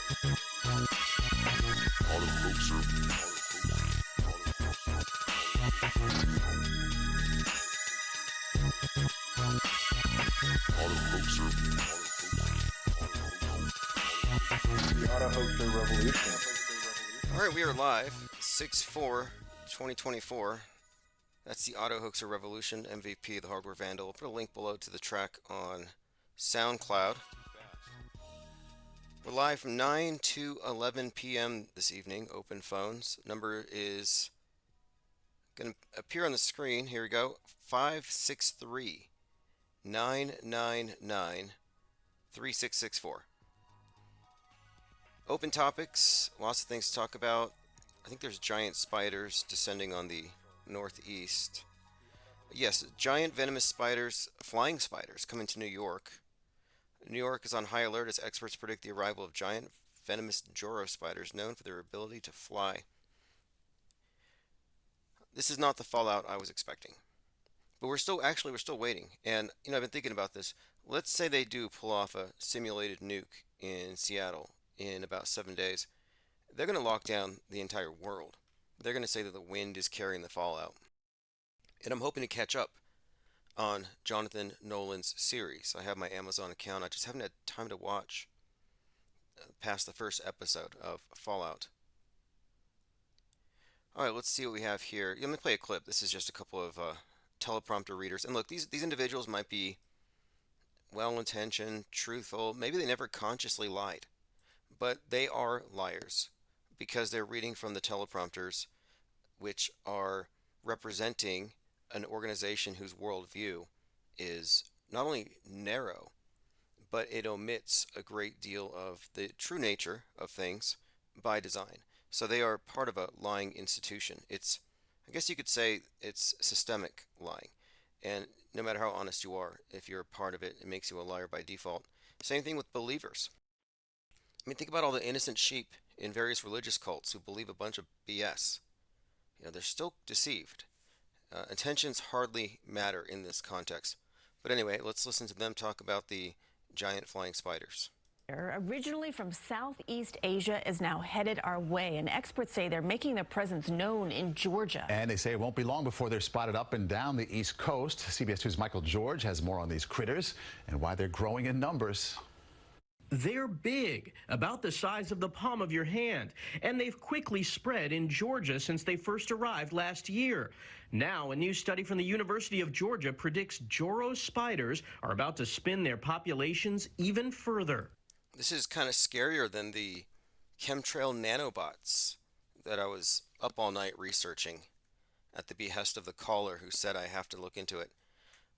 The auto hoaxer revolution. All right, we are live, 6/4/2024. That's the Auto Hoaxer Revolution MVP, the Hardware Vandal. I'll put a link below to the track on SoundCloud. We're live from 9 to 11 p.m. this evening, open phones. Number is going to appear on the screen. Here we go, 563-999-3664. Open topics, lots of things to talk about. I think there's giant spiders descending on the northeast. Yes, giant venomous spiders, flying spiders, coming to New York. New York is on high alert as experts predict the arrival of giant venomous Joro spiders known for their ability to fly. This is not the fallout I was expecting. But we're still waiting. And I've been thinking about this. Let's say they do pull off a simulated nuke in Seattle in about 7 days. They're going to lock down the entire world. They're going to say that the wind is carrying the fallout. And I'm hoping to catch up on Jonathan Nolan's series. I have my Amazon account. I just haven't had time to watch past the first episode of Fallout. All right, let's see what we have here. Let me play a clip. This is just a couple of teleprompter readers. And look, these individuals might be well-intentioned, truthful. Maybe they never consciously lied, but they are liars because they're reading from the teleprompters, which are representing an organization whose worldview is not only narrow, but it omits a great deal of the true nature of things by design. So they are part of a lying institution. I guess you could say it's systemic lying. And no matter how honest you are, if you're a part of it, it makes you a liar by default. Same thing with believers. I mean, think about all the innocent sheep in various religious cults who believe a bunch of BS. They're still deceived. Intentions hardly matter in this context. But anyway, let's listen to them talk about the giant flying spiders. Originally from Southeast Asia, is now headed our way, and experts say they're making their presence known in Georgia. And they say it won't be long before they're spotted up and down the East Coast. CBS 2's Michael George has more on these critters and why they're growing in numbers. They're big, about the size of the palm of your hand, and they've quickly spread in Georgia since they first arrived last year. Now, a new study from the University of Georgia predicts Joro spiders are about to spin their populations even further. This is kind of scarier than the chemtrail nanobots that I was up all night researching at the behest of the caller who said I have to look into it.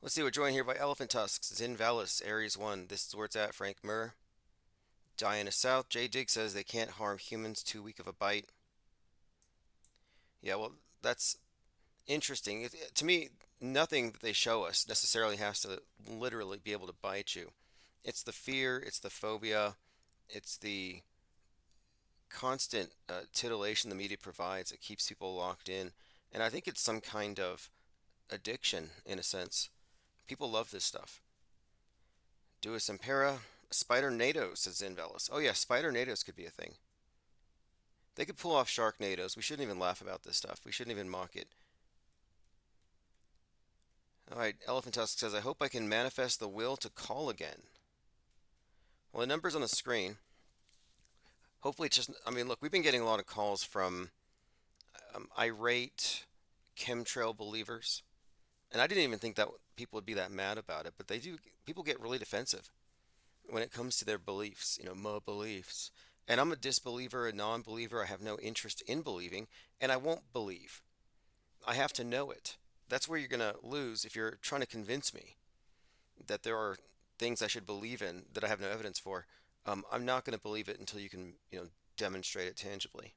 Let's see, we're joined here by Elephant Tusks, Zin Valis, Aries 1. This is where it's at, Frank Murr. Diana South, J Dig says they can't harm humans, too weak of a bite. Yeah, well, that's interesting. To me, nothing that they show us necessarily has to literally be able to bite you. It's the fear, it's the phobia, it's the constant titillation the media provides that keeps people locked in. And I think it's some kind of addiction, in a sense. People love this stuff. Duis Impera, Spider Nados, says Zinvelis. Oh yeah, Spider Nados could be a thing. They could pull off Sharknadoes. We shouldn't even laugh about this stuff. We shouldn't even mock it. Alright, Elephant Tusk says, I hope I can manifest the will to call again. Well, the number's on the screen. Hopefully it's just, look, we've been getting a lot of calls from irate chemtrail believers. And I didn't even think that people would be that mad about it, but they do. People get really defensive when it comes to their beliefs, my beliefs. And I'm a disbeliever, a non-believer. I have no interest in believing, and I won't believe. I have to know it. That's where you're going to lose if you're trying to convince me that there are things I should believe in that I have no evidence for. I'm not going to believe it until you can, demonstrate it tangibly.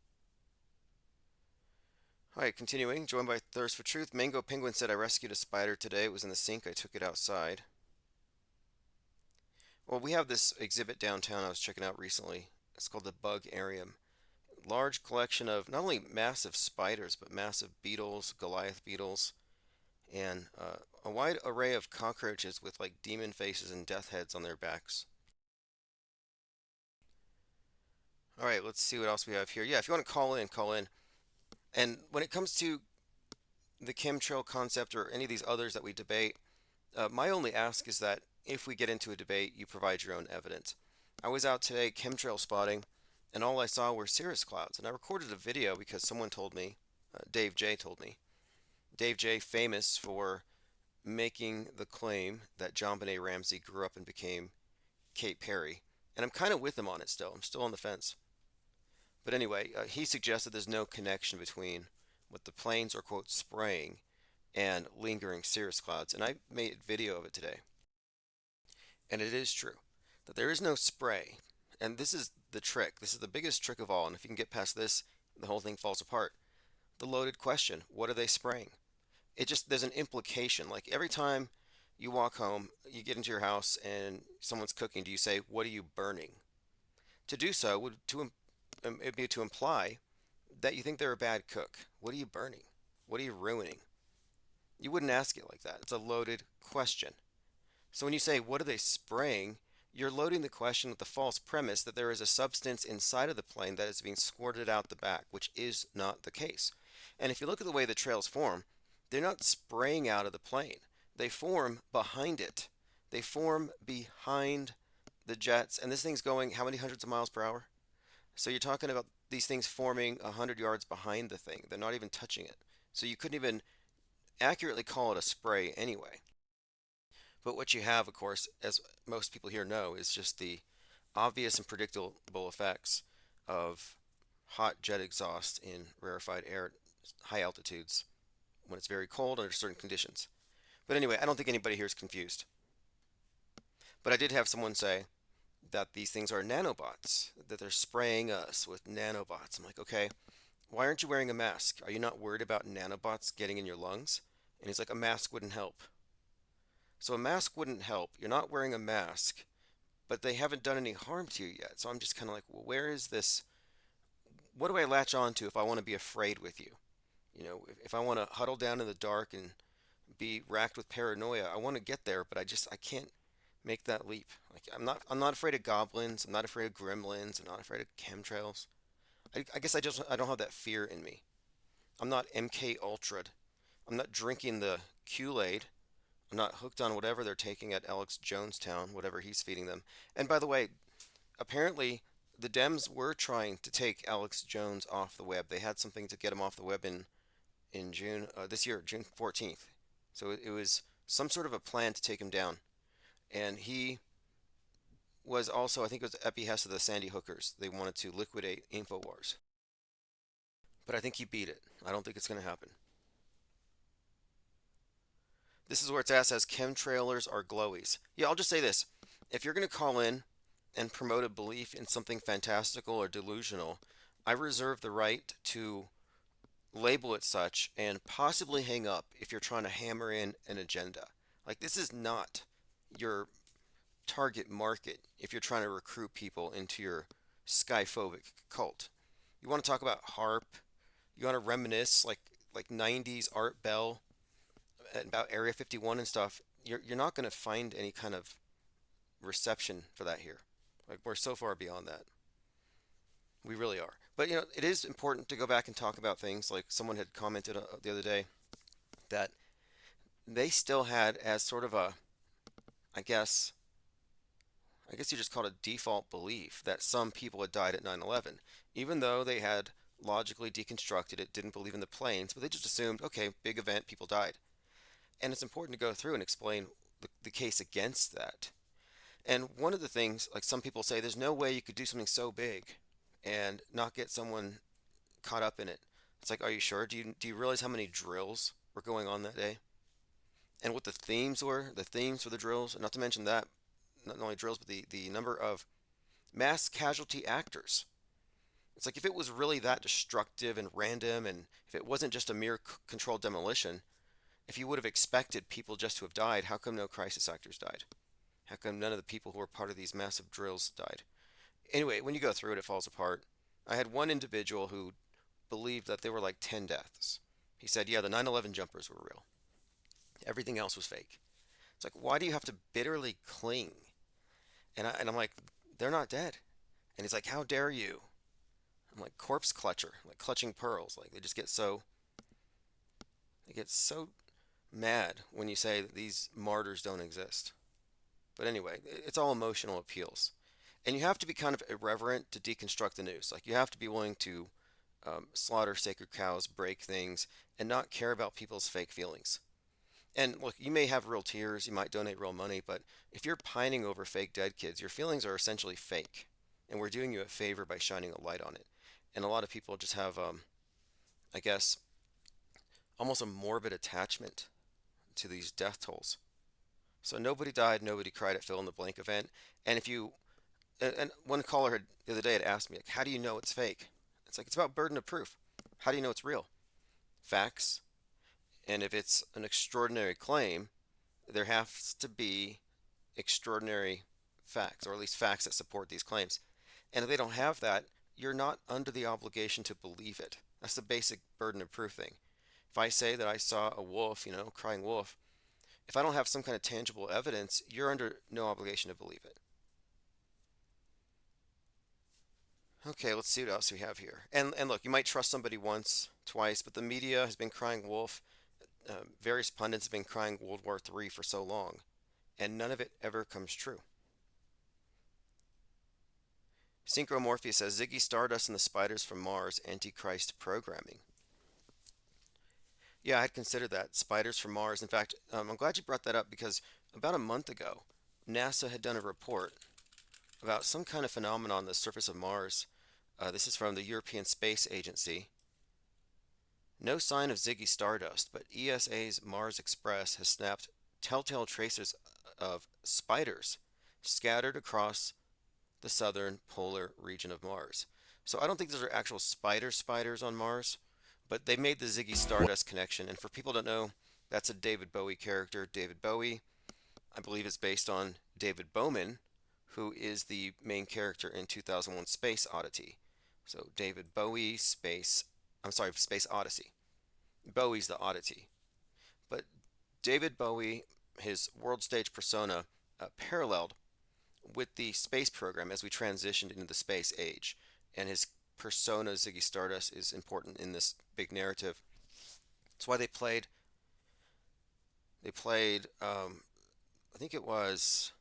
All right, continuing, joined by Thirst for Truth. Mango Penguin said, I rescued a spider today. It was in the sink. I took it outside. Well, we have this exhibit downtown I was checking out recently. It's called the Bugarium. Large collection of not only massive spiders, but massive beetles, Goliath beetles, and a wide array of cockroaches with like demon faces and death heads on their backs. All right, let's see what else we have here. Yeah, if you want to call in, call in. And when it comes to the chemtrail concept or any of these others that we debate, my only ask is that if we get into a debate, you provide your own evidence. I was out today chemtrail spotting, and all I saw were cirrus clouds. And I recorded a video because someone told me, Dave J told me. Dave J, famous for making the claim that John Benet Ramsey grew up and became Kate Perry. And I'm kind of with him on it still. I'm still on the fence. But anyway, he suggested there's no connection between what the planes are, quote, spraying and lingering cirrus clouds. And I made a video of it today. And it is true that there is no spray. And this is the trick. This is the biggest trick of all. And if you can get past this, the whole thing falls apart. The loaded question, what are they spraying? It just, there's an implication. Like every time you walk home, you get into your house and someone's cooking, do you say, what are you burning? To do so would it'd be to imply that you think they're a bad cook. What are you burning? What are you ruining? You wouldn't ask it like that. It's a loaded question. So when you say, what are they spraying? You're loading the question with the false premise that there is a substance inside of the plane that is being squirted out the back, which is not the case. And if you look at the way the trails form, they're not spraying out of the plane. They form behind it. They form behind the jets. And this thing's going how many hundreds of miles per hour? So you're talking about these things forming 100 yards behind the thing. They're not even touching it. So you couldn't even accurately call it a spray anyway. But what you have, of course, as most people here know, is just the obvious and predictable effects of hot jet exhaust in rarefied air at high altitudes when it's very cold under certain conditions. But anyway, I don't think anybody here is confused. But I did have someone say that these things are nanobots, that they're spraying us with nanobots. I'm like, okay, why aren't you wearing a mask? Are you not worried about nanobots getting in your lungs? And he's like, a mask wouldn't help. So a mask wouldn't help. You're not wearing a mask, but they haven't done any harm to you yet. So I'm just kind of like, well, where is this? What do I latch on to if I want to be afraid with you? You know, if I want to huddle down in the dark and be racked with paranoia, I want to get there, but I can't make that leap. Like I'm not afraid of goblins. I'm not afraid of gremlins. I'm not afraid of chemtrails. I guess I don't have that fear in me. I'm not MK Ultra. I'm not drinking the Kool-Aid. I'm not hooked on whatever they're taking at Alex Jonestown, whatever he's feeding them. And by the way, apparently the Dems were trying to take Alex Jones off the web. They had something to get him off the web in June this year, June 14th. So it was some sort of a plan to take him down. And he was also, I think it was at behest of the Sandy Hookers. They wanted to liquidate InfoWars. But I think he beat it. I don't think it's going to happen. This is where it's asked as chemtrailers are glowies. Yeah, I'll just say this. If you're going to call in and promote a belief in something fantastical or delusional, I reserve the right to label it such and possibly hang up if you're trying to hammer in an agenda. Like, this is not your target market if you're trying to recruit people into your skyphobic cult. You want to talk about HARP, you want to reminisce like 90s Art Bell about Area 51 and stuff, you're not going to find any kind of reception for that here. Like we're so far beyond that. We really are. But it is important to go back and talk about things like someone had commented the other day that they still had as sort of a, I guess, I guess you just call it a default belief that some people had died at 9/11, even though they had logically deconstructed it, didn't believe in the planes, but they just assumed, okay, big event, people died. And it's important to go through and explain the case against that. And one of the things, like some people say, there's no way you could do something so big and not get someone caught up in it. It's like, are you sure? Do you realize how many drills were going on that day? And what the themes were? The themes for the drills, and not to mention that, not only drills, but the number of mass casualty actors. It's like if it was really that destructive and random, and if it wasn't just a mere controlled demolition, if you would have expected people just to have died, how come no crisis actors died? How come none of the people who were part of these massive drills died? Anyway, when you go through it, it falls apart. I had one individual who believed that there were like 10 deaths. He said, yeah, the 9/11 jumpers were real. Everything else was fake. It's like, why do you have to bitterly cling? And I'm like, they're not dead. And he's like, how dare you? I'm like corpse clutcher, like clutching pearls. Like they get so mad when you say that these martyrs don't exist. But anyway, it's all emotional appeals. And you have to be kind of irreverent to deconstruct the news. Like you have to be willing to slaughter sacred cows, break things, and not care about people's fake feelings. And look, you may have real tears, you might donate real money, but if you're pining over fake dead kids, your feelings are essentially fake. And we're doing you a favor by shining a light on it. And a lot of people just have, I guess, almost a morbid attachment to these death tolls. So nobody died, nobody cried at fill in the blank event. And if you, and one caller had, the other day had asked me, like, how do you know it's fake? It's like, it's about burden of proof. How do you know it's real? Facts. And if it's an extraordinary claim, there has to be extraordinary facts, or at least facts that support these claims. And if they don't have that, you're not under the obligation to believe it. That's the basic burden of proof thing. If I say that I saw a wolf, crying wolf, if I don't have some kind of tangible evidence, you're under no obligation to believe it. Okay, let's see what else we have here. And look, you might trust somebody once, twice, but the media has been crying wolf. Various pundits have been crying World War III for so long, and none of it ever comes true. Synchromorphia says Ziggy Stardust and the Spiders from Mars Antichrist programming. Yeah, I had considered that. Spiders from Mars. In fact, I'm glad you brought that up because about a month ago, NASA had done a report about some kind of phenomenon on the surface of Mars. This is from the European Space Agency. No sign of Ziggy Stardust, but ESA's Mars Express has snapped telltale traces of spiders scattered across the southern polar region of Mars. So I don't think those are actual spiders on Mars, but they made the Ziggy Stardust connection. And for people who don't know, that's a David Bowie character. David Bowie, I believe, is based on David Bowman, who is the main character in 2001 Space Oddity. So David Bowie, Space Odyssey. Bowie's the oddity. But David Bowie, his world stage persona, paralleled with the space program as we transitioned into the space age. And his persona, Ziggy Stardust, is important in this big narrative. That's why I think it was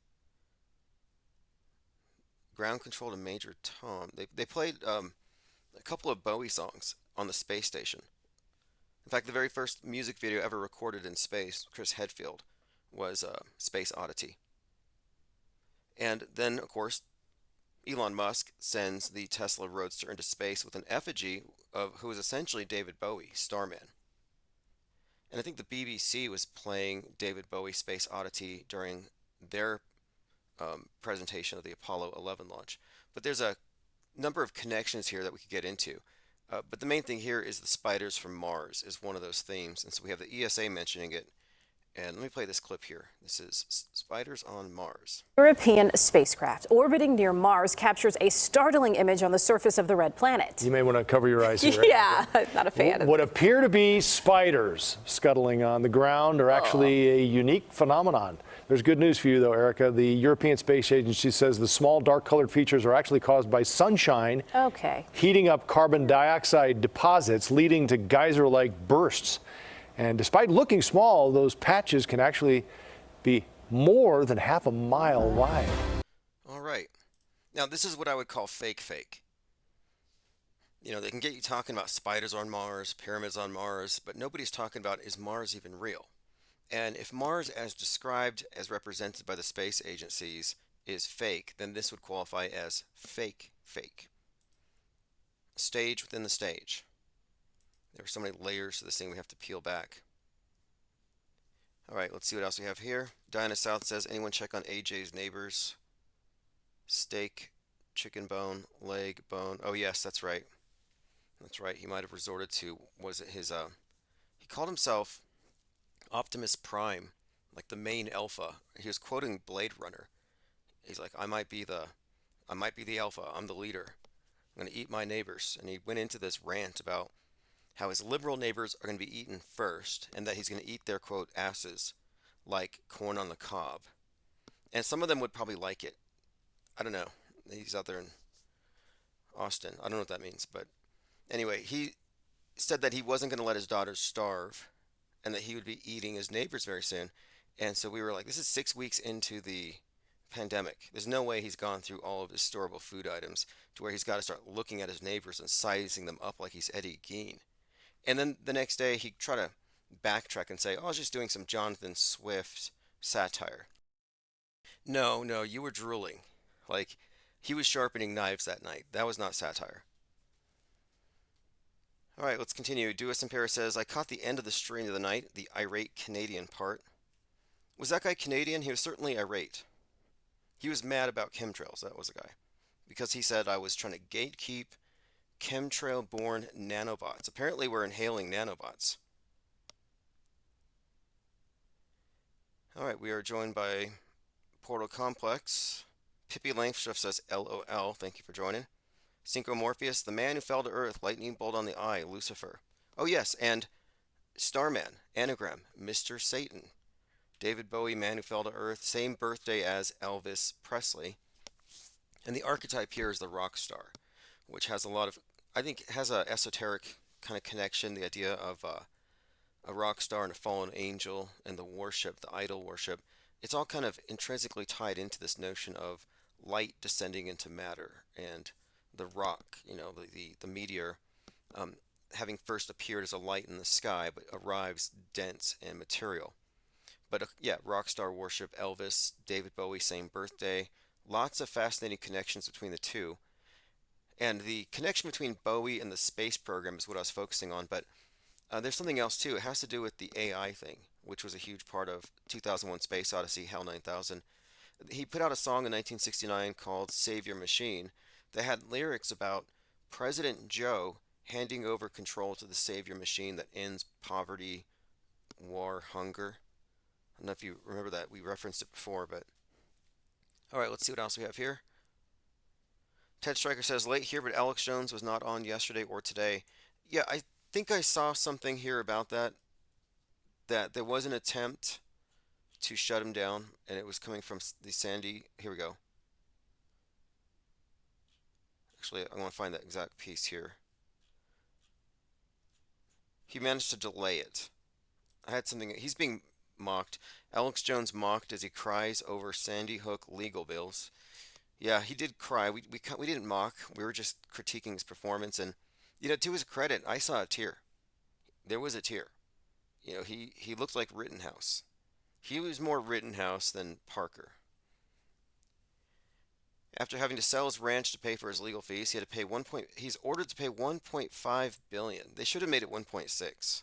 Ground Control to Major Tom. They played a couple of Bowie songs on the space station. In fact, the very first music video ever recorded in space, Chris Hadfield, was Space Oddity. And then, of course, Elon Musk sends the Tesla Roadster into space with an effigy of who is essentially David Bowie, Starman. And I think the BBC was playing David Bowie Space Oddity during their presentation of the Apollo 11 launch. But there's a number of connections here that we could get into. But the main thing here is the spiders from Mars is one of those themes. And so we have the ESA mentioning it. And let me play this clip here. This is Spiders on Mars. European spacecraft orbiting near Mars captures a startling image on the surface of the red planet. You may want to cover your eyes here. Yeah, not a fan. What appear to be spiders scuttling on the ground are actually a unique phenomenon. There's good news for you, though, Erica. The European Space Agency says the small dark-colored features are actually caused by sunshine heating up carbon dioxide deposits, leading to geyser-like bursts. And despite looking small, those patches can actually be more than half a mile wide. All right. Now, this is what I would call fake. They can get you talking about spiders on Mars, pyramids on Mars, but nobody's talking about, is Mars even real? And if Mars, as described, as represented by the space agencies, is fake, then this would qualify as fake. Stage within the stage. There are so many layers to this thing we have to peel back. All right, let's see what else we have here. Diana South says, anyone check on AJ's neighbors? Steak, chicken bone, leg, bone. Oh, yes, that's right. That's right. He might have resorted to, was it his, he called himself Optimus Prime, like the main alpha. He was quoting Blade Runner. He's like, I might be the alpha. I'm the leader. I'm going to eat my neighbors. And he went into this rant about how his liberal neighbors are going to be eaten first, and that he's going to eat their, quote, asses like corn on the cob. And some of them would probably like it. I don't know. He's out there in Austin. I don't know what that means, but anyway, he said that he wasn't going to let his daughters starve and that he would be eating his neighbors very soon. And so we were like, this is 6 weeks into the pandemic. There's no way he's gone through all of his storable food items to where he's got to start looking at his neighbors and sizing them up like he's Eddie Gein. And then the next day he tried to backtrack and say, oh, I was just doing some Jonathan Swift satire. No, no, you were drooling. Like, he was sharpening knives that night. That was not satire. All right, let's continue. Dewis in Paris says, I caught the end of the stream of the night, the irate Canadian part. Was that guy Canadian? He was certainly irate. He was mad about chemtrails, that was the guy. Because he said I was trying to gatekeep chemtrail-born nanobots. Apparently we're inhaling nanobots. All right, we are joined by Portal Complex. Pippi Langstruff says, LOL, thank you for joining. Synchro Morpheus, the man who fell to earth, lightning bolt on the eye, Lucifer. Oh yes, and Starman, Anagram, Mr. Satan. David Bowie, man who fell to earth, same birthday as Elvis Presley. And the archetype here is the rock star, which has a lot of, I think, has a esoteric kind of connection, the idea of a rock star and a fallen angel and the worship, the idol worship. It's all kind of intrinsically tied into this notion of light descending into matter and the rock, the meteor, having first appeared as a light in the sky, but arrives dense and material. But yeah, rock star worship, Elvis, David Bowie, same birthday. Lots of fascinating connections between the two. And the connection between Bowie and the space program is what I was focusing on. But there's something else too. It has to do with the AI thing, which was a huge part of 2001 Space Odyssey, HAL 9000. He put out a song in 1969 called Save Your Machine that had lyrics about President Joe handing over control to the Savior Machine that ends poverty, war, hunger. I don't know if you remember that. We referenced it before, but... All right, let's see what else we have here. Ted Stryker says, late here, but Alex Jones was not on yesterday or today. Yeah, I think I saw something here about that there was an attempt to shut him down, and it was coming from the Sandy... Here we go. Actually, I want to find that exact piece here. He managed to delay it. I had something... He's being mocked. Alex Jones mocked as he cries over Sandy Hook legal bills. Yeah, he did cry. We didn't mock. We were just critiquing his performance. And, to his credit, I saw a tear. There was a tear. He looked like Rittenhouse. He was more Rittenhouse than Parker. After having to sell his ranch to pay for his legal fees, he's ordered to pay 1.5 billion. They should have made it 1.6,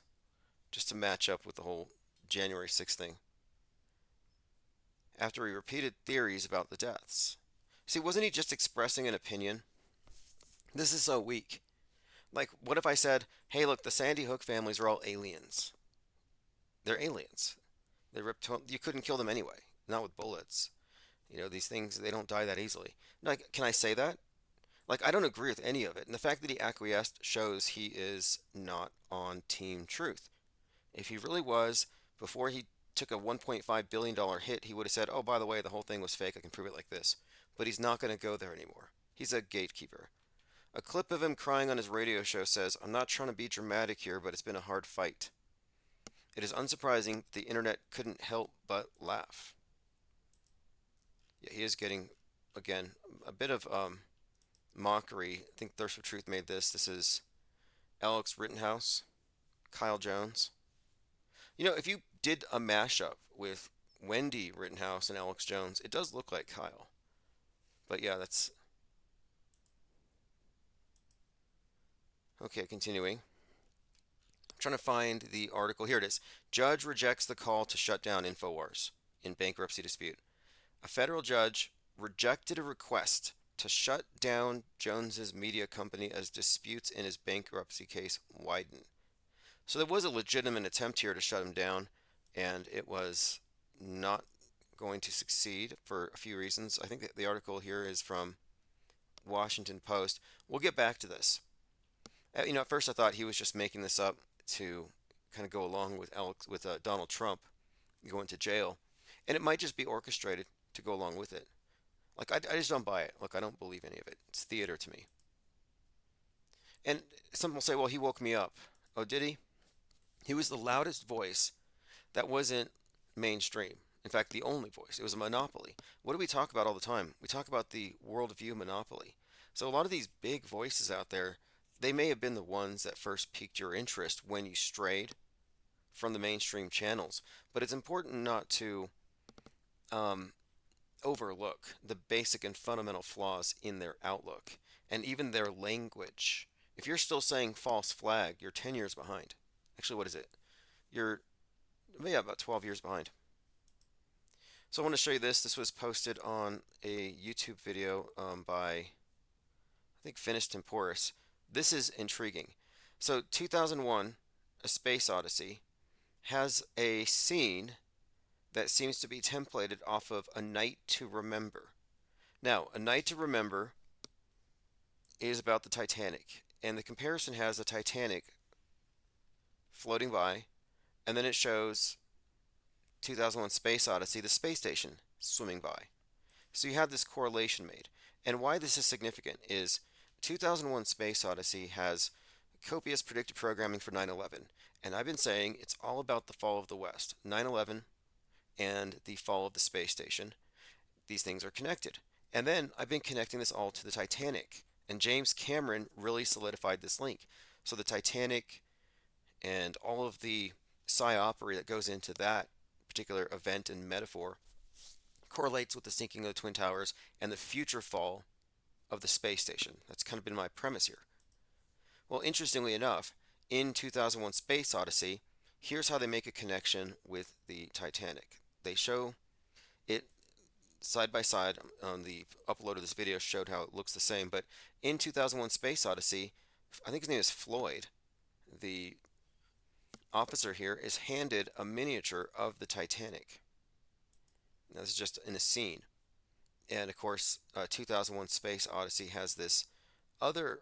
just to match up with the whole January 6th thing. After he repeated theories about the deaths. See, wasn't he just expressing an opinion? This is so weak. Like, what if I said, hey, look, the Sandy Hook families are all aliens. They're aliens. You couldn't kill them anyway, not with bullets. These things, they don't die that easily. Like, can I say that? Like, I don't agree with any of it. And the fact that he acquiesced shows he is not on Team Truth. If he really was, before he took a $1.5 billion hit, he would have said, oh, by the way, the whole thing was fake. I can prove it like this. But he's not going to go there anymore. He's a gatekeeper. A clip of him crying on his radio show says, I'm not trying to be dramatic here, but it's been a hard fight. It is unsurprising the internet couldn't help but laugh. Yeah, he is getting, again, a bit of mockery. I think Thirst for Truth made this. This is Alex Rittenhouse, Kyle Jones. If you did a mashup with Wendy Rittenhouse and Alex Jones, it does look like Kyle. But yeah, that's... Okay, continuing. I'm trying to find the article. Here it is. Judge rejects the call to shut down InfoWars in bankruptcy dispute. A federal judge rejected a request to shut down Jones's media company as disputes in his bankruptcy case widen. So there was a legitimate attempt here to shut him down, and it was not going to succeed for a few reasons. I think that the article here is from Washington Post. We'll get back to this. At first I thought he was just making this up to kind of go along with Donald Trump going to jail, and it might just be orchestrated to go along with it. Like, I just don't buy it. Look, I don't believe any of it. It's theater to me. Some will say, well, he woke me up. Oh, did he? He was the loudest voice that wasn't mainstream. In fact, the only voice. It was a monopoly. What do we talk about all the time? We talk about the worldview monopoly. So a lot of these big voices out there, they may have been the ones that first piqued your interest when you strayed from the mainstream channels. But it's important not to um, overlook the basic and fundamental flaws in their outlook and even their language. If you're still saying false flag, you're 10 years behind. Actually, what is it? You're, yeah, about 12 years behind. So I want to show you this. This was posted on a YouTube video by, I think, Finis Temporis. This is intriguing. So 2001, A Space Odyssey, has a scene that seems to be templated off of A Night to Remember. Now, A Night to Remember is about the Titanic, and the comparison has the Titanic floating by, and then it shows 2001 Space Odyssey, the space station, swimming by. So you have this correlation made. And why this is significant is 2001 Space Odyssey has copious predictive programming for 9/11. And I've been saying it's all about the fall of the West. 9/11 and the fall of the space station. These things are connected. And then I've been connecting this all to the Titanic. And James Cameron really solidified this link. So the Titanic and all of the psyopery that goes into that particular event and metaphor correlates with the sinking of the Twin Towers and the future fall of the space station. That's kind of been my premise here. Well, interestingly enough, in 2001 Space Odyssey, here's how they make a connection with the Titanic. They show it side by side. On the upload of this video showed how it looks the same, but in 2001 Space Odyssey, I think his name is Floyd, the officer here, is handed a miniature of the Titanic. Now, this is just in a scene. And of course, 2001 Space Odyssey has this other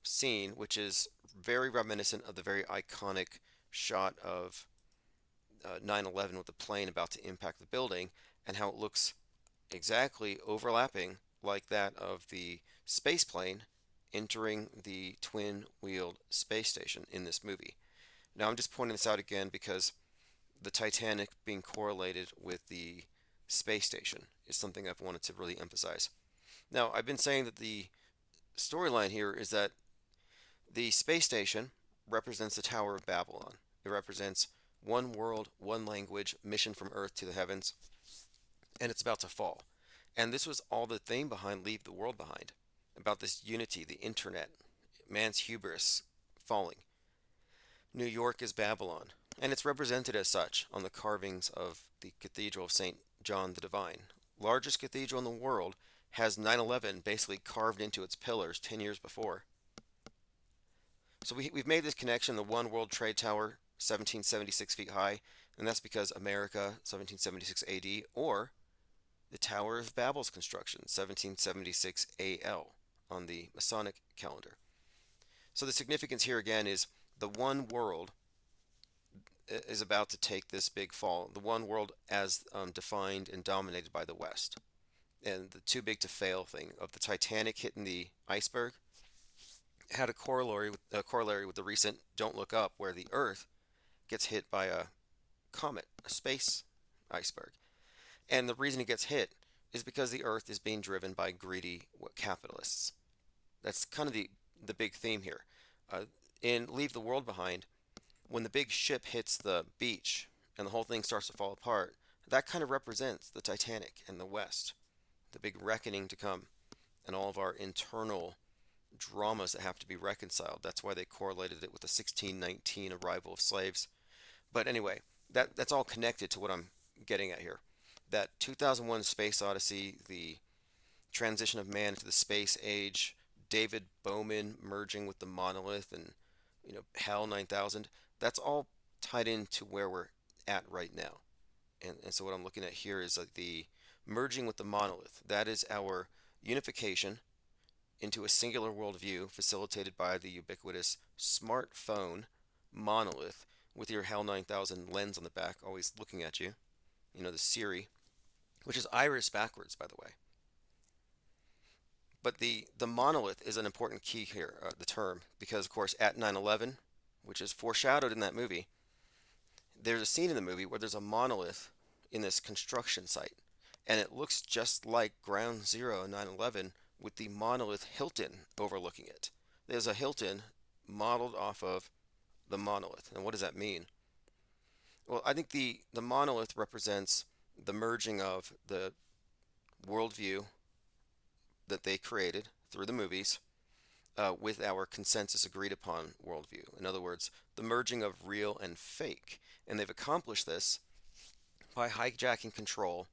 scene, which is very reminiscent of the very iconic shot of 9/11 with the plane about to impact the building, and how it looks exactly overlapping like that of the space plane entering the twin-wheeled space station in this movie. Now, I'm just pointing this out again because the Titanic being correlated with the space station is something I've wanted to really emphasize. Now, I've been saying that the storyline here is that the space station represents the Tower of Babylon. It represents one world, one language, mission from Earth to the heavens, and it's about to fall. And this was all the theme behind Leave the World Behind, about this unity, the internet, man's hubris falling. New York is Babylon, and it's represented as such on the carvings of the Cathedral of St. John the Divine. Largest cathedral in the world, has 9/11 basically carved into its pillars 10 years before. So we've made this connection, the One World Trade Tower, 1776 feet high, and that's because America, 1776 AD, or the Tower of Babel's construction, 1776 AL, on the Masonic calendar. So the significance here again is the one world is about to take this big fall. The one world as defined and dominated by the West. And the too big to fail thing of the Titanic hitting the iceberg had a corollary with the recent Don't Look Up, where the Earth gets hit by a comet, a space iceberg. And the reason it gets hit is because the Earth is being driven by greedy capitalists. That's kind of the big theme here. In Leave the World Behind, when the big ship hits the beach and the whole thing starts to fall apart, that kind of represents the Titanic and the West, the big reckoning to come, and all of our internal dramas that have to be reconciled. That's why they correlated it with the 1619 arrival of slaves. But anyway, that's all connected to what I'm getting at here. That 2001 Space Odyssey, the transition of man into the space age, David Bowman merging with the monolith, and HAL 9000, that's all tied into where we're at right now. And so what I'm looking at here is the merging with the monolith. That is our unification into a singular worldview facilitated by the ubiquitous smartphone monolith with your HAL 9000 lens on the back always looking at you. The Siri, which is iris backwards, by the way. But the monolith is an important key here, the term, because of course at 9/11, which is foreshadowed in that movie, there's a scene in the movie where there's a monolith in this construction site, and it looks just like Ground Zero in 9/11 with the monolith Hilton overlooking it. There's a Hilton modeled off of the monolith. And what does that mean? Well, I think the monolith represents the merging of the worldview that they created through the movies with our consensus agreed upon worldview. In other words, the merging of real and fake. And they've accomplished this by hijacking control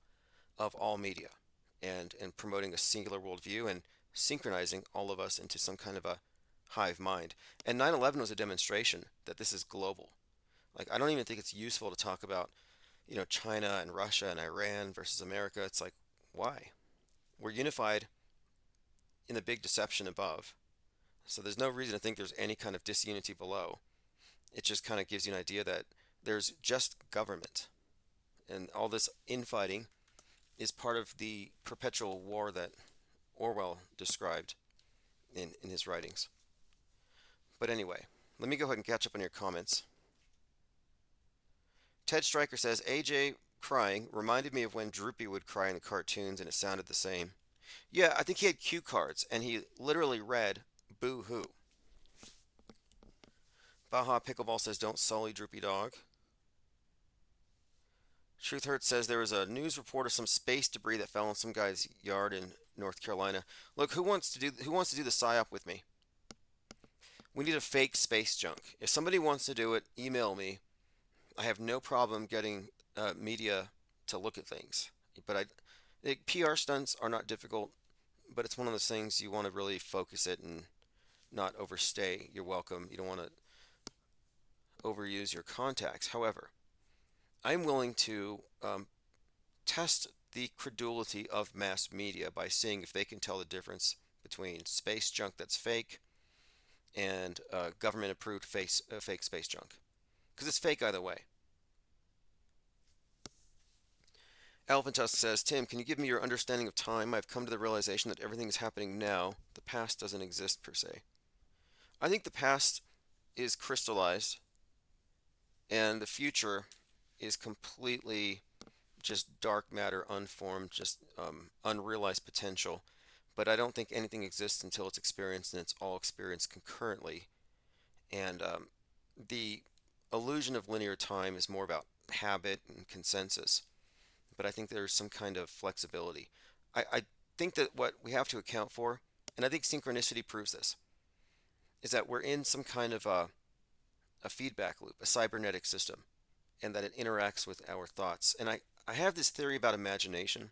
of all media and promoting a singular worldview and synchronizing all of us into some kind of a hive mind. And 9/11 was a demonstration that this is global. Like, I don't even think it's useful to talk about, China and Russia and Iran versus America. It's like, why? We're unified in the big deception above. So there's no reason to think there's any kind of disunity below. It just kind of gives you an idea that there's just government. And all this infighting is part of the perpetual war that Orwell described in his writings. But anyway, let me go ahead and catch up on your comments. Ted Stryker says, AJ crying reminded me of when Droopy would cry in the cartoons and it sounded the same. Yeah, I think he had cue cards and he literally read boo hoo. Baja Pickleball says, don't sully Droopy Dog. Truth Hurt says there was a news report of some space debris that fell in some guy's yard in North Carolina. Look, who wants to do the psyop with me? We need a fake space junk. If somebody wants to do it, email me. I have no problem getting media to look at things. But PR stunts are not difficult, but it's one of those things you want to really focus it and not overstay your welcome. You don't want to overuse your contacts. However, I'm willing to test the credulity of mass media by seeing if they can tell the difference between space junk that's fake and government-approved fake space junk. Because it's fake either way. Elephant Tusk says, Tim, can you give me your understanding of time? I've come to the realization that everything is happening now. The past doesn't exist per se. I think the past is crystallized and the future is completely just dark matter, unformed, just unrealized potential. But I don't think anything exists until it's experienced, and it's all experienced concurrently. And the illusion of linear time is more about habit and consensus. But I think there's some kind of flexibility. I think that what we have to account for, and I think synchronicity proves this, is that we're in some kind of a feedback loop, a cybernetic system, and that it interacts with our thoughts. And I have this theory about imagination,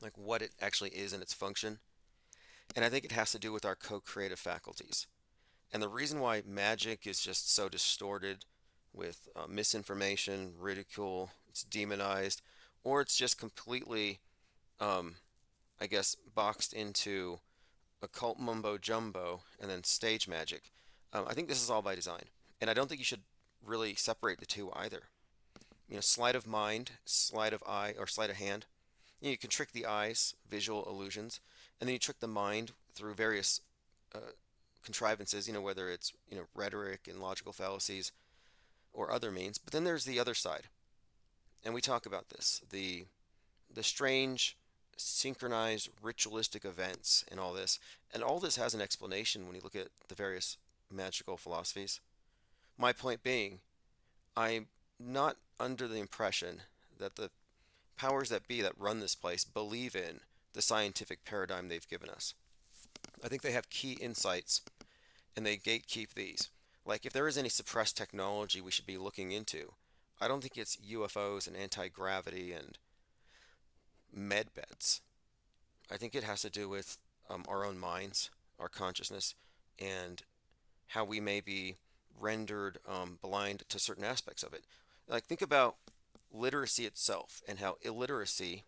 like what it actually is and its function. And I think it has to do with our co-creative faculties. And the reason why magic is just so distorted with misinformation, ridicule, it's demonized, or it's just completely, I guess, boxed into occult mumbo jumbo and then stage magic. I think this is all by design. And I don't think you should really separate the two either. Sleight of mind, sleight of eye, or sleight of hand. You can trick the eyes, visual illusions, and then you trick the mind through various contrivances, whether it's, rhetoric and logical fallacies or other means. But then there's the other side. And we talk about this, the strange, synchronized, ritualistic events and all this. And all this has an explanation when you look at the various magical philosophies. My point being, I'm not under the impression that the powers that be that run this place believe in the scientific paradigm they've given us. I think they have key insights and they gatekeep these. Like, if there is any suppressed technology we should be looking into, I don't think it's UFOs and anti-gravity and med beds. I think it has to do with our own minds, our consciousness, and how we may be rendered blind to certain aspects of it. Like, think about literacy itself and how illiteracy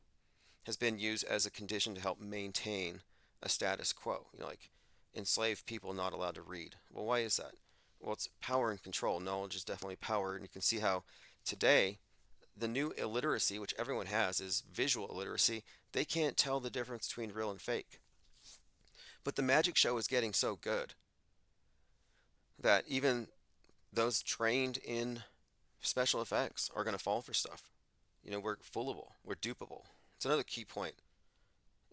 has been used as a condition to help maintain a status quo. Like enslaved people not allowed to read. Well, why is that? Well, it's power and control. Knowledge is definitely power, and you can see how today the new illiteracy, which everyone has, is visual illiteracy. They can't tell the difference between real and fake. But the magic show is getting so good that even those trained in special effects are going to fall for stuff. We're foolable, we're dupable. It's another key point,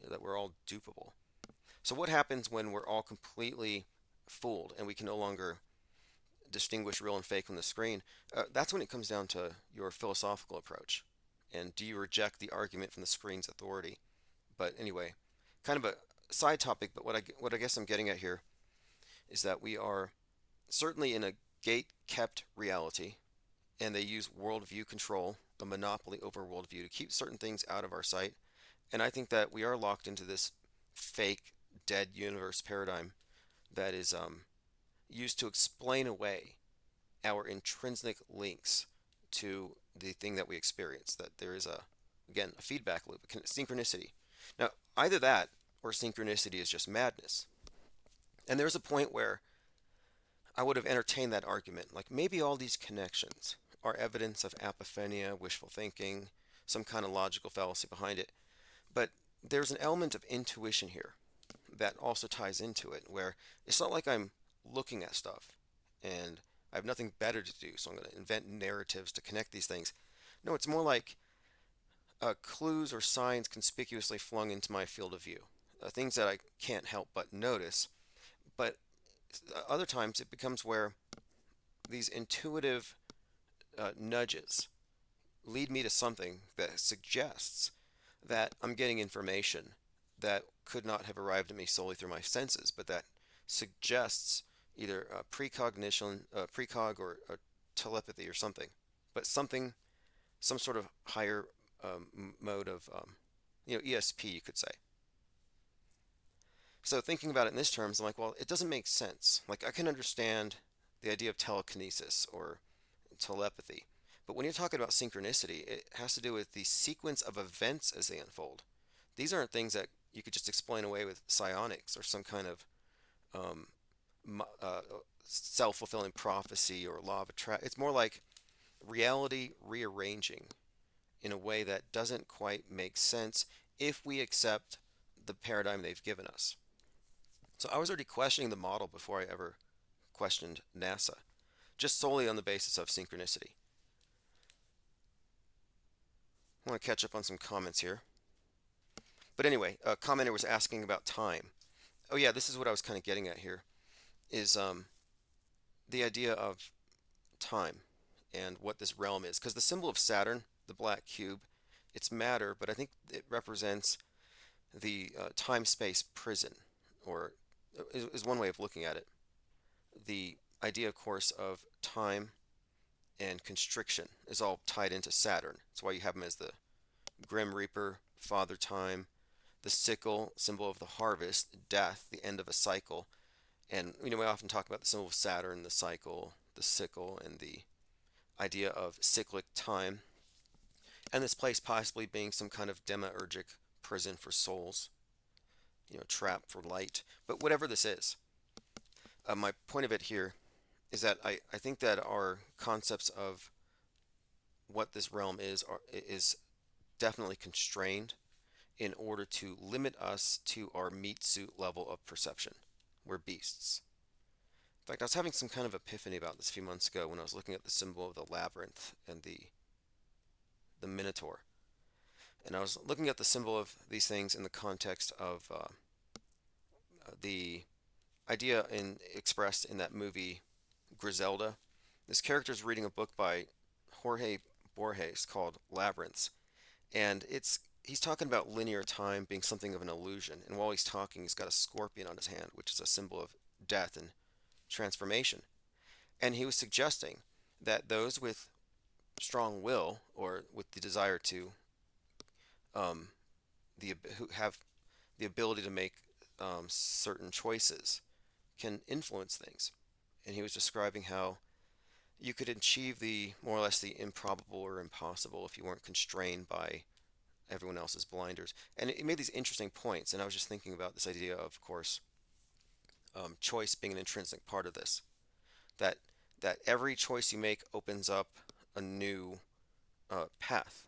that we're all dupable. So what happens when we're all completely fooled and we can no longer distinguish real and fake on the screen? That's when it comes down to your philosophical approach. And do you reject the argument from the screen's authority? But anyway, kind of a side topic, but what I guess I'm getting at here is that we are certainly in a gate-kept reality, and they use worldview control, a monopoly over worldview, to keep certain things out of our sight. And I think that we are locked into this fake, dead universe paradigm that is used to explain away our intrinsic links to the thing that we experience. That there is again, a feedback loop, a synchronicity. Now, either that or synchronicity is just madness. And there's a point where I would have entertained that argument. Like, maybe all these connections are evidence of apophenia, wishful thinking, some kind of logical fallacy behind it. But there's an element of intuition here that also ties into it, where it's not like I'm looking at stuff and I have nothing better to do, so I'm going to invent narratives to connect these things. No, it's more like clues or signs conspicuously flung into my field of view, things that I can't help but notice. But other times it becomes where these intuitive nudges lead me to something that suggests that I'm getting information that could not have arrived at me solely through my senses, but that suggests either precognition, precog, or telepathy or something, but something, some sort of higher mode of, ESP, you could say. So thinking about it in this terms, I'm like, well, it doesn't make sense. Like, I can understand the idea of telekinesis or telepathy, but when you're talking about synchronicity, it has to do with the sequence of events as they unfold. These aren't things that you could just explain away with psionics or some kind of self-fulfilling prophecy or law of attraction. It's more like reality rearranging in a way that doesn't quite make sense if we accept the paradigm they've given us. So I was already questioning the model before I ever questioned NASA, just solely on the basis of synchronicity. I want to catch up on some comments here. But anyway, a commenter was asking about time. Oh yeah, this is what I was kind of getting at here, is the idea of time and what this realm is. Because the symbol of Saturn, the black cube, it's matter, but I think it represents the time-space prison, or is one way of looking at it. The idea, of course, of time and constriction is all tied into Saturn. That's why you have him as the Grim Reaper, Father Time, the sickle, symbol of the harvest, death, the end of a cycle. And we often talk about the symbol of Saturn, the cycle, the sickle, and the idea of cyclic time. And this place possibly being some kind of demiurgic prison for souls, trap for light. But whatever this is, my point of it here is that I think that our concepts of what this realm is definitely constrained in order to limit us to our meat suit level of perception. We're beasts. In fact, I was having some kind of epiphany about this a few months ago when I was looking at the symbol of the labyrinth and the minotaur. And I was looking at the symbol of these things in the context of the idea expressed in that movie Griselda. This character is reading a book by Jorge Borges called Labyrinths, and he's talking about linear time being something of an illusion. And while he's talking, he's got a scorpion on his hand, which is a symbol of death and transformation. And he was suggesting that those with strong will, or with the desire to who have the ability to make certain choices, can influence things. And he was describing how you could achieve the more or less the improbable or impossible if you weren't constrained by everyone else's blinders. And it made these interesting points, and I was just thinking about this idea of course, choice being an intrinsic part of this. That every choice you make opens up a new path,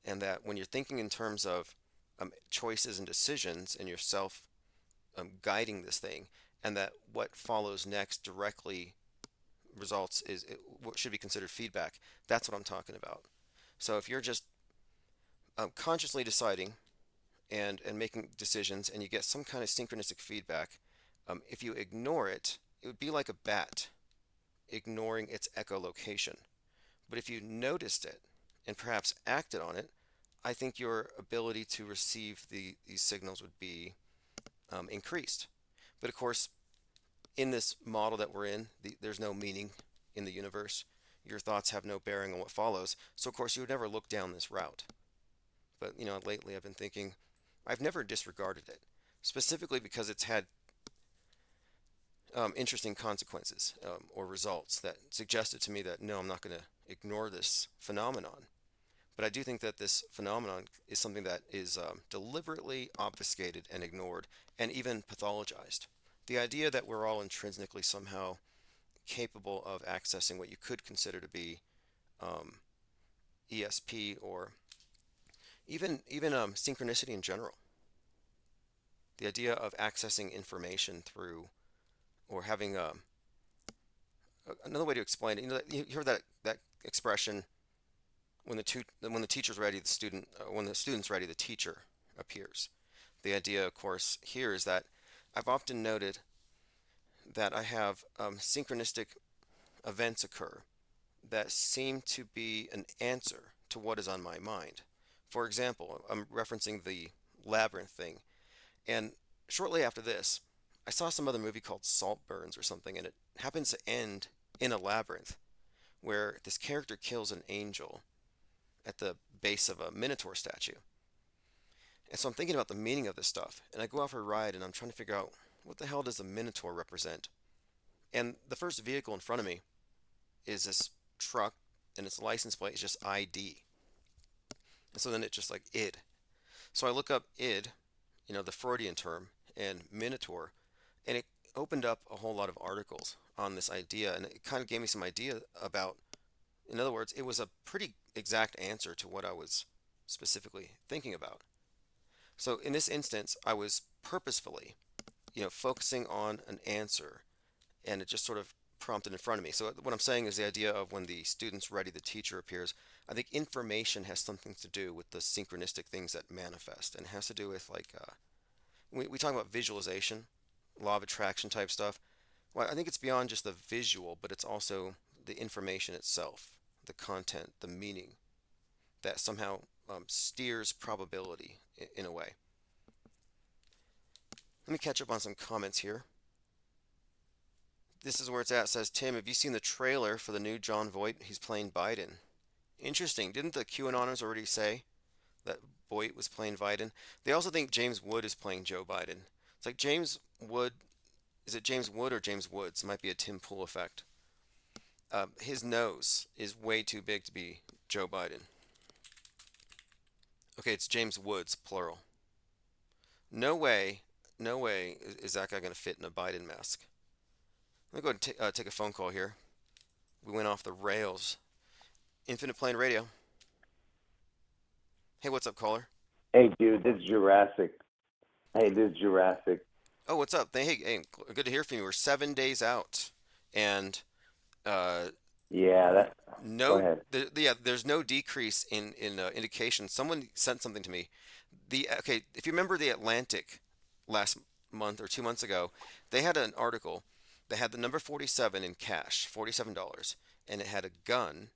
and that when you're thinking in terms of choices and decisions and yourself guiding this thing, and that what follows next directly results what should be considered feedback. That's what I'm talking about. So if you're just consciously deciding and making decisions, and you get some kind of synchronistic feedback, if you ignore it, it would be like a bat ignoring its echolocation. But if you noticed it and perhaps acted on it, I think your ability to receive these signals would be increased. But of course, in this model that we're in, there's no meaning in the universe. Your thoughts have no bearing on what follows. So of course, you would never look down this route. But lately I've been thinking, I've never disregarded it, specifically because it's had interesting consequences or results that suggested to me that no, I'm not going to ignore this phenomenon. But I do think that this phenomenon is something that is deliberately obfuscated and ignored and even pathologized. The idea that we're all intrinsically somehow capable of accessing what you could consider to be ESP or even synchronicity in general. The idea of accessing information through or having another way to explain it. You hear that expression, when the teacher's ready, the student when the student's ready, the teacher appears. The idea, of course, here is that I've often noted that I have synchronistic events occur that seem to be an answer to what is on my mind. For example, I'm referencing the labyrinth thing, and shortly after this, I saw some other movie called Saltburns or something, and it happens to end in a labyrinth where this character kills an angel at the base of a Minotaur statue. And so I'm thinking about the meaning of this stuff, and I go out for a ride and I'm trying to figure out what the hell does the Minotaur represent? And the first vehicle in front of me is this truck, and its license plate is just ID. And so then it's just like id. So I look up id, the Freudian term, and Minotaur, and it opened up a whole lot of articles on this idea, and it kind of gave me some idea about, in other words, it was a pretty exact answer to what I was specifically thinking about. So in this instance, I was purposefully, focusing on an answer, and it just sort of prompted in front of me. So what I'm saying is the idea of when the student's ready, the teacher appears. I think information has something to do with the synchronistic things that manifest, and it has to do with like we talk about visualization, law of attraction type stuff. Well, I think it's beyond just the visual, but it's also the information itself, the content, the meaning that somehow steers probability in a way. Let me catch up on some comments here. This is where it's at. It says, Tim, have you seen the trailer for the new John Voight? He's playing Biden. Interesting. Didn't the QAnoners already say that Voight was playing Biden? They also think James Wood is playing Joe Biden. It's like James Wood. Is it James Wood or James Woods? It might be a Tim Pool effect. His nose is way too big to be Joe Biden. Okay, it's James Woods, plural. No way is that guy going to fit in a Biden mask. Let me go ahead and take a phone call here. We went off the rails. Infinite Plane Radio. Hey, what's up, caller? Hey, dude, this is Jurassic. Hey, this is Jurassic. Oh, what's up? Hey, good to hear from you. We're 7 days out, and Go ahead. there's no decrease in indication. Someone sent something to me. If you remember the Atlantic last month or 2 months ago, they had an article that had the number 47 in cash, $47, and it had a gun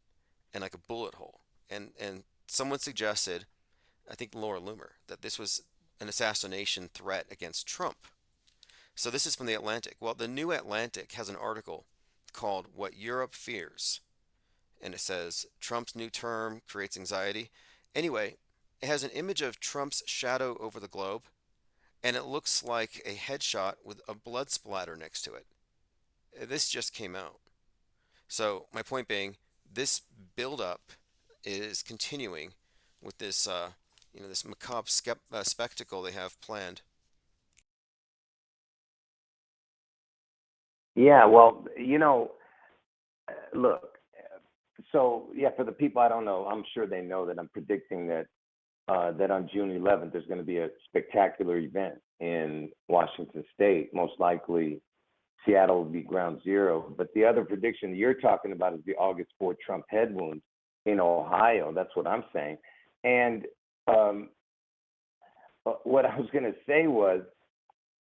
and like a bullet hole. And someone suggested, I think Laura Loomer, that this was an assassination threat against Trump. So this is from the Atlantic. Well, the New Atlantic has an article called What Europe Fears. And it says, Trump's new term creates anxiety. Anyway, it has an image of Trump's shadow over the globe, and it looks like a headshot with a blood splatter next to it. This just came out. So my point being, this build-up is continuing with this, this macabre spectacle they have planned. Yeah, well, look, so, yeah, for the people I don't know, I'm sure they know that I'm predicting that that on June 11th there's going to be a spectacular event in Washington State. Most likely, Seattle will be ground zero. But the other prediction you're talking about is the August 4th Trump head wound in Ohio. That's what I'm saying. And what I was going to say was,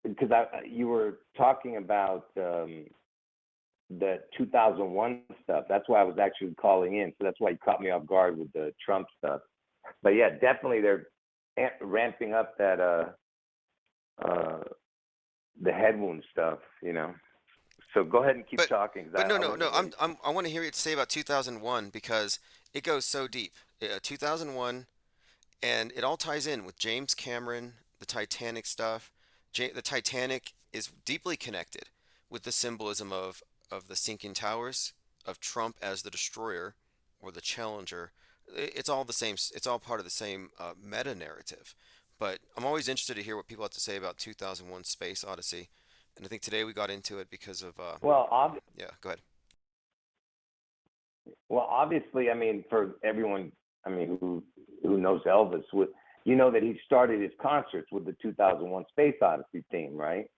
because you were talking about the 2001 stuff. That's why I was actually calling in. So that's why you caught me off guard with the Trump stuff. But yeah, definitely they're ramping up that the head wound stuff, you know. So go ahead and keep talking. But no. I want to hear you say about 2001 because it goes so deep. 2001, and it all ties in with James Cameron, the Titanic stuff. The Titanic is deeply connected with the symbolism of the sinking towers, of Trump as the destroyer or the challenger. It's all the same. It's all part of the same meta narrative. But I'm always interested to hear what people have to say about 2001: Space Odyssey. And I think today we got into it because of. Yeah, go ahead. Well, obviously, I mean, for everyone, I mean, who knows Elvis, you know that he started his concerts with the 2001 Space Odyssey theme, right?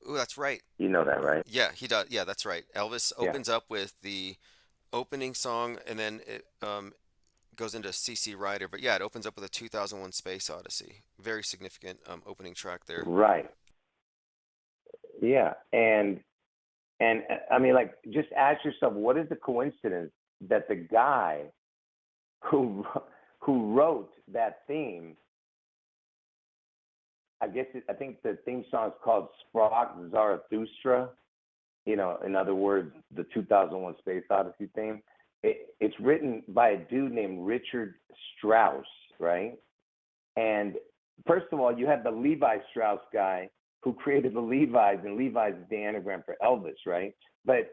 Ooh, that's right. You know that, right? Yeah, he does. Yeah, that's right. Elvis opens up with the opening song, and then it goes into CC Rider. But yeah, it opens up with a 2001 Space Odyssey. Very significant opening track there. Right. Yeah, and I mean, like, just ask yourself, what is the coincidence that the guy who wrote that theme, I think the theme song is called Sprach Zarathustra, you know, in other words, the 2001 Space Odyssey theme. It's written by a dude named Richard Strauss, right? And first of all, you have the Levi Strauss guy who created the Levi's, and Levi's is the anagram for Elvis, right? But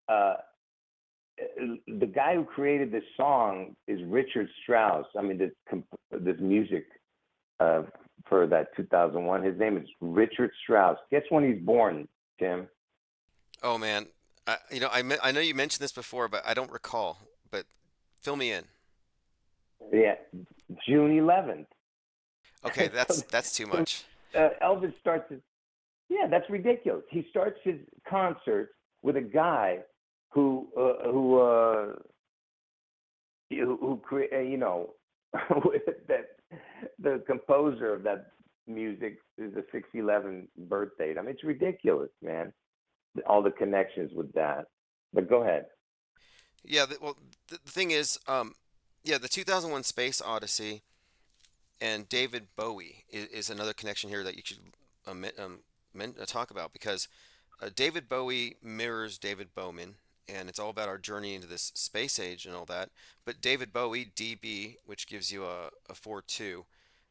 the guy who created this song is Richard Strauss. I mean, this music for that 2001. His name is Richard Strauss. Guess when he's born, Tim? Oh man, I know you mentioned this before, but I don't recall. But fill me in. Yeah, June 11th. Okay, that's too much. Elvis starts his, yeah, that's ridiculous. He starts his concerts with a guy who you know, that the composer of that music is a 6/11 birth date. I mean, it's ridiculous, man. All the connections with that. But go ahead. Yeah, the thing is, yeah, the 2001 Space Odyssey and David Bowie is another connection here that you should talk about because David Bowie mirrors David Bowman, and it's all about our journey into this space age and all that. But David Bowie, DB, which gives you a 4-2,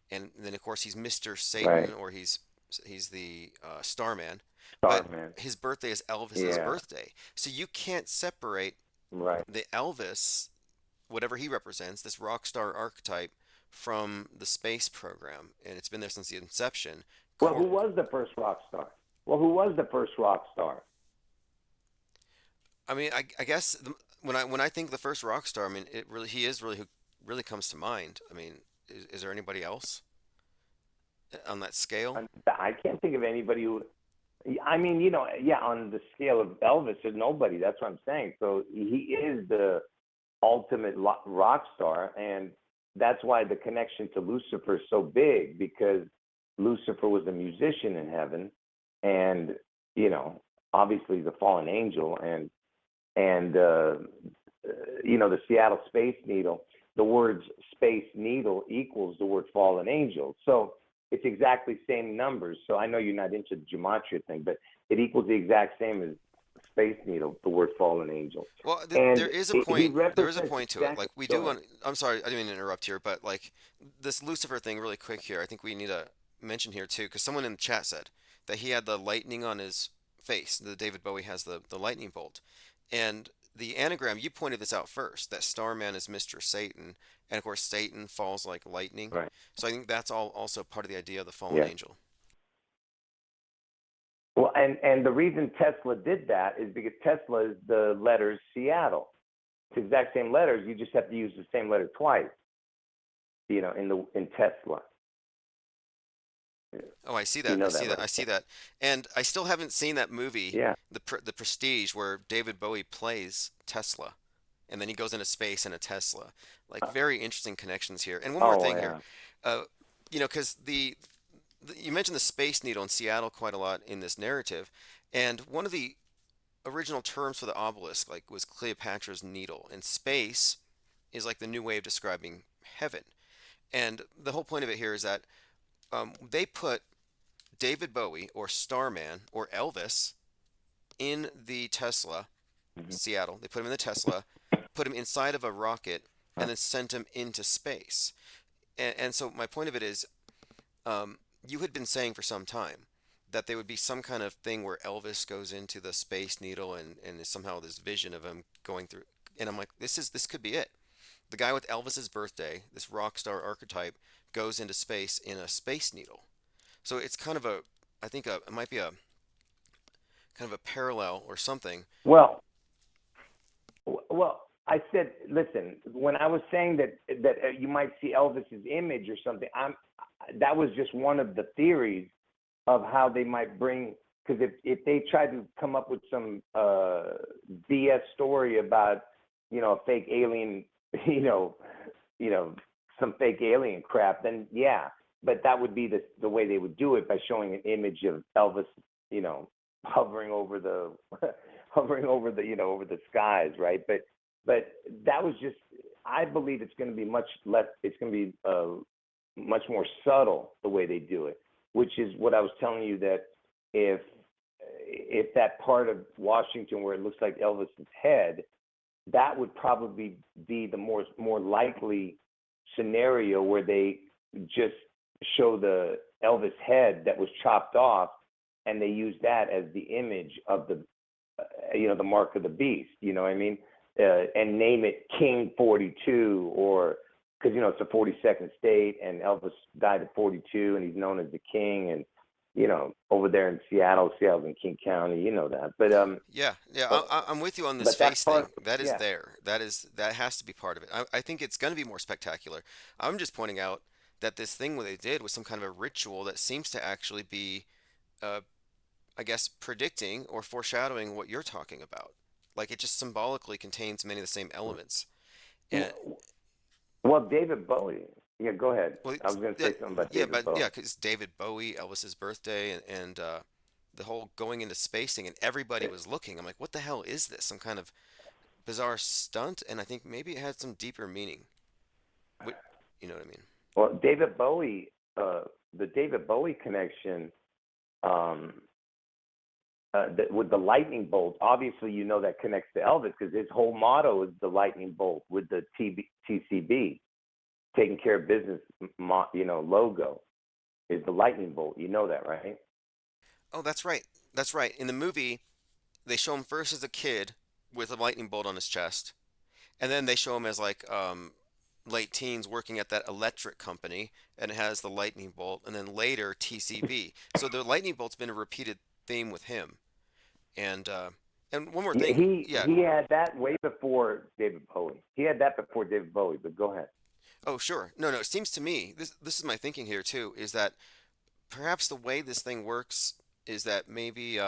and then of course he's Mr. Satan, Right. or he's the Starman. Starman. But his birthday is Elvis's birthday, so you can't separate the Elvis, whatever he represents, this rock star archetype, from the space program, and it's been there since the inception. Well, who was the first rock star? I mean, I guess when I think the first rock star, I mean, he is really who really comes to mind. I mean, is there anybody else on that scale? I can't think of anybody who. I mean, you know, yeah, on the scale of Elvis, there's nobody. That's what I'm saying. So he is the ultimate rock star, and that's why the connection to Lucifer is so big, because Lucifer was a musician in heaven, and you know, obviously the fallen angel, and you know, the Seattle Space Needle. The words Space Needle equals the word fallen angel. So it's exactly same numbers. So I know you're not into the gematria thing, but it equals the exact same as Space Needle, the word fallen angel. Well, there is a point. There is a point to it. Like we do want. I'm sorry, I didn't mean to interrupt here, but like this Lucifer thing, really quick here. I think we need to mention here too, because someone in the chat said that he had the lightning on his face. The David Bowie has the lightning bolt, and the anagram. You pointed this out first. That Starman is Mr. Satan, and of course Satan falls like lightning. Right. So I think that's all also part of the idea of the fallen angel. Well, and the reason Tesla did that is because Tesla is the letters Seattle. It's the exact same letters. You just have to use the same letter twice. in Tesla. Oh, I see You that. I know see that, that. right? I see that. And I still haven't seen that movie, Yeah. the Prestige, where David Bowie plays Tesla, and then he goes into space in a Tesla. Like very interesting connections here. And one more Oh thing here, yeah. uh, because you mentioned the Space Needle in Seattle quite a lot in this narrative, and one of the original terms for the obelisk like was Cleopatra's Needle, and space is like the new way of describing heaven. And the whole point of it here is that they put David Bowie or Starman or Elvis in the Tesla, Mhm. Seattle. They put him in the Tesla, put him inside of a rocket, and then sent him into space. And so my point of it is, you had been saying for some time that there would be some kind of thing where Elvis goes into the Space Needle and there's somehow this vision of him going through. And I'm like, this could be it. The guy with Elvis's birthday, this rock star archetype, goes into space in a Space Needle. So it's kind of I think it might be a kind of a parallel or something. Well, I said, listen, when I was saying that you might see Elvis's image or something, that was just one of the theories of how they might bring. Because if they tried to come up with some BS story about a fake alien, you know, some fake alien crap, then yeah. But that would be the way they would do it, by showing an image of Elvis, hovering over the hovering over the over the skies, right? But that was just. I believe it's going to be much less. It's going to be much more subtle the way they do it, which is what I was telling you, that if that part of Washington where it looks like Elvis's head, that would probably be the more likely scenario, where they just show the Elvis head that was chopped off, and they use that as the image of the the mark of the beast. You know what I mean? And name it King 42, or because it's the 42nd state, and Elvis died at 42, and he's known as the King, and over there in Seattle's in King County, that. But Yeah, but, I'm with you on this but that face thing. part, That is yeah. there. That has to be part of it. I think it's going to be more spectacular. I'm just pointing out that this thing what they did was some kind of a ritual that seems to actually be, uh, I guess, predicting or foreshadowing what you're talking about. Like it just symbolically contains many of the same elements. And Well, David Bowie. Yeah, go ahead. well, I was going to say something about yeah, David but yeah, Bowie. because David Bowie, Elvis's birthday, and the whole going into spacing, and everybody was looking. I'm like, what the hell is this? Some kind of bizarre stunt? And I think maybe it had some deeper meaning. What, you know what I mean? Well, David Bowie, the David Bowie connection, um, with the lightning bolt. Obviously, that connects to Elvis, because his whole motto is the lightning bolt with the TCB, taking care of business. Logo is the lightning bolt. You know that, right? Oh, that's right. That's right. In the movie, they show him first as a kid with a lightning bolt on his chest, and then they show him as like late teens working at that electric company, and it has the lightning bolt, and then later TCB. So the lightning bolt's been a repeated theme with him. And one more Yeah, thing, yeah. he had that way before David Bowie. He had that before David Bowie. But go ahead. Oh, sure. No, no. It seems to me this is my thinking here too. Is that perhaps the way this thing works is that maybe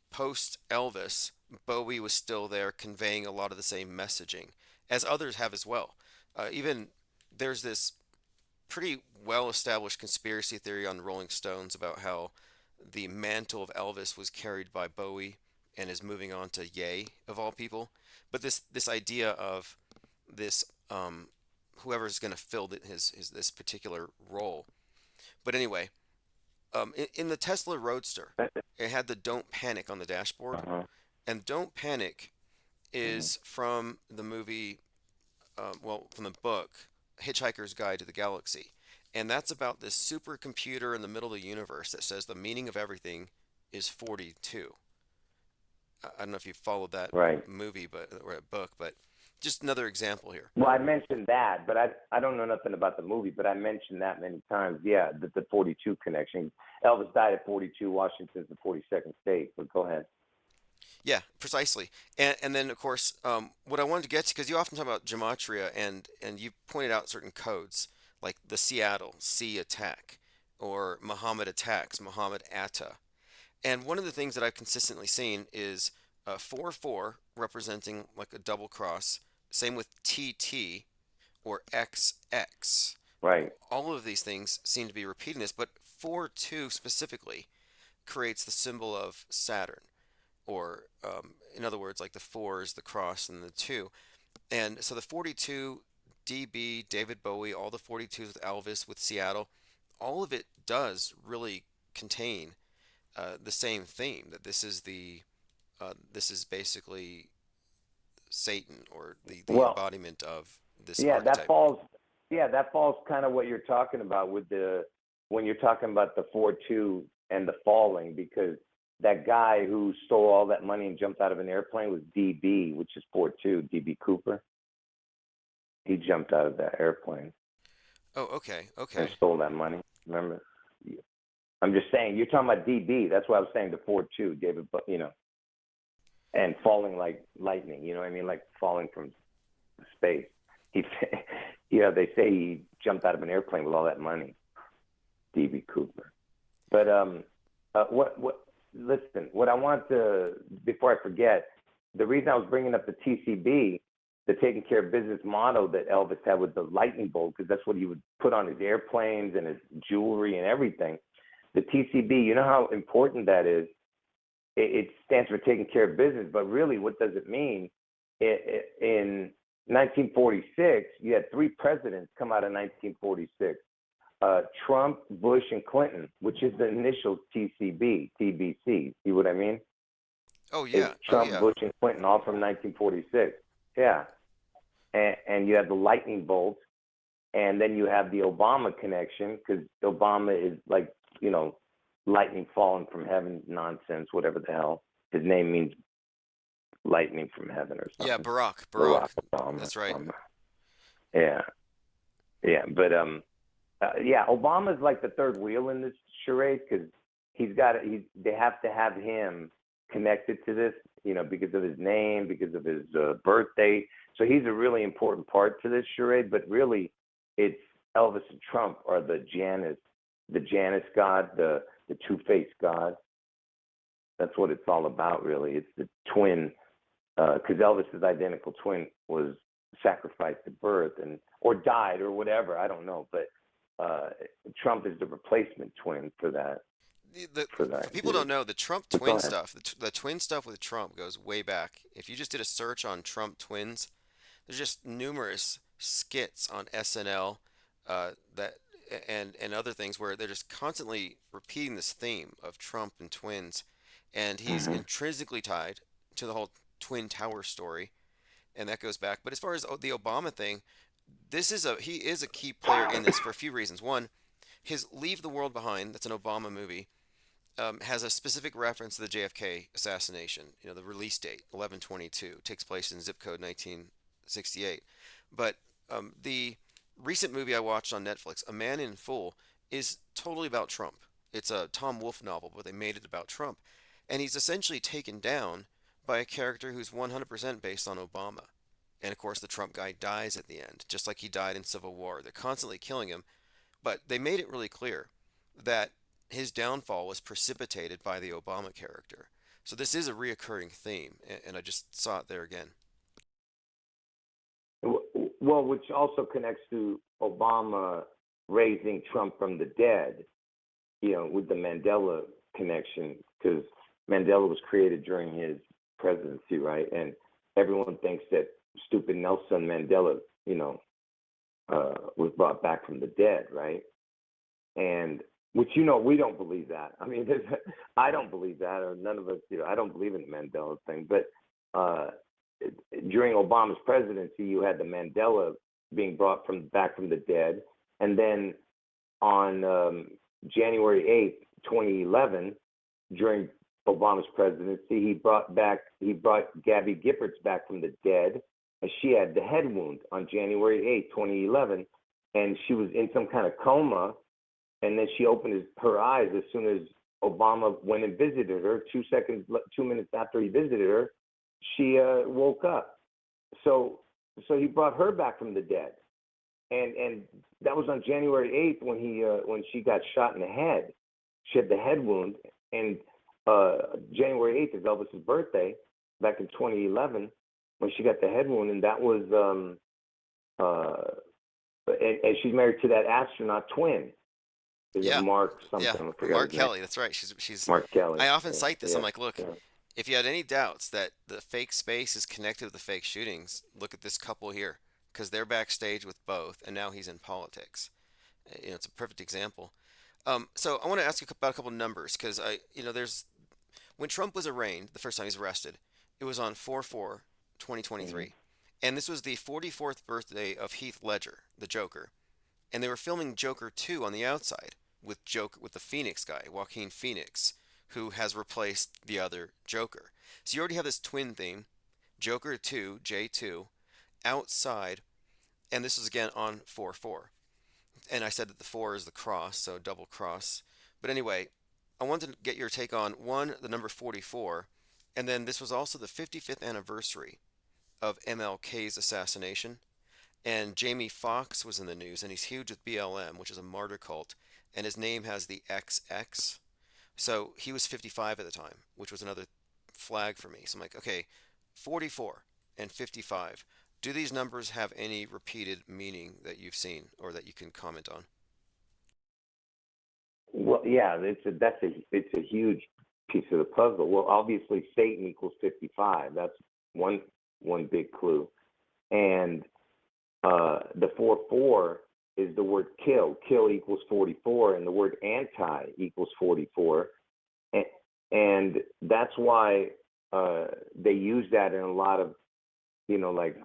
post Elvis, Bowie was still there conveying a lot of the same messaging as others have as well. Even there's this pretty well established conspiracy theory on Rolling Stones about how the mantle of Elvis was carried by Bowie and is moving on to Ye of all people. But this idea of this whoever's going to fill his this particular role. But anyway, in the Tesla Roadster, it had the "Don't Panic" on the dashboard, Uh-huh. and "Don't Panic" Mhm. is from the movie, well, from the book Hitchhiker's Guide to the Galaxy, and that's about this supercomputer in the middle of the universe that says the meaning of everything is 42. I don't know if you followed that Right. movie, or a book, but just another example here. Well, I mentioned that, but I don't know nothing about the movie, but I mentioned that many times. Yeah, the 42 connection. Elvis died at 42. Washington's the 42nd state. But go ahead. Yeah, precisely. And then of course, what I wanted to get to, because you often talk about gematria, and you pointed out certain codes. like the Seattle Sea attack or Muhammad attacks, Muhammad Atta. And one of the things that I've consistently seen is 4-4 representing like a double cross. Same with TT or XX. Right. All of these things seem to be repeating this, but 4-2 specifically creates the symbol of Saturn, or in other words, like the four is the cross and the two. And so the 42, DB, David Bowie, all the 42s with Elvis, with Seattle, all of it does really contain the same theme, that this is basically Satan, or the Well, embodiment of this yeah, that archetype. falls. Yeah, that falls kind of what you're talking about with when you're talking about the 4-2 and the falling, because that guy who stole all that money and jumped out of an airplane was DB, which is 4-2, DB Cooper. He jumped out of that airplane Oh, okay, and okay. stole that money. Remember? I'm just saying, you're talking about DB. That's why I was saying the 4-2, David, and falling like lightning. You know what I mean? Like falling from space. He, they say he jumped out of an airplane with all that money. DB Cooper. But listen, what I want to, before I forget, the reason I was bringing up the TCB, the taking care of business motto that Elvis had with the lightning bolt, because that's what he would put on his airplanes and his jewelry and everything. The TCB, you know how important that is? It stands for taking care of business, but really, what does it mean? In 1946, you had three presidents come out of 1946. Trump, Bush, and Clinton, which is the initials TCB, TBC. See what I mean? Oh It's yeah, oh Trump, yeah. Bush, and Clinton, all from 1946. Yeah. And you have the lightning bolt, and then you have the Obama connection, because Obama is like, lightning falling from heaven nonsense, whatever the hell. His name means lightning from heaven or Yeah, something. Barack, Barack Barack. Obama. That's right. Yeah. Yeah. But yeah, Obama's like the third wheel in this charade, because they have to have him connected to this, because of his name, because of his birthday. So he's a really important part to this charade. But really, it's Elvis and Trump are the Janus God, the two-faced God. That's what it's all about, really. It's the twin, because Elvis's identical twin was sacrificed at birth or died or whatever. I don't know, but Trump is the replacement twin for that. For For that people who don't dude. know, the Trump But go twin ahead. stuff, the twin stuff with Trump goes way back. If you just did a search on Trump twins, there's just numerous skits on SNL, that and other things where they're just constantly repeating this theme of Trump and twins, and he's Hmm. intrinsically tied to the whole Twin Tower story, and that goes back. But as far as the Obama thing, he is a key player in this for a few reasons. One, his Leave the World Behind, that's an Obama movie, has a specific reference to the JFK assassination. The release date, 11/22, takes place in zip code 1968. But the recent movie I watched on Netflix, A Man in Full, is totally about Trump. It's a Tom Wolfe novel, but they made it about Trump. And he's essentially taken down by a character who's 100% based on Obama. And of course, the Trump guy dies at the end, just like he died in Civil War. They're constantly killing him, but they made it really clear that his downfall was precipitated by the Obama character. So this is a reoccurring theme, and I just saw it there again. Well, which also connects to Obama raising Trump from the dead, with the Mandela connection, because Mandela was created during his presidency, right? And everyone thinks that stupid Nelson Mandela, was brought back from the dead, right? And which we don't believe that. I mean, I don't believe that, or none of us. I don't believe in the Mandela thing. But during Obama's presidency, you had the Mandela being brought back from the dead, and then on January 8th, 2011, during Obama's presidency, he brought Gabby Giffords back from the dead, as she had the head wound on January 8th, 2011, and she was in some kind of coma, and then she opened her eyes as soon as Obama went and visited her. 2 minutes after he visited her, she woke up. So he brought her back from the dead. and that was on January 8th when she got shot in the head. She had the head wound, and January 8th is Elvis's birthday back in 2011 when she got the head wound, and that was and she's married to that astronaut twin. Is it Yeah, Mark yeah, something? I forgot Mark his name. Kelly. That's right. She's. Mark Kelly. I often Yeah, cite this. I'm yeah, like, look, yeah. if you had any doubts that the fake space is connected with the fake shootings, look at this couple here, because they're backstage with both, and now he's in politics. It's a perfect example. So I want to ask you about a couple numbers, because there's when Trump was arraigned, the first time he was arrested, it was on 4/4/2023, and this was the 44th birthday of Heath Ledger, the Joker, and they were filming Joker 2 on the outside with the Phoenix guy, Joaquin Phoenix, who has replaced the other Joker. So you already have this twin theme, Joker 2, J2, outside, and this is again on 4/4. And I said that the 4 is the cross, so double cross. But anyway, I wanted to get your take on one, the number 44, and then this was also the 55th anniversary of MLK's assassination. And Jamie Foxx was in the news, and he's huge with BLM, which is a martyr cult, and his name has the XX. So he was 55 at the time, which was another flag for me. So I'm like, okay, 44 and 55. Do these numbers have any repeated meaning that you've seen or that you can comment on? Well, yeah, it's a huge piece of the puzzle. Well, obviously Satan equals 55. That's one big clue, and the 4/4 is the word kill. Kill equals 44, and the word anti equals 44, and that's why they use that in a lot of like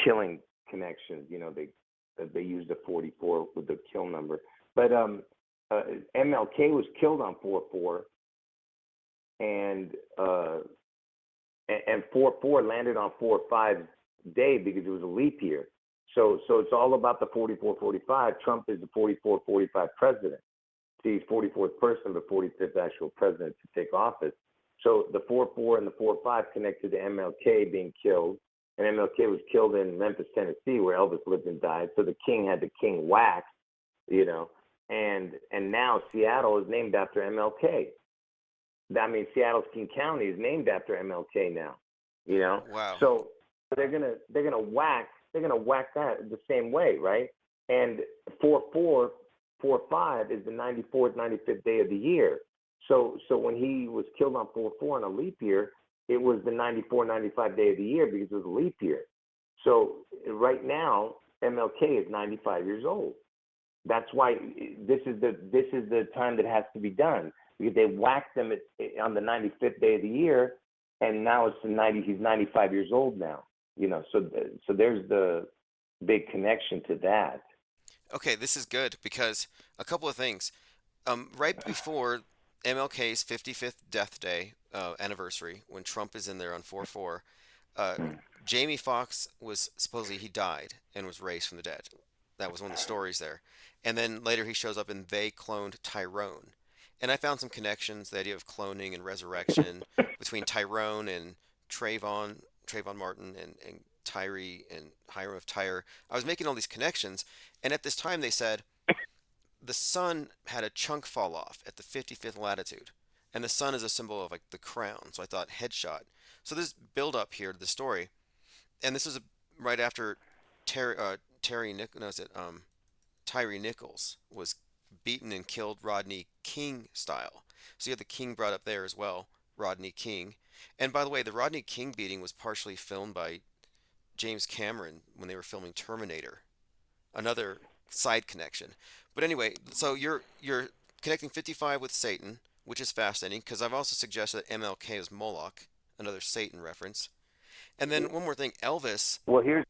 killing connections. They use the 44 with the kill number, but MLK was killed on 4/4, and 4/4 landed on 4/5 day because it was a leap year. So it's all about the 44/45. Trump is the 44/45 president. See, he's 44th person, but 45th actual president to take office. So the 4/4 and the 4/5 connected to MLK being killed, and MLK was killed in Memphis, Tennessee, where Elvis lived and died. So the king had the king waxed, and now Seattle is named after MLK. That means Seattle's King County is named after MLK now. Wow. So they're gonna whack that the same way, right? And 4/4/45 is the 94th, 95th day of the year. So when he was killed on 4/4 in a leap year, it was the 94, 95 day of the year because it was a leap year. So right now, MLK is 95 years old. That's why this is the time that has to be done, because they whacked him on the 95th day of the year, and now it's he's 95 years old now. So there's the big connection to that. Okay, this is good because a couple of things. Right before MLK's 55th death day anniversary, when Trump is in there on 4/4, uh, Jamie Foxx was supposedly he died and was raised from the dead. That was one of the stories there. And then later he shows up and they cloned Tyrone. And I found some connections, the idea of cloning and resurrection between Tyrone and Trayvon Martin and Tyree and Hiram of Tyre. I was making all these connections, and at this time they said the sun had a chunk fall off at the 55th latitude, and the sun is a symbol of like the crown. So I thought headshot. So this build up here to the story, and this is right after Tyree Nichols was beaten and killed Rodney King style. So you have the King brought up there as well, Rodney King. And by the way, the Rodney King beating was partially filmed by James Cameron when they were filming Terminator. Another side connection. But anyway, so you're connecting 55 with Satan, which is fascinating because I've also suggested that MLK is Moloch, another Satan reference. And then one more thing, Elvis Well, here's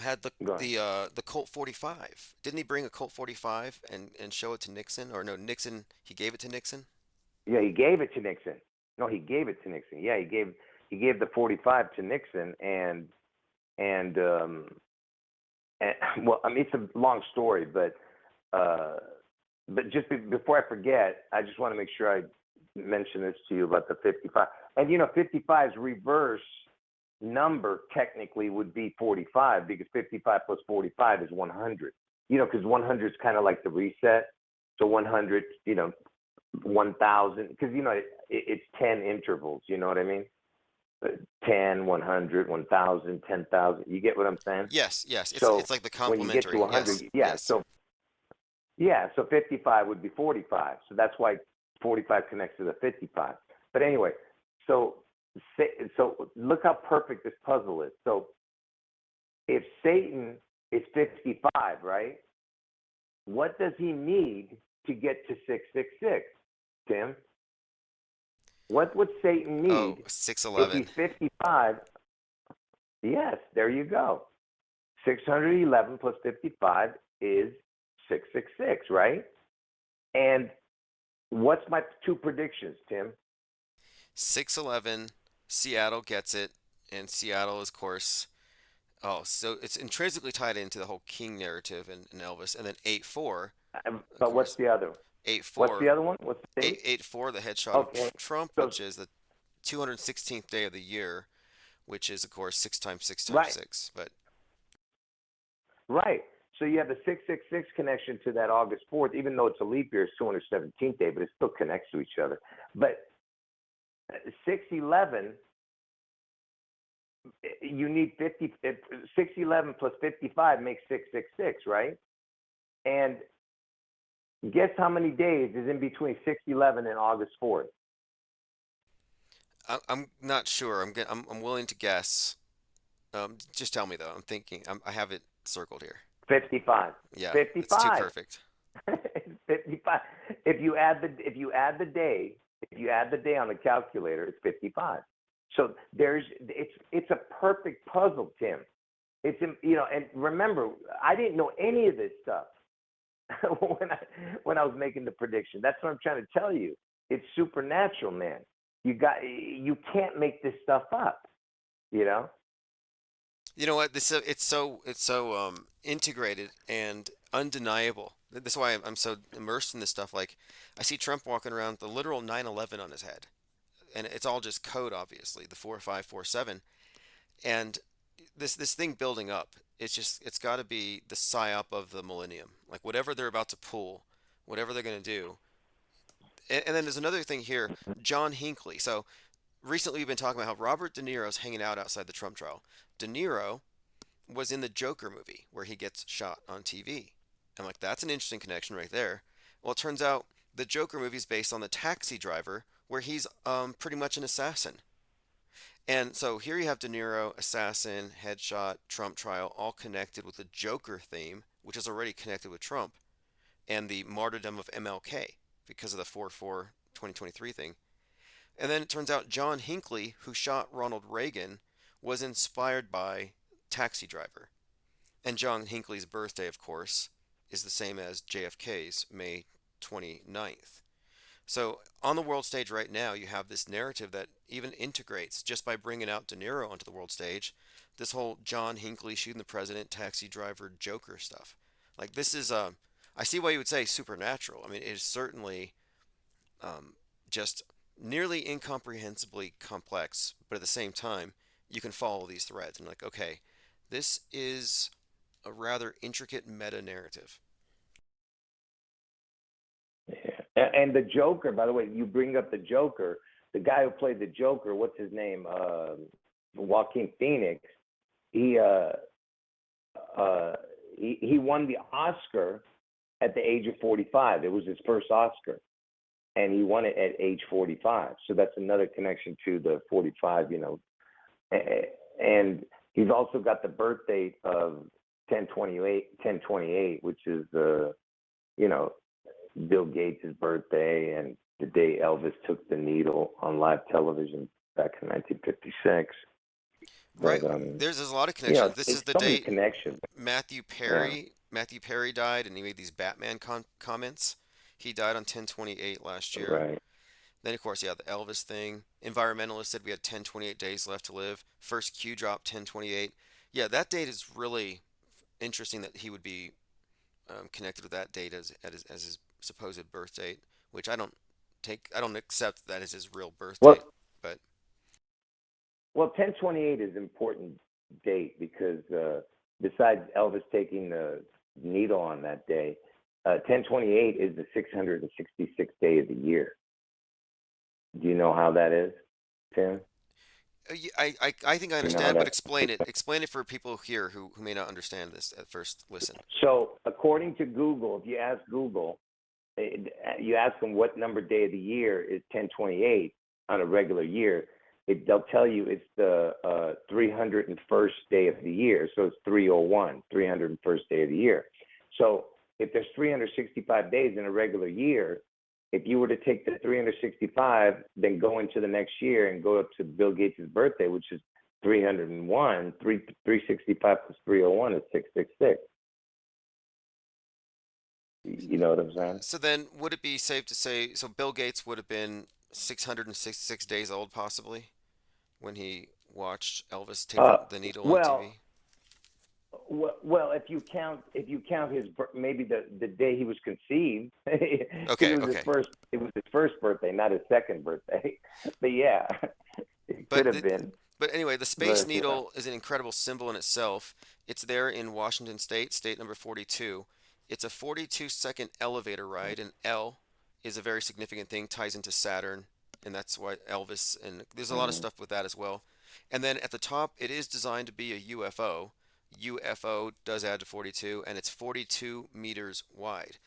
had the go ahead. the Colt 45. Didn't he bring a Colt 45 and show it to Nixon? Or no, Nixon, he gave it to Nixon? Yeah, he gave it to Nixon. No, he gave it to Nixon. Yeah, he gave the 45 to Nixon, and well, I mean, it's a long story, but just before I forget, I just want to make sure I mention this to you about the 55. And 55's reverse number technically would be 45 because 55 plus 45 is 100. Because 100 is kind of like the reset. So 100, 1,000, because it's 10 intervals. You know what I mean? 10, 100, 1,000, 10,000. You get what I'm saying? Yes, yes. So it's like the when you get to complementary. 100, Yes, yeah. yes. So 55 would be 45. So that's why 45 connects to the 55. But anyway, so look how perfect this puzzle is. So if Satan is 55, right? What does he need to get to 666, Tim? What would Satan Oh, need if 611. he's 55? Yes, there you go. 611 plus 55 is 666, right? And what's my two predictions, Tim? 611, Seattle gets it, and Seattle is, of course, oh, so it's intrinsically tied into the whole King narrative and Elvis, and then 8-4, of But what's course, the other? What's 8-4, the other one? What's the date? 8-4, the headshot of Okay. Trump, So which is the 216th day of the year, which is, of course, 6 times 6 times right, 6. But right. So you have the 666 connection to that August 4th, even though it's a leap year, it's 217th day, but it still connects to each other. But 611, you need 611 plus 55 makes 666, right? And guess how many days is in between 611 and August 4th? I'm not sure. I'm willing to guess. Just tell me though. I'm thinking. I have it circled here. 55. Yeah, it's too 55. perfect. 55. If you add the day on the calculator, it's 55. So it's a perfect puzzle, Tim. And remember, I didn't know any of this stuff when I was making the prediction. That's what I'm trying to tell you. It's supernatural, man. You can't make this stuff up, you know? You know what? It's so integrated and undeniable. That's why I'm so immersed in this stuff. Like, I see Trump walking around with the literal 9/11 on his head, and it's all just code, obviously, the 4547, and this thing building up. It's got to be the psyop of the millennium. Like whatever they're about to pull, whatever they're gonna do. And then there's another thing here, John Hinckley. So recently we've been talking about how Robert De Niro's hanging out outside the Trump trial. De Niro was in the Joker movie where he gets shot on TV. I'm like, that's an interesting connection right there. Well, it turns out the Joker movie is based on the Taxi Driver, where he's pretty much an assassin. And so here you have De Niro, assassin, headshot, Trump trial, all connected with the Joker theme, which is already connected with Trump, and the martyrdom of MLK because of the 4/4 2023 thing. And then it turns out John Hinckley, who shot Ronald Reagan, was inspired by Taxi Driver. And John Hinckley's birthday, of course, is the same as JFK's, May 29th. So on the world stage right now, you have this narrative that even integrates just by bringing out De Niro onto the world stage, this whole John Hinckley shooting the president, Taxi Driver, Joker stuff. Like this is, I see why you would say supernatural. I mean, it is certainly just nearly incomprehensibly complex, but at the same time, you can follow these threads and like, okay, this is a rather intricate meta narrative. Yeah. And the Joker, by the way, you bring up the Joker. The guy who played the Joker, what's his name? Joaquin Phoenix. He he won the Oscar at the age of 45. It was his first Oscar, and he won it at age 45. So that's another connection to the 45. And he's also got the birth date of 10/28, which is you know Bill Gates' birthday and the day Elvis took the needle on live television back in 1956. Right. But There's a lot of connections. This is it's the so many date connections. Matthew Yeah, Perry Matthew Perry died, and he made these Batman comments. He died on 10/28 last year. right. Then of course, yeah, the Elvis thing. Environmentalists said we had 10/28 days left to live. First Q drop 10/28. Yeah, that date is really interesting that he would be connected with that date as his supposed birth date, which I don't accept that as his real birth Well, date. But Well, 1028 is an important date because besides Elvis taking the needle on that day, 1028 is the 666th day of the year. Do you know how that is, Tim? I think I You know how understand, but that. explain it. Explain it for people here who may not understand this at first listen. So, according to Google, if you ask Google, you ask them what number day of the year is 1028 on a regular year, they'll tell you it's the 301st day of the year. So it's 301, 301st day of the year. So if there's 365 days in a regular year, if you were to take the 365, then go into the next year and go up to Bill Gates' birthday, which is 301, 365 plus 301 is 666. You know what I'm saying? So then, would it be safe to say, so Bill Gates would have been 666 days old, possibly, when he watched Elvis take Uh, the needle on well, TV? well, if you count his maybe the day he was conceived, because Okay, okay. it was his first birthday, not his second birthday. But yeah, it could But have been. but anyway, the Space But yeah. Needle is an incredible symbol in itself. It's there in Washington State, state number 42. It's a 42-second elevator ride, and L is a very significant thing, ties into Saturn, and that's why Elvis, and there's a lot of Mhm. stuff with that as well. And then at the top, it is designed to be a UFO. UFO does add to 42, and it's 42 meters wide.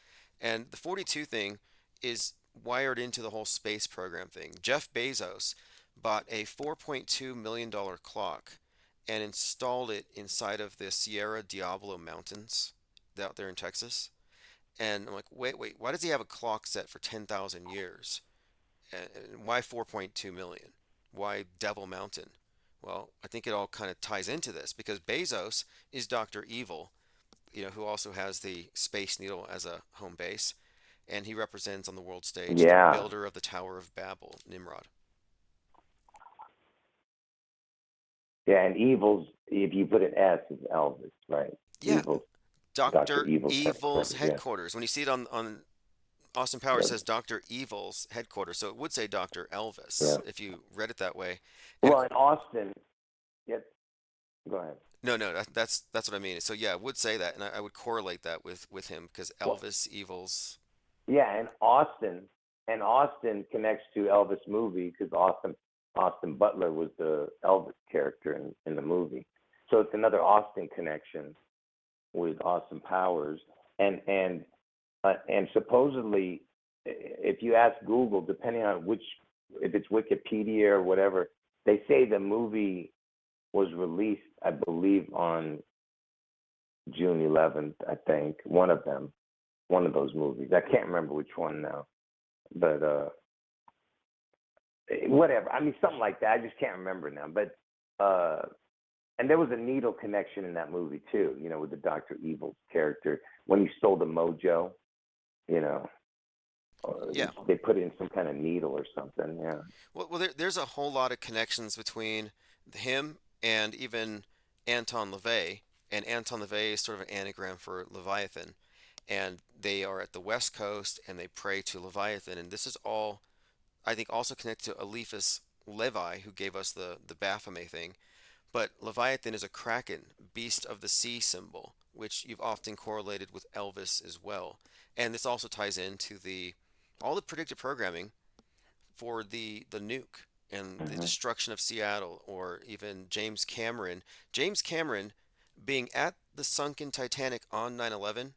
And the 42 thing is wired into the whole space program thing. Jeff Bezos bought a $4.2 million clock and installed it inside of the Sierra Diablo Mountains out there in Texas. And I'm like, wait, why does he have a clock set for 10,000 years? And why 4.2 million? Why Devil Mountain? Well, I think it all kind of ties into this because Bezos is Dr. Evil, who also has the Space Needle as a home base, and he represents on the world stage the Yeah, builder of the Tower of Babel, Nimrod. yeah, and Evil's if you put an S, is Elvis, right? Yeah, Evil's Doctor Dr. Evil's Evil's headquarters. Yeah, headquarters. When you see it on Austin Powers, yeah, says Dr. Evil's headquarters, so it would say Dr. yeah. Elvis if you read it that way. And Well, in Austin, yeah. Go ahead. no, no, that's what I mean. So yeah, I would say that, and I would correlate that with him because Well, Elvis Evil's. yeah, and Austin connects to Elvis movie because Austin Butler was the Elvis character in the movie. So it's another Austin connection with Austin Powers, and supposedly, if you ask Google, depending on if it's Wikipedia or whatever, they say the movie was released, I believe, on June 11th. I think one of those movies. I can't remember which one now, but whatever. I mean, something like that. I just can't remember now. But and there was a needle connection in that movie too. With the Doctor Evil character when he stole the mojo. You know, Yeah. they put it in some kind of needle or something. Yeah. Well, there's a whole lot of connections between him and even Anton LaVey, and Anton LaVey is sort of an anagram for Leviathan, and they are at the West Coast and they pray to Leviathan, and this is all, I think, also connected to Eliphas Levi, who gave us the Baphomet thing. But Leviathan is a kraken, beast of the sea symbol, which you've often correlated with Elvis as well, and this also ties into the all the predictive programming for the nuke and the Hmm. destruction of Seattle, or even James Cameron. James Cameron being at the sunken Titanic on 9/11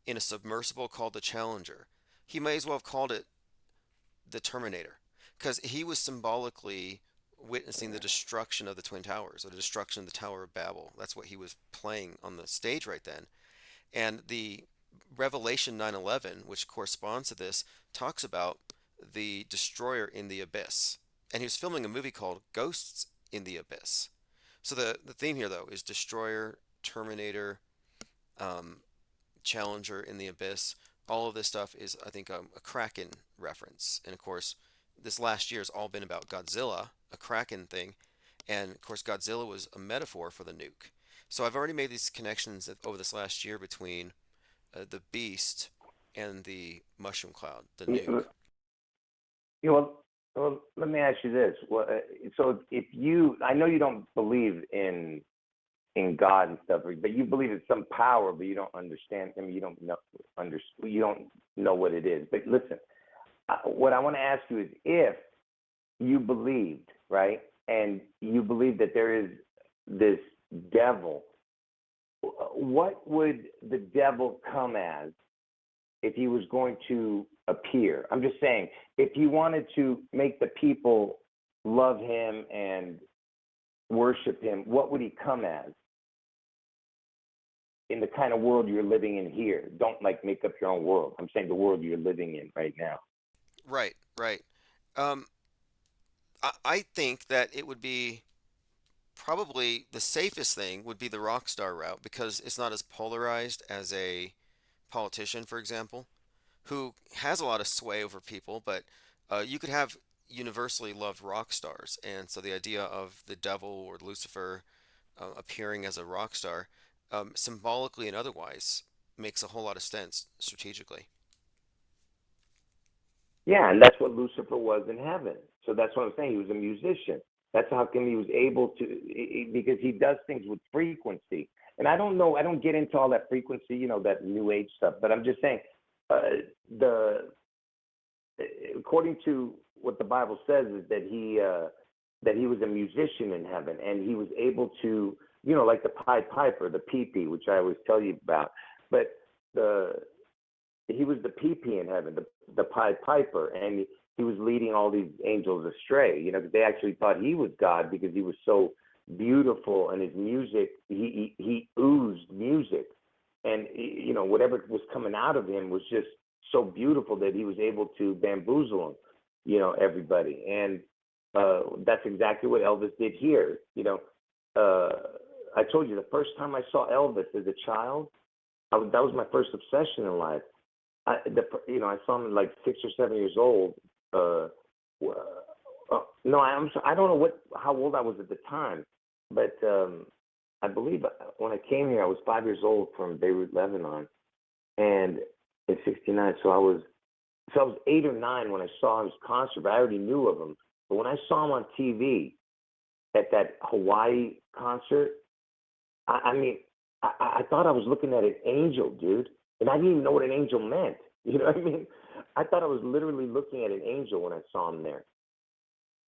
in a submersible called the Challenger. He may as well have called it the Terminator because he was symbolically witnessing the destruction of the Twin Towers or the destruction of the Tower of Babel. That's what he was playing on the stage right then. And the Revelation 9/11, which corresponds to this, talks about the destroyer in the abyss. And he was filming a movie called Ghosts in the Abyss. So the theme here, though, is destroyer, Terminator, um, Challenger in the abyss. All of this stuff is, I think, a Kraken reference. And of course, this last year has all been about Godzilla, a Kraken thing. And of course, Godzilla was a metaphor for the nuke. So I've already made these connections over this last year between the beast and the mushroom cloud, the Yeah, nuke. well, Well, let me ask you this. Well, so if you, I know you don't believe in God and stuff, but you believe in some power, but you don't understand. I mean, you don't know what it is. But listen, what I want to ask you is, if you believed, right, and you believe that there is this devil, what would the devil come as if he was going to appear? I'm just saying, if he wanted to make the people love him and worship him, what would he come as in the kind of world you're living in here? Don't like make up your own world. I'm saying the world you're living in right now. Right, right. Um, I think that it would be probably the safest thing would be the rock star route because it's not as polarized as a politician, for example, who has a lot of sway over people, but you could have universally loved rock stars. And so the idea of the devil or Lucifer appearing as a rock star, symbolically and otherwise, makes a whole lot of sense strategically. Yeah, and that's what Lucifer was in heaven. So that's what I'm saying. He was a musician. That's how come he was able to, because he does things with frequency. And I don't know, I don't get into all that frequency, that new age stuff. But I'm just saying, uh, the according to what the Bible says is that he was a musician in heaven, and he was able to, like the Pied Piper, the pee, which I always tell you about. But the he was the pee in heaven, the Pied Piper, and he was leading all these angels astray. Because they actually thought he was God because he was so beautiful, and his music, he oozed music, and whatever was coming out of him was just so beautiful that he was able to bamboozle them, everybody, and that's exactly what Elvis did here. Uh, I told you the first time I saw Elvis as a child, that was my first obsession in life. I saw him like 6 or 7 years old. No, I don't know how old I was at the time, but I believe when I came here, I was 5 years old from Beirut, Lebanon, and in '69. So I was 8 or 9 when I saw his concert. But I already knew of him. But when I saw him on TV at that Hawaii concert, I mean, I thought I was looking at an angel, dude, and I didn't even know what an angel meant. You know what I mean? I thought I was literally looking at an angel when I saw him there,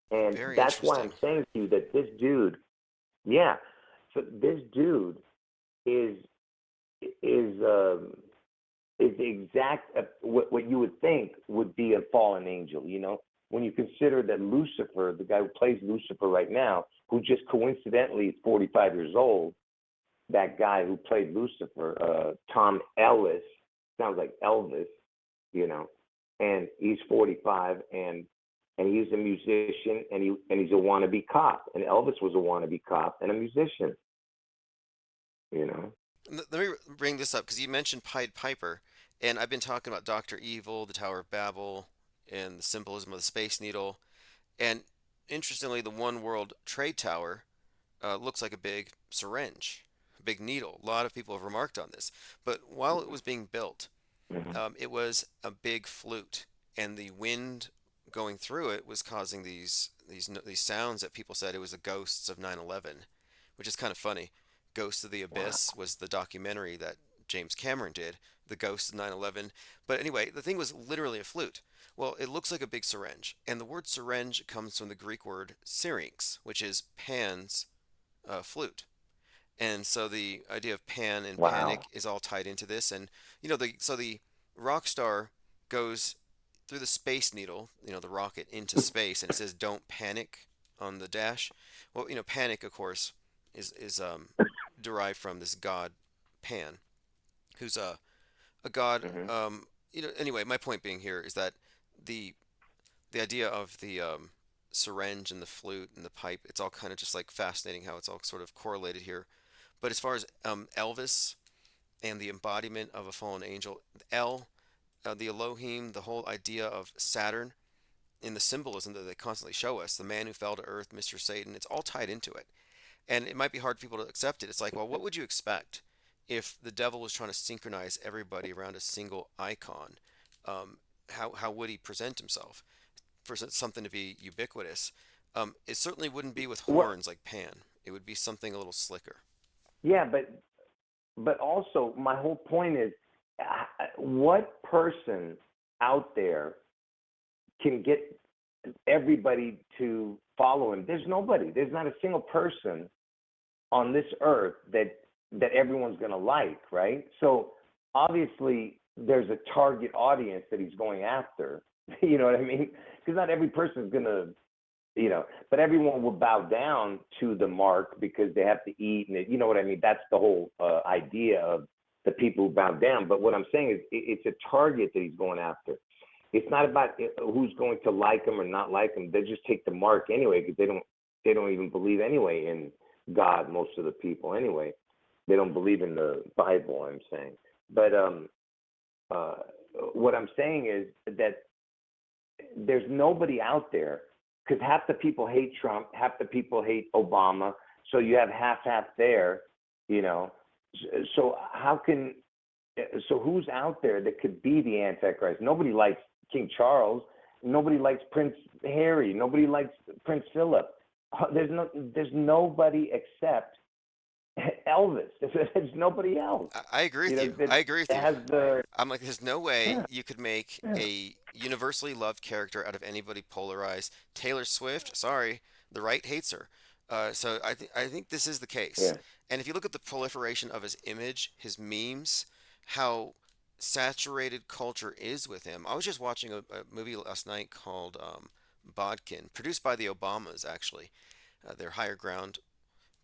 and Very that's why I'm interesting. saying to you that this dude, yeah, so this dude is is um, is the exact what you would think would be a fallen angel. When you consider that Lucifer, the guy who plays Lucifer right now, who just coincidentally is 45 years old, that guy who played Lucifer, Tom Ellis, sounds like Elvis, you know, and he's 45, and he's a musician, and he's a wannabe cop, and Elvis was a wannabe cop and a musician, you know. Let me bring this up because you mentioned Pied Piper, and I've been talking about Dr. Evil, the Tower of Babel, and the symbolism of the Space Needle. And interestingly, the One World Trade Tower looks like a big syringe, a big needle. A lot of people have remarked on this. But while it was being built, Mhm. it was a big flute, and the wind going through it was causing these sounds that people said it was the ghosts of 9/11, which is kind of funny. Ghosts of the Wow. Abyss was the documentary that James Cameron did, the ghosts of 9/11. But anyway, the thing was literally a flute. Well, it looks like a big syringe, and the word syringe comes from the Greek word syrinx, which is Pan's flute. And so the idea of Pan and Wow. panic is all tied into this. And the rock star goes through the space needle, the rocket into space, and it says "Don't panic" on the dash. Well, panic, of course, is derived from this god Pan, who's a god. Hmm. Anyway, my point being here is that the the idea of the syringe and the flute and the pipe, it's all kind of just like fascinating how it's all sort of correlated here. But as far as Elvis and the embodiment of a fallen angel, El, the Elohim, the whole idea of Saturn in the symbolism that they constantly show us, the man who fell to earth, Mr. Satan, it's all tied into it. And it might be hard for people to accept it. It's like, well, what would you expect if the devil was trying to synchronize everybody around a single icon? How would he present himself? for something to be ubiquitous. It certainly wouldn't be with Well, horns like Pan. It would be something a little slicker. yeah, but also my whole point is, what person out there can get everybody to follow him? There's nobody. There's not a single person on this earth that everyone's going to like, right? So obviously there's a target audience that he's going after. You know what I mean? Because not every person is going to, but everyone will bow down to the mark because they have to eat, and you know what I mean? That's the whole idea of the people who bow down. But what I'm saying is, it's a target that he's going after. It's not about who's going to like him or not like him. They just take the mark anyway, because they don't even believe anyway in God. Most of the people anyway, they don't believe in the Bible. I'm saying, but what I'm saying is that there's nobody out there, because half the people hate Trump, half the people hate Obama. So you have half there, you know. So so who's out there that could be the Antichrist? Nobody likes King Charles. Nobody likes Prince Harry. Nobody likes Prince Philip. There's nobody except Elvis. There's nobody else. I agree with you. That I agree with you. has the I'm like, there's no way yeah, you could make yeah, a universally loved character out of anybody polarized. Taylor Swift, sorry, the right hates her. So I think this is the case. yeah. And if you look at the proliferation of his image, his memes, how saturated culture is with him. I was just watching a movie last night called Bodkin, produced by the Obamas, actually. Their Higher Ground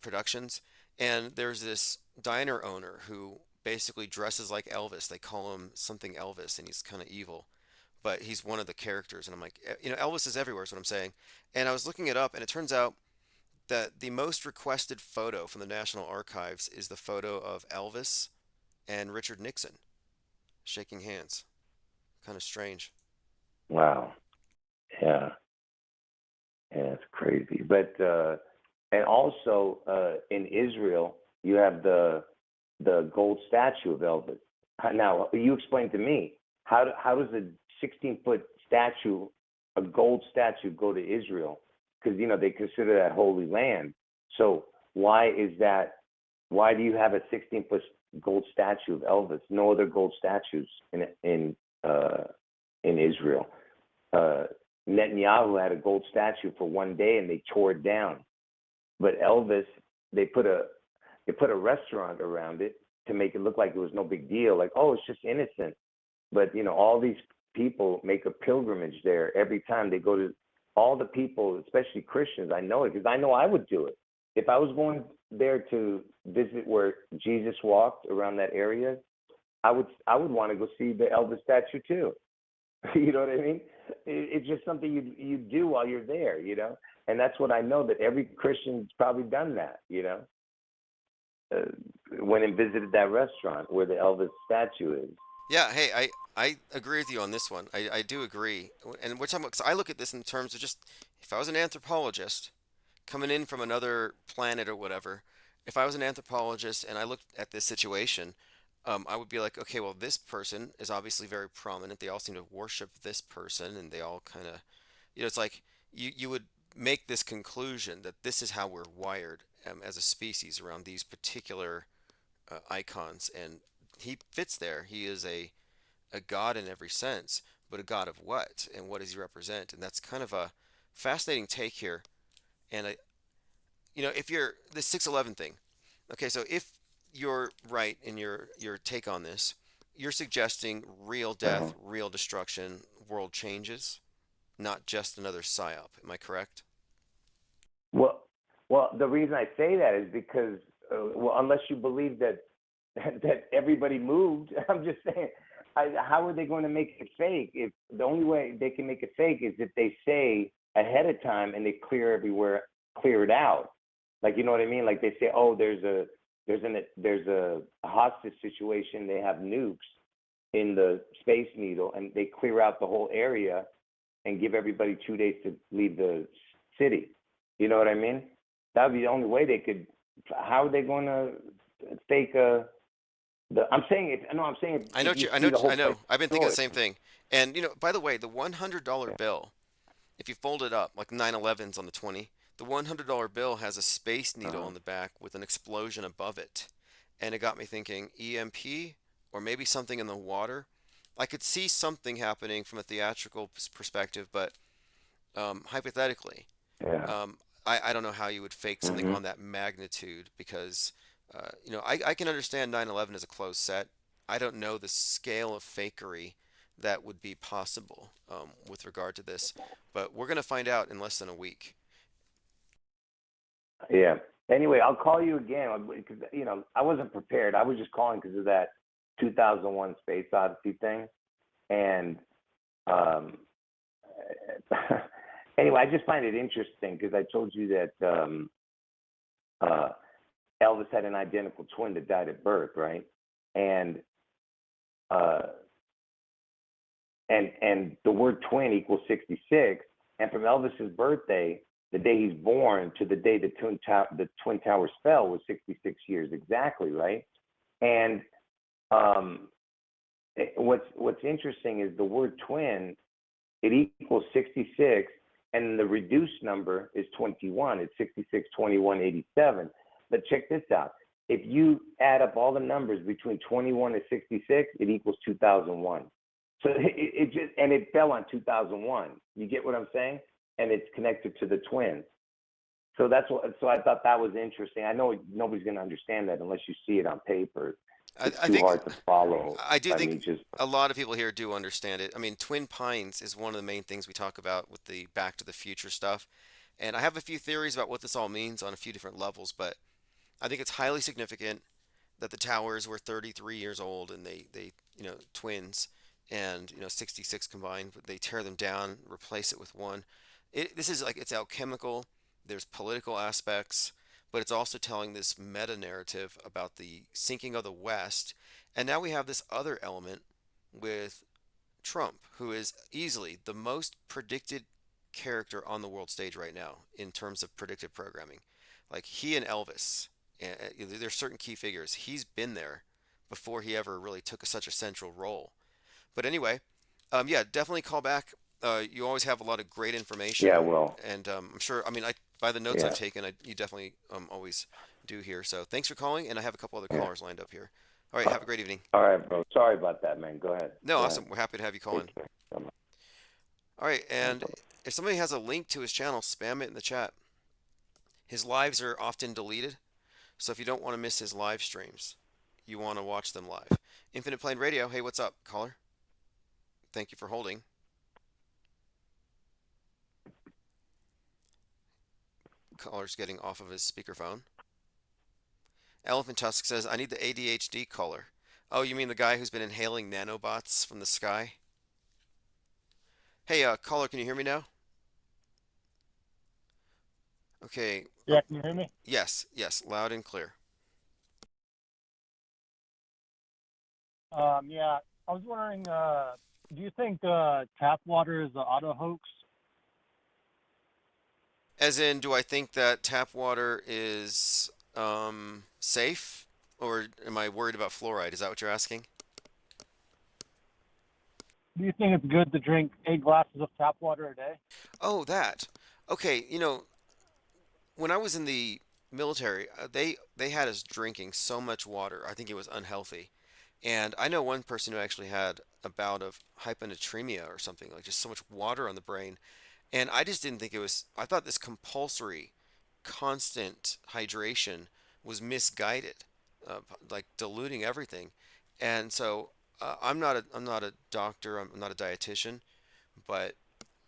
Productions. And there's this diner owner who basically dresses like Elvis. They call him something Elvis, and he's kind of evil, but he's one of the characters. And I'm like, Elvis is everywhere, is what I'm saying. And I was looking it up, and it turns out that the most requested photo from the National Archives is the photo of Elvis and Richard Nixon shaking hands. Kind of strange. Wow. Yeah. Yeah, it's crazy. But and also in Israel, you have the gold statue of Elvis. Now, you explain to me, how does a 16-foot statue, a gold statue, go to Israel? Because they consider that holy land. So why is that? Why do you have a 16-foot gold statue of Elvis? No other gold statues in Israel. Uh, Netanyahu had a gold statue for one day and they tore it down. But Elvis, they put a restaurant around it to make it look like it was no big deal. Like, oh, it's just innocent. But all these people make a pilgrimage there every time they go to. All the people, especially Christians, I know it because I know I would do it. If I was going there to visit where Jesus walked around that area, I would want to go see the Elvis statue too. You know what I mean? It's just something you do while you're there, and that's what I know, that every Christian's probably done that, went and visited that restaurant where the Elvis statue is. Yeah, hey, I agree with you on this one. I do agree. And we're talking about, 'cause I look at this in terms of just, if I was an anthropologist coming in from another planet or whatever, if I was an anthropologist and I looked at this situation, I would be like, okay, well, this person is obviously very prominent. They all seem to worship this person, and they all kind of, it's like you would make this conclusion that this is how we're wired as a species around these particular icons, and he fits there. He is a god in every sense, but a god of what, and what does he represent? And that's kind of a fascinating take here. And if you're the 611 thing, okay, so if you're right in your take on this, you're suggesting real Uh-huh. death, real destruction, world changes, not just another psyop. Am I correct? Well, the reason I say that is because, unless you believe that that everybody moved, I'm just saying, how are they going to make it fake? If the only way they can make it fake is if they say ahead of time and they clear it out. Like, you know what I mean? Like they say, oh, there's a hostage situation. They have nukes in the Space Needle, and they clear out the whole area and give everybody 2 days to leave the city. You know what I mean? That would be the only way they could. How are they going to fake I'm saying it. No, I'm saying I know if what you I see know. the whole I place know. I've been thinking the destroyed. same thing. And by the way, the $100 Yeah. bill If you fold it up, like 9/11's on the 20, the $100 bill has a space needle Uh-huh. on the back with an explosion above it. And it got me thinking EMP or maybe something in the water. I could see something happening from a theatrical perspective, but hypothetically, Yeah. um, I don't know how you would fake something Hmm. on that magnitude because, I can understand 9/11 as a closed set. I don't know the scale of fakery that would be possible with regard to this, but we're going to find out in less than a week. Yeah. Anyway, I'll call you again because I wasn't prepared. I was just calling because of that 2001 Space Odyssey thing, and um, anyway, I just find it interesting because I told you that uh, Elvis had an identical twin that died at birth, right? And uh, and the word twin equals 66. And from Elvis's birthday, the day he's born to the day the twin towers fell was 66 years exactly, right? And um, what's interesting is the word twin, it equals 66, and the reduced number is 21. It's 66, 21, 87. But check this out. If you add up all the numbers between 21 and 66, it equals 2001. So it just, and it fell on 2001. You get what I'm saying? And it's connected to the twins. So that's what. So I thought that was interesting. I know nobody's going to understand that unless you see it on paper. I, It's I too think hard to follow. I do I think mean, just a lot of people here do understand it. I mean, Twin Pines is one of the main things we talk about with the Back to the Future stuff. And I have a few theories about what this all means on a few different levels, but I think it's highly significant that the towers were 33 years old and they twins and 66 combined, but they tear them down, replace it with one. This is like it's alchemical. There's political aspects, but it's also telling this meta narrative about the sinking of the West. And now we have this other element with Trump, who is easily the most predicted character on the world stage right now in terms of predictive programming. Like he and Elvis, there's certain key figures. He's been there before he ever really took such a central role. But anyway, yeah, definitely call back. You always have a lot of great yeah. information, Well, and I'm sure. I mean, by the notes I've yeah, taken, you definitely always do here. So thanks for calling, and I have a couple other yeah. callers lined up here. All right, have a great evening. All right, bro. Sorry about that, man. Go ahead. No, Go ahead. awesome. We're happy to have you call in. Take care. Bye-bye. All right, All right, and bye-bye. if somebody has a link to his channel, spam it in the chat. His lives are often deleted, so if you don't want to miss his live streams, you want to watch them live. Infinite Plane Radio, hey, what's up, caller? Thank you for holding. Caller's getting off of his speakerphone. Elephant Tusk says, I need the ADHD caller. Oh, you mean the guy who's been inhaling nanobots from the sky? Hey, caller, can you hear me now? Okay. Yeah, can you hear me? Yes, yes, loud and clear. Yeah, I was wondering, do you think tap water is an auto hoax? As in, do I think that tap water is safe? Or am I worried about fluoride? Is that what you're asking? Do you think it's good to drink 8 glasses of tap water a day? Oh, that. Okay, when I was in the military, they had us drinking so much water. I think it was unhealthy. And I know one person who actually had a bout of hyponatremia or something, like just so much water on the brain. And I just didn't think it was, I thought this compulsory, constant hydration was misguided, like diluting everything. And so I'm not a doctor, I'm not a dietitian, but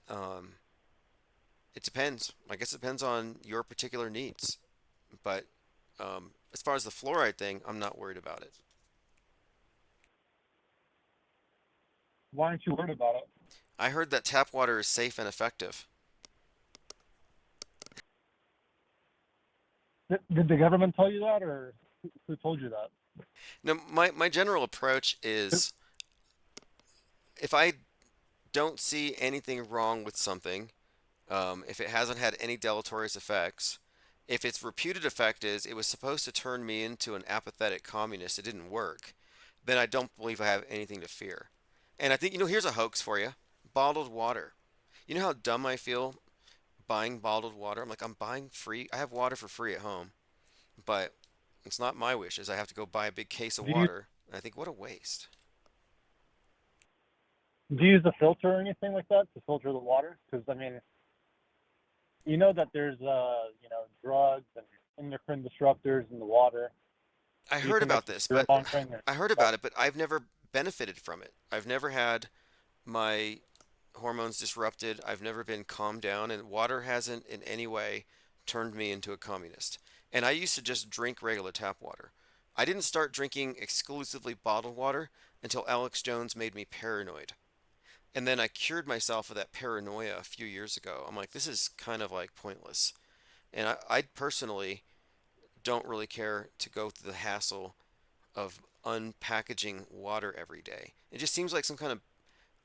um, it depends. I guess it depends on your particular needs. But as far as the fluoride thing, I'm not worried about it. Why aren't you worried about it? I heard that tap water is safe and effective. Did the government tell you that, or who told you that? Now, my general approach is if I don't see anything wrong with something, if it hasn't had any deleterious effects, if its reputed effect is it was supposed to turn me into an apathetic communist, it didn't work, then I don't believe I have anything to fear. And I think, here's a hoax for you: bottled water. You know how dumb I feel buying bottled water? I'm like, I'm buying free. I have water for free at home, but it's not my wishes. I have to go buy a big case of Do you water. And I think, what a waste. do you use a filter or anything like that to filter the water? Because I mean, you know that there's drugs and endocrine disruptors in the water. I Do you heard think that's about this, fear but mongering or I heard about it, but I've never benefited from it. I've never had my hormones disrupted. I've never been calmed down, and water hasn't in any way turned me into a communist. And I used to just drink regular tap water. I didn't start drinking exclusively bottled water until Alex Jones made me paranoid. And then I cured myself of that paranoia a few years ago. I'm like, this is kind of like pointless. And I personally don't really care to go through the hassle of unpackaging water every day. It just seems like some kind of,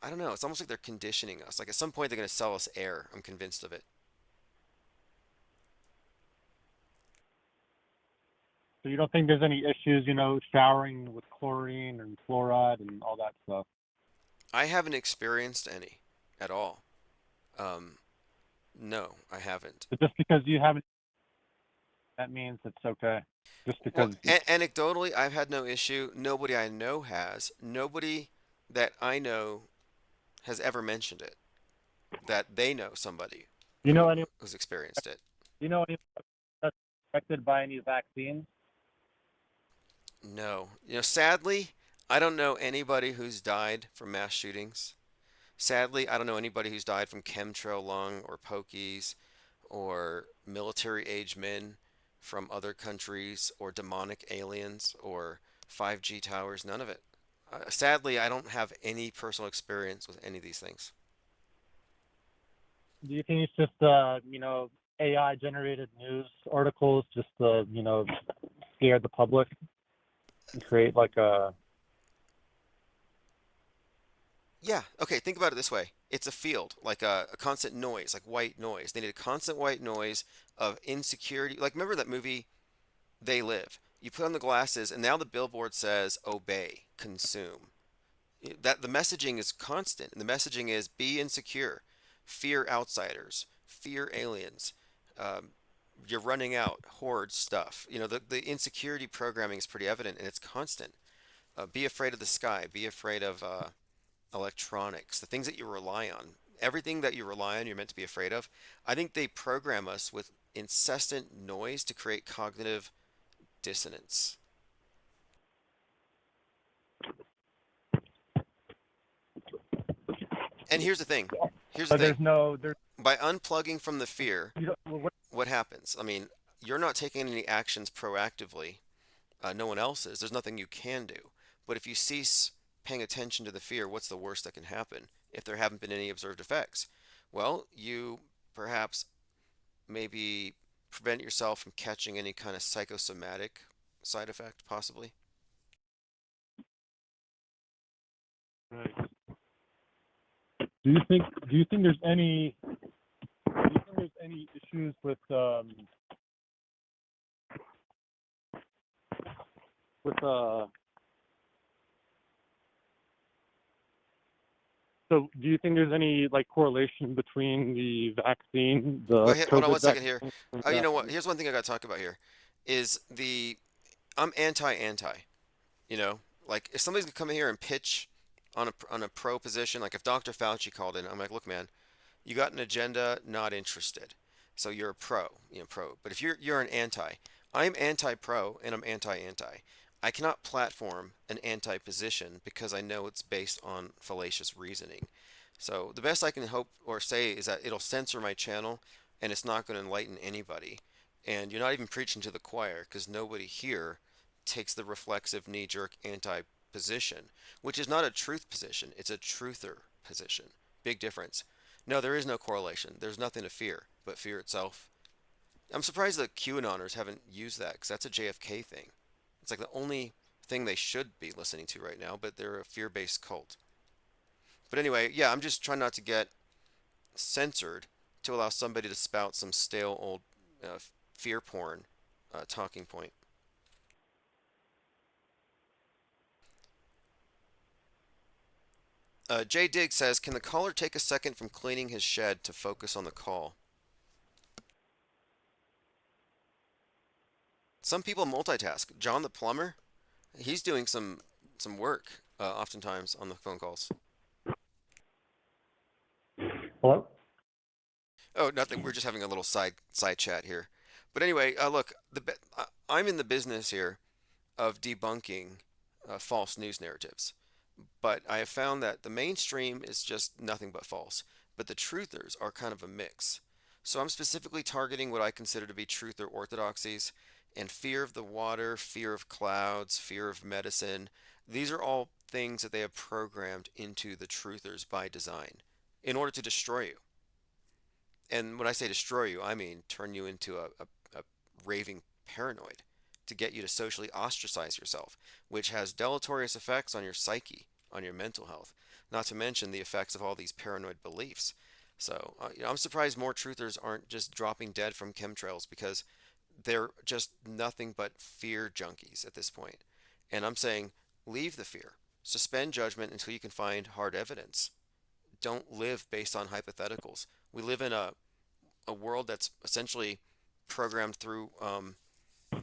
I don't know, it's almost like they're conditioning us. Like at some point they're going to sell us air. I'm convinced of it. so you don't think there's any issues, showering with chlorine and fluoride and all that stuff? I haven't experienced any at all. Um, no, I haven't. But just because you haven't, that means it's okay. Just Well, because it's anecdotally, I've had no issue. Nobody I know has. Nobody that I know has ever mentioned it, that they know somebody you know any who's experienced it. you know anyone that's affected by any vaccines? No. Sadly, I don't know anybody who's died from mass shootings. Sadly, I don't know anybody who's died from chemtrail lung or pokies or military age men from other countries or demonic aliens or 5G towers. None of it. Sadly, I don't have any personal experience with any of these things. Do you think it's just AI generated news articles just to scare the public and create like a Yeah, okay, think about it this way. It's a field, like a constant noise, like white noise. They need a constant white noise of insecurity. Like, remember that movie, They Live? You put on the glasses, and now the billboard says, obey, consume. That the messaging is constant, and the messaging is be insecure, fear outsiders, fear aliens. Um, you're running out, hoard stuff. The insecurity programming is pretty evident, and it's constant. Be afraid of the sky. Be afraid of electronics, the things that you rely on, everything that you rely on, you're meant to be afraid of. I think they program us with incessant noise to create cognitive dissonance. And here's the thing. Here's the but thing. there's By unplugging from the fear, you don't, well, what happens? I mean, you're not taking any actions proactively. No one else is. There's nothing you can do. But if you cease paying attention to the fear, what's the worst that can happen if there haven't been any observed effects? Well, you perhaps maybe prevent yourself from catching any kind of psychosomatic side effect, possibly. right. Do you think there's any issues with so do you think there's any like correlation between the vaccine, Well, the hold on one COVID second here. vaccine and You that? know what? Here's one thing I got to talk about here. Is the I'm anti-anti. You know, like if somebody's gonna come in here and pitch on a pro position, like if Dr. Fauci called in, I'm like, look, man, you got an agenda, not interested. So you're a pro, pro. But if you're an anti, I'm anti-pro and I'm anti-anti. I cannot platform an anti-position because I know it's based on fallacious reasoning. So the best I can hope or say is that it'll censor my channel and it's not going to enlighten anybody. And you're not even preaching to the choir because nobody here takes the reflexive knee-jerk anti-position, which is not a truth position. It's a truther position. Big difference. No, there is no correlation. There's nothing to fear but fear itself. I'm surprised the QAnoners haven't used that because that's a JFK thing. It's like the only thing they should be listening to right now, but they're a fear-based cult. But anyway, yeah, I'm just trying not to get censored to allow somebody to spout some stale old uh, fear porn talking point. Jay Diggs says, can the caller take a second from cleaning his shed to focus on the call? Some people multitask. John the plumber, he's doing some work oftentimes on the phone calls. Hello? Oh, nothing. We're just having a little side chat here. But anyway, look, I'm in the business here of debunking false news narratives. But I have found that the mainstream is just nothing but false. But the truthers are kind of a mix. So I'm specifically targeting what I consider to be truth or orthodoxies, and fear of the water, fear of clouds, fear of medicine. These are all things that they have programmed into the truthers by design in order to destroy you. And when I say destroy you, I mean turn you into a raving paranoid to get you to socially ostracize yourself, which has deleterious effects on your psyche, on your mental health, not to mention the effects of all these paranoid beliefs. So, I'm surprised more truthers aren't just dropping dead from chemtrails because they're just nothing but fear junkies at this point. And I'm saying leave the fear, suspend judgment until you can find hard evidence. Don't live based on hypotheticals. We live in a world that's essentially programmed through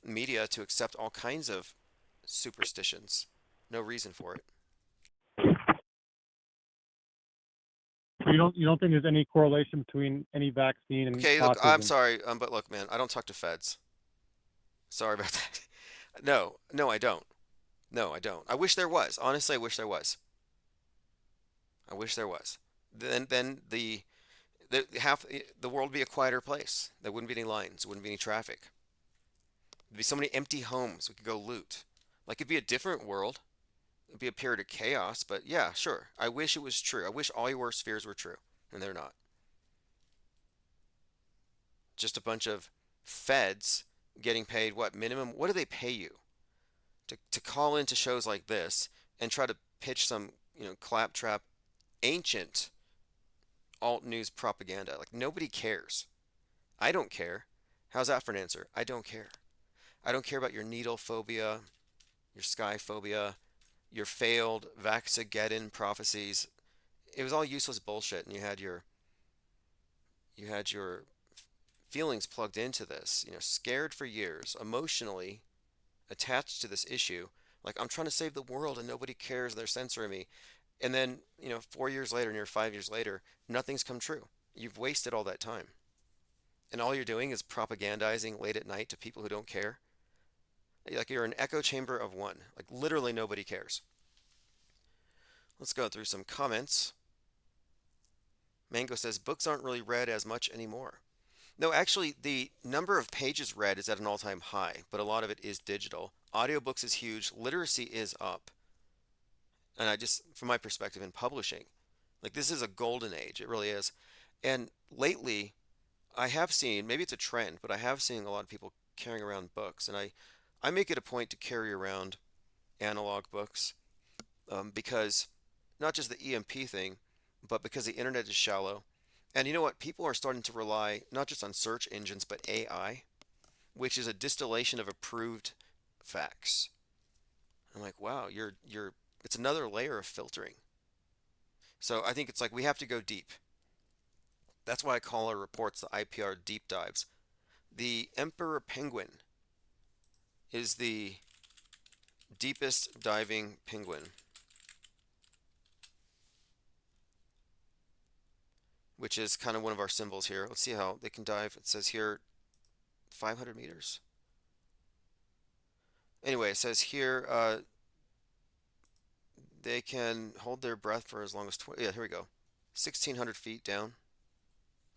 media to accept all kinds of superstitions. No reason for it. So you don't think there's any correlation between any vaccine and Okay, look, I'm autism? sorry, but look, man, I don't talk to feds. Sorry about that. No, no, I don't. No, I don't. I wish there was. Honestly, I wish there was. I wish there was. Then the half the world would be a quieter place. There wouldn't be any lines. There wouldn't be any traffic. There'd be so many empty homes we could go loot. Like it'd be a different world. It'd be a period of chaos, but yeah, sure. I wish it was true. I wish all your worst fears were true, and they're not. Just a bunch of feds getting paid what minimum? What do they pay you to call into shows like this and try to pitch some, claptrap ancient alt news propaganda? Like nobody cares. I don't care. How's that for an answer? I don't care. I don't care about your needle phobia, your sky phobia, your failed Vaxageddon prophecies. It was all useless bullshit, and you had your feelings plugged into this. Scared for years, emotionally attached to this issue. Like I'm trying to save the world, and nobody cares. They're censoring me. And then 4 years later, near 5 years later, nothing's come true. You've wasted all that time, and all you're doing is propagandizing late at night to people who don't care. Like you're an echo chamber of one. Like literally nobody cares. Let's go through some comments. Mango says books aren't really read as much anymore. No, actually, the number of pages read is at an all-time high, but a lot of it is digital. Audiobooks is huge. Literacy is up. And from my perspective in publishing, like this is a golden age. It really is. And lately, I have seen, maybe it's a trend, but I have seen a lot of people carrying around books. And I make it a point to carry around analog books because not just the EMP thing, but because the internet is shallow. And you know what? People are starting to rely not just on search engines, but AI, which is a distillation of approved facts. I'm like, wow, it's another layer of filtering. So I think it's like we have to go deep. That's why I call our reports the IPR deep dives. The emperor penguin is the deepest diving penguin, which is kind of one of our symbols here. Let's see how they can dive. It says here 500 meters. Anyway, it says here they can hold their breath for as long as 20. Yeah, here we go. 1,600 feet down,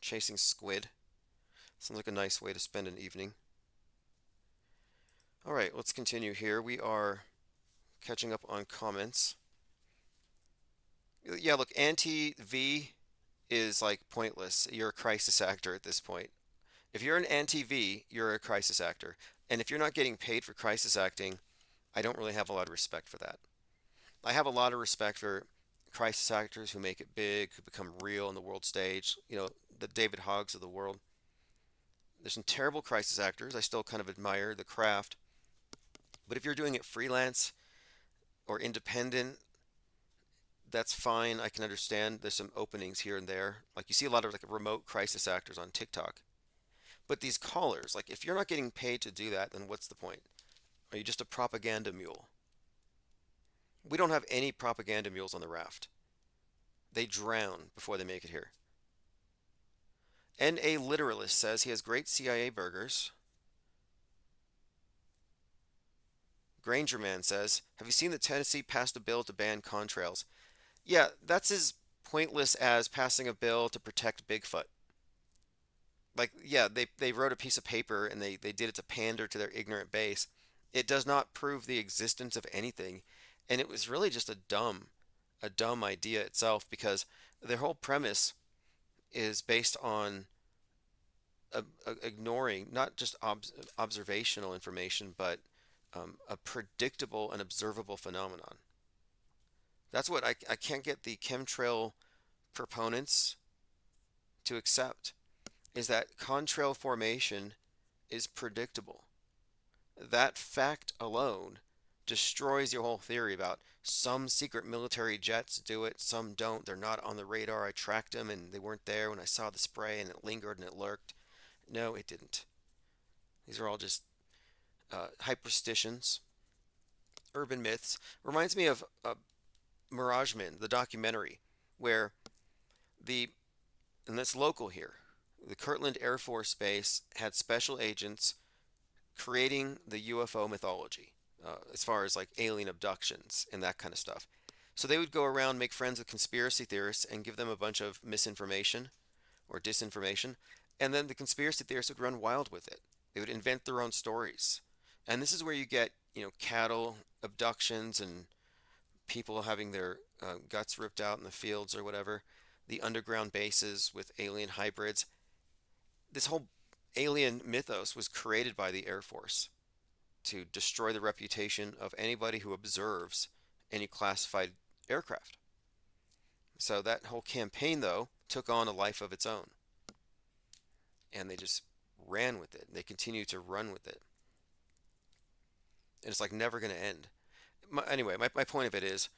chasing squid. Sounds like a nice way to spend an evening. All right, let's continue here. We are catching up on comments. Yeah, look, anti-V is like pointless. You're a crisis actor at this point. If you're an anti-V, you're a crisis actor. And if you're not getting paid for crisis acting, I don't really have a lot of respect for that. I have a lot of respect for crisis actors who make it big, who become real on the world stage. The David Hoggs of the world. There's some terrible crisis actors. I still kind of admire the craft. But if you're doing it freelance or independent, That's fine. I can understand there's some openings here and there. Like you see a lot of like remote crisis actors on TikTok. But these callers, like if you're not getting paid to do that, then what's the point? Are you just a propaganda mule? We don't have any propaganda mules on the raft. They drown before they make it here. And a literalist says he has great CIA burgers. Granger Man says, have you seen that Tennessee passed a bill to ban contrails? Yeah, that's as pointless as passing a bill to protect Bigfoot. Like, yeah, they wrote a piece of paper and they did it to pander to their ignorant base. It does not prove the existence of anything. And it was really just a dumb idea itself because their whole premise is based on ignoring not just observational information, but a predictable and observable phenomenon. That's what I can't get the chemtrail proponents to accept, is that contrail formation is predictable. That fact alone destroys your whole theory about some secret military jets do it, some don't. They're not on the radar. I tracked them and they weren't there when I saw the spray and it lingered and it lurked. No, it didn't. These are all just hyperstitions, urban myths. Reminds me of Mirage Men, the documentary, where the, and that's local here, the Kirtland Air Force Base had special agents creating the UFO mythology, as far as like alien abductions and that kind of stuff. So they would go around, make friends with conspiracy theorists, and give them a bunch of misinformation or disinformation, and then the conspiracy theorists would run wild with it. They would invent their own stories, and this is where you get, cattle abductions and people having their guts ripped out in the fields or whatever. The underground bases with alien hybrids. This whole alien mythos was created by the Air Force to destroy the reputation of anybody who observes any classified aircraft. So that whole campaign, though, took on a life of its own. And they just ran with it. They continue to run with it. And it's like never going to end. Anyway, my point of it is,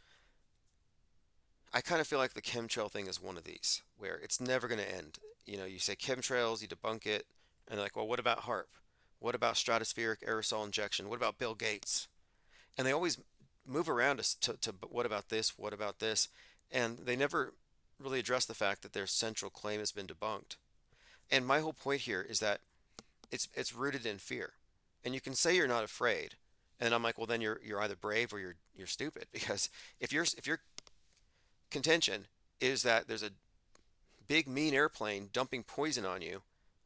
I kind of feel like the chemtrail thing is one of these, where it's never going to end. You say chemtrails, you debunk it, and they're like, well, what about HARP? What about stratospheric aerosol injection? What about Bill Gates? And they always move around us to what about this? What about this? And they never really address the fact that their central claim has been debunked. And my whole point here is that it's rooted in fear. And you can say you're not afraid, and I'm like, well, then you're either brave or you're stupid, because if your contention is that there's a big mean airplane dumping poison on you,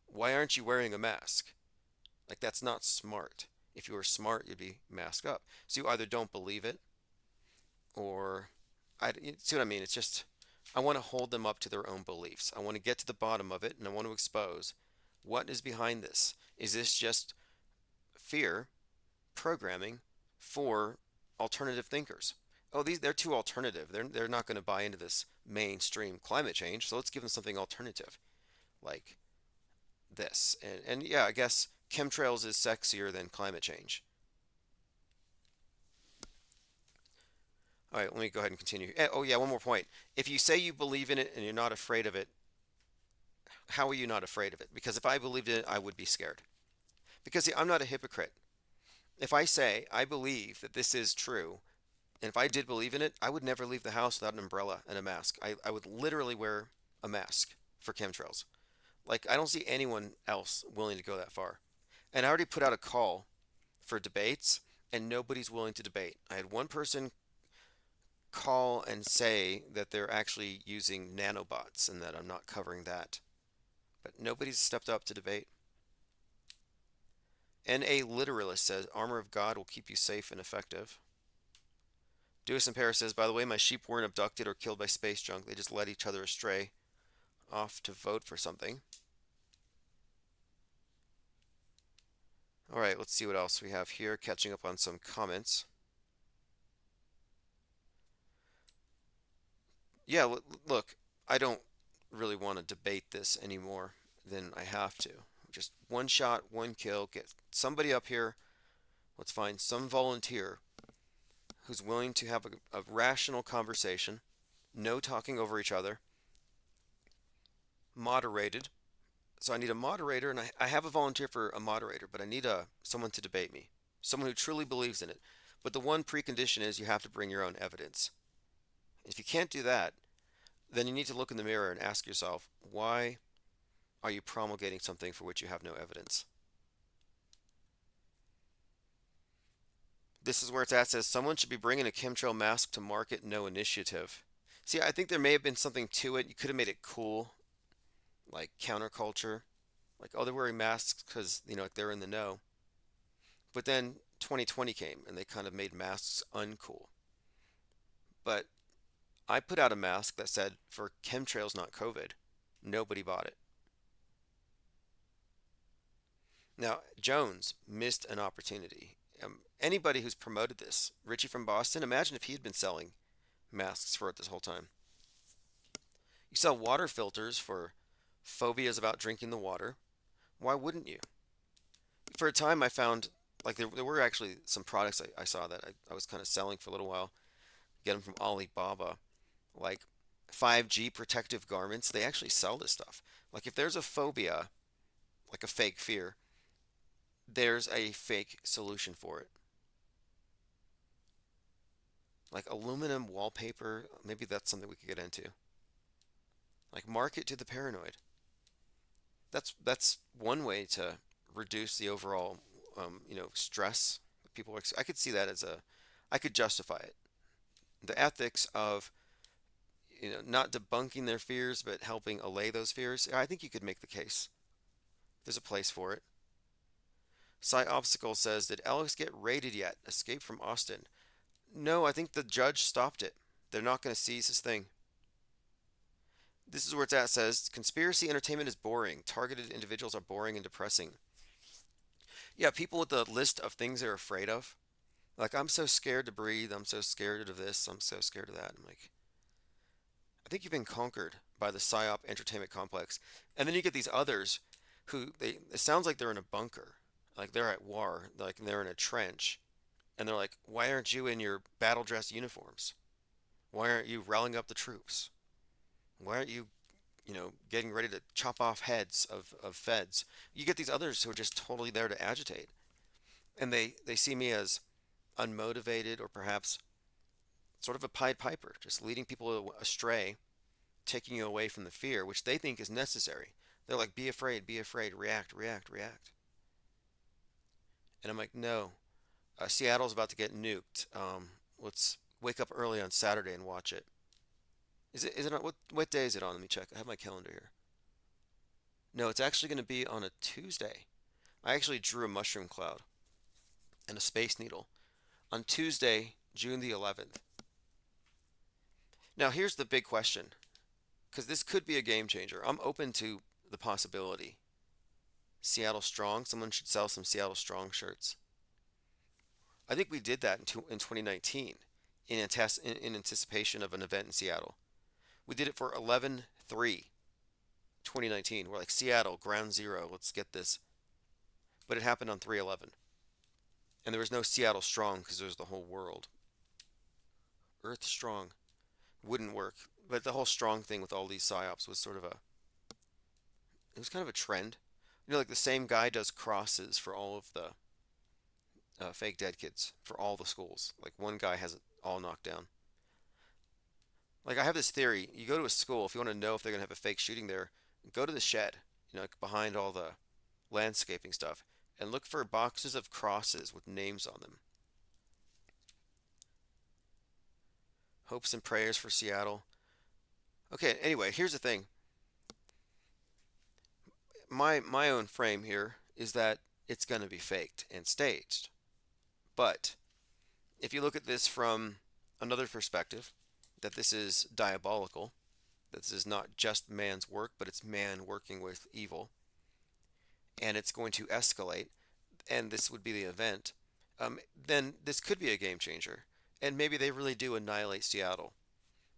why aren't you wearing a mask? Like, that's not smart. If you were smart, you'd be masked up. So you either don't believe it, or you see what I mean? It's just, I want to hold them up to their own beliefs. I want to get to the bottom of it, and I want to expose what is behind this. Is this just fear programming for alternative thinkers? Oh, they're too alternative. They're not going to buy into this mainstream climate change. So let's give them something alternative, like this. And yeah, I guess chemtrails is sexier than climate change. All right, let me go ahead and continue. Oh yeah, one more point. If you say you believe in it and you're not afraid of it, how are you not afraid of it? Because if I believed in it, I would be scared. Because see, I'm not a hypocrite. If I say I believe that this is true, and if I did believe in it, I would never leave the house without an umbrella and a mask. I would literally wear a mask for chemtrails. Like, I don't see anyone else willing to go that far. And I already put out a call for debates, and nobody's willing to debate. I had one person call and say that they're actually using nanobots and that I'm not covering that. But nobody's stepped up to debate. And a literalist says, armor of God will keep you safe and effective. Dewis in Paris says, by the way, my sheep weren't abducted or killed by space junk. They just led each other astray off to vote for something. All right, let's see what else we have here. Catching up on some comments. Yeah, look, I don't really want to debate this anymore than I have to. Just one shot, one kill, get somebody up here. Let's find some volunteer who's willing to have a rational conversation no talking over each other, moderated. So I need a moderator, and I have a volunteer for a moderator, but I need someone to debate me, someone who truly believes in it. But the one precondition is you have to bring your own evidence. If you can't do that, then you need to look in the mirror and ask yourself, why are you promulgating something for which you have no evidence? This is where it's at. It says someone should be bringing a chemtrail mask to market, no initiative. See, I think there may have been something to it. You could have made it cool, like counterculture, like, oh, they're wearing masks because like they're in the know. But then 2020 came and they kind of made masks uncool. But I put out a mask that said for chemtrails, not COVID. Nobody bought it. Now, Jones missed an opportunity. Anybody who's promoted this, Richie from Boston, imagine if he had been selling masks for it this whole time. You sell water filters for phobias about drinking the water. Why wouldn't you? For a time, I found like there were actually some products I saw that I was kind of selling for a little while. Get them from Alibaba, like 5G protective garments. They actually sell this stuff. Like if there's a phobia, like a fake fear, there's a fake solution for it. Like aluminum wallpaper, maybe that's something we could get into. Like market to the paranoid. That's one way to reduce the overall, stress. I could see that as I could justify it. The ethics of, not debunking their fears, but helping allay those fears. I think you could make the case. There's a place for it. Cy Obstacle says, did Alex get raided yet? Escape from Austin. No, I think the judge stopped it. They're not going to seize his thing. This is where it's at. It says, conspiracy entertainment is boring. Targeted individuals are boring and depressing. Yeah, people with a list of things they're afraid of. Like, I'm so scared to breathe. I'm so scared of this. I'm so scared of that. I'm like, I think you've been conquered by the PSYOP entertainment complex. And then you get these others who, it sounds like they're in a bunker. Like they're at war. Like they're in a trench. And they're like, why aren't you in your battle dress uniforms? Why aren't you rallying up the troops? Why aren't you, getting ready to chop off heads of feds? You get these others who are just totally there to agitate. And they see me as unmotivated or perhaps sort of a Pied Piper, just leading people astray, taking you away from the fear, which they think is necessary. They're like, be afraid, react, react, react. And I'm like, no, Seattle's about to get nuked. Let's wake up early on Saturday and watch it. Is it on, what day is it on? Let me check. I have my calendar here. No, it's actually going to be on a Tuesday. I actually drew a mushroom cloud and a space needle on Tuesday, June the 11th. Now, here's the big question, because this could be a game changer. I'm open to the possibility. Seattle Strong, someone should sell some Seattle Strong shirts. I think we did that in 2019 in anticipation of an event in Seattle. We did it for 11/3/2019. We're like, Seattle, ground zero, let's get this. But it happened on 3/11. And there was no Seattle Strong because there was the whole world. Earth Strong wouldn't work. But the whole strong thing with all these psyops was sort of it was kind of a trend. Like the same guy does crosses for all of the fake dead kids for all the schools. Like one guy has it all knocked down. Like I have this theory. You go to a school, if you want to know if they're going to have a fake shooting there, go to the shed, like behind all the landscaping stuff, and look for boxes of crosses with names on them. Hopes and prayers for Seattle. Okay, anyway, here's the thing. My own frame here is that it's going to be faked and staged. But if you look at this from another perspective, that this is diabolical, that this is not just man's work, but it's man working with evil, and it's going to escalate, and this would be the event, then this could be a game changer. And maybe they really do annihilate Seattle.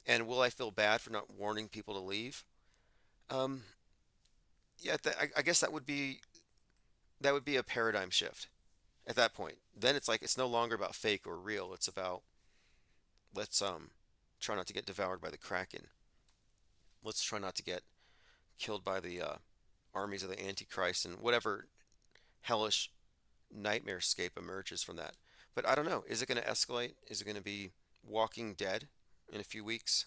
And will I feel bad for not warning people to leave? Yeah, I guess that would be a paradigm shift at that point. Then it's like it's no longer about fake or real. It's about let's try not to get devoured by the Kraken. Let's try not to get killed by the armies of the Antichrist and whatever hellish nightmare scape emerges from that. But I don't know. Is it going to escalate? Is it going to be Walking Dead in a few weeks?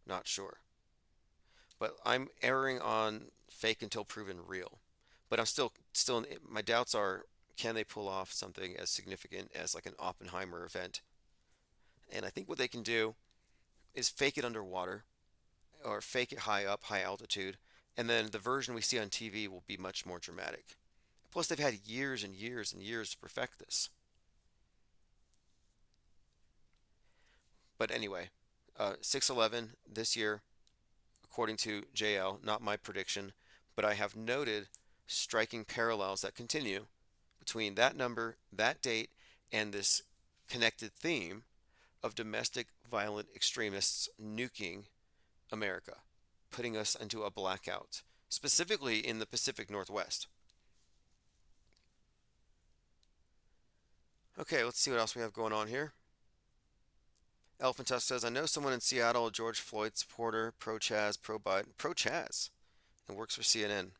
Not sure. But I'm erring on fake until proven real. But I'm still my doubts are, can they pull off something as significant as like an Oppenheimer event? And I think what they can do is fake it underwater or fake it high up, high altitude, and then the version we see on TV will be much more dramatic. Plus, they've had years and years and years to perfect this. But anyway, 6/11 this year, according to JL, not my prediction, but I have noted striking parallels that continue between that number, that date, and this connected theme of domestic violent extremists nuking America, putting us into a blackout, specifically in the Pacific Northwest. Okay, let's see what else we have going on here. Elephant Tusk says, I know someone in Seattle, a George Floyd supporter, pro-Chaz, pro-Biden, pro-Chaz, and works for CNN.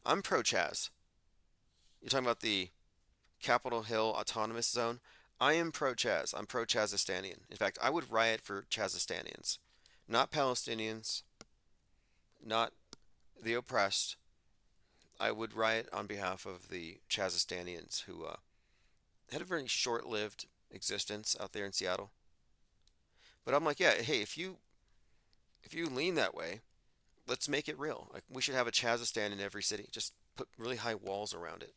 I'm pro-Chaz. You're talking about the Capitol Hill Autonomous Zone? I am pro-Chaz. I'm pro-Chazistanian. In fact, I would riot for Chazistanians. Not Palestinians, not the oppressed. I would riot on behalf of the Chazistanians who had a very short-lived existence out there in Seattle. But I'm like, yeah, hey, if you lean that way, let's make it real. Like we should have a Chazistan in every city. Just put really high walls around it.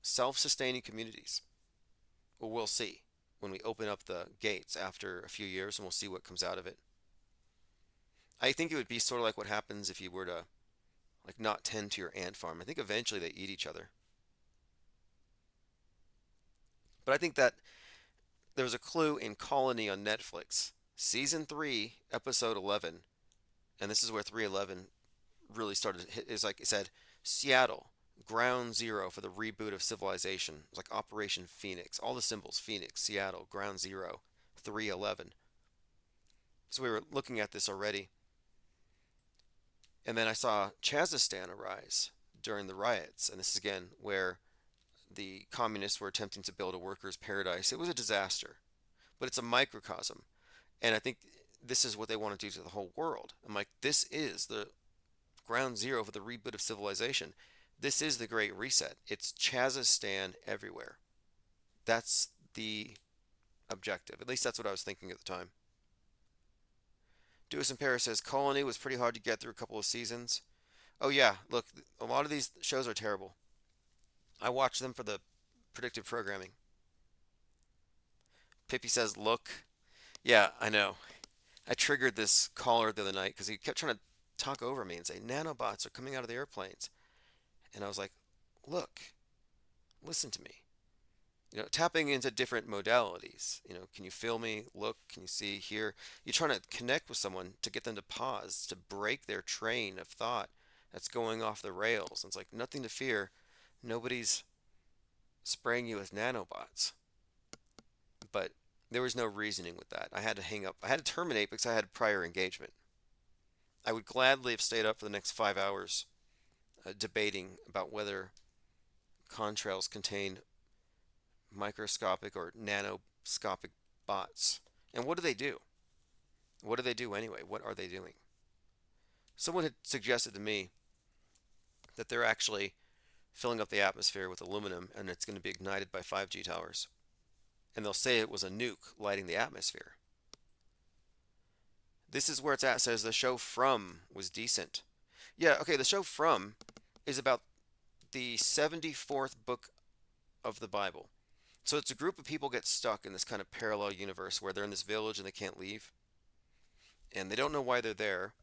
Self-sustaining communities. Well, we'll see when we open up the gates after a few years, and we'll see what comes out of it. I think it would be sort of like what happens if you were to like not tend to your ant farm. I think eventually they eat each other. But I think that there's a clue in Colony on Netflix, season 3, episode 11, and this is where 311 really started to hit. Is like it said, Seattle, ground zero for the reboot of civilization. It's like Operation Phoenix, all the symbols: Phoenix, Seattle, ground zero, 311. So we were looking at this already. And then I saw Chazistan arise during the riots. And this is again where the communists were attempting to build a workers' paradise. It was a disaster, but it's a microcosm. And I think this is what they want to do to the whole world. I'm like, this is the ground zero for the reboot of civilization. This is the Great Reset. It's Chazistan everywhere. That's the objective. At least that's what I was thinking at the time. Dewis in Paris says, Colony was pretty hard to get through a couple of seasons. Oh yeah, look, a lot of these shows are terrible. I watch them for the predictive programming. Pippi says, look. Yeah, I know. I triggered this caller the other night because he kept trying to talk over me and say, nanobots are coming out of the airplanes. And I was like, look, listen to me. You know, tapping into different modalities. You know, can you feel me? Look, can you see, hear? You're trying to connect with someone to get them to pause, to break their train of thought that's going off the rails. And it's like, nothing to fear. Nobody's spraying you with nanobots. But there was no reasoning with that. I had to hang up. I had to terminate because I had prior engagement. I would gladly have stayed up for the next 5 hours debating about whether contrails contain microscopic or nanoscopic bots. And what do they do? What do they do anyway? What are they doing? Someone had suggested to me that they're actually filling up the atmosphere with aluminum and it's going to be ignited by 5G towers. And they'll say it was a nuke lighting the atmosphere. This is where it's at. It says the show From was decent. Yeah, okay, the show From is about the 74th book of the Bible. So it's a group of people get stuck in this kind of parallel universe where they're in this village and they can't leave. And they don't know why they're there.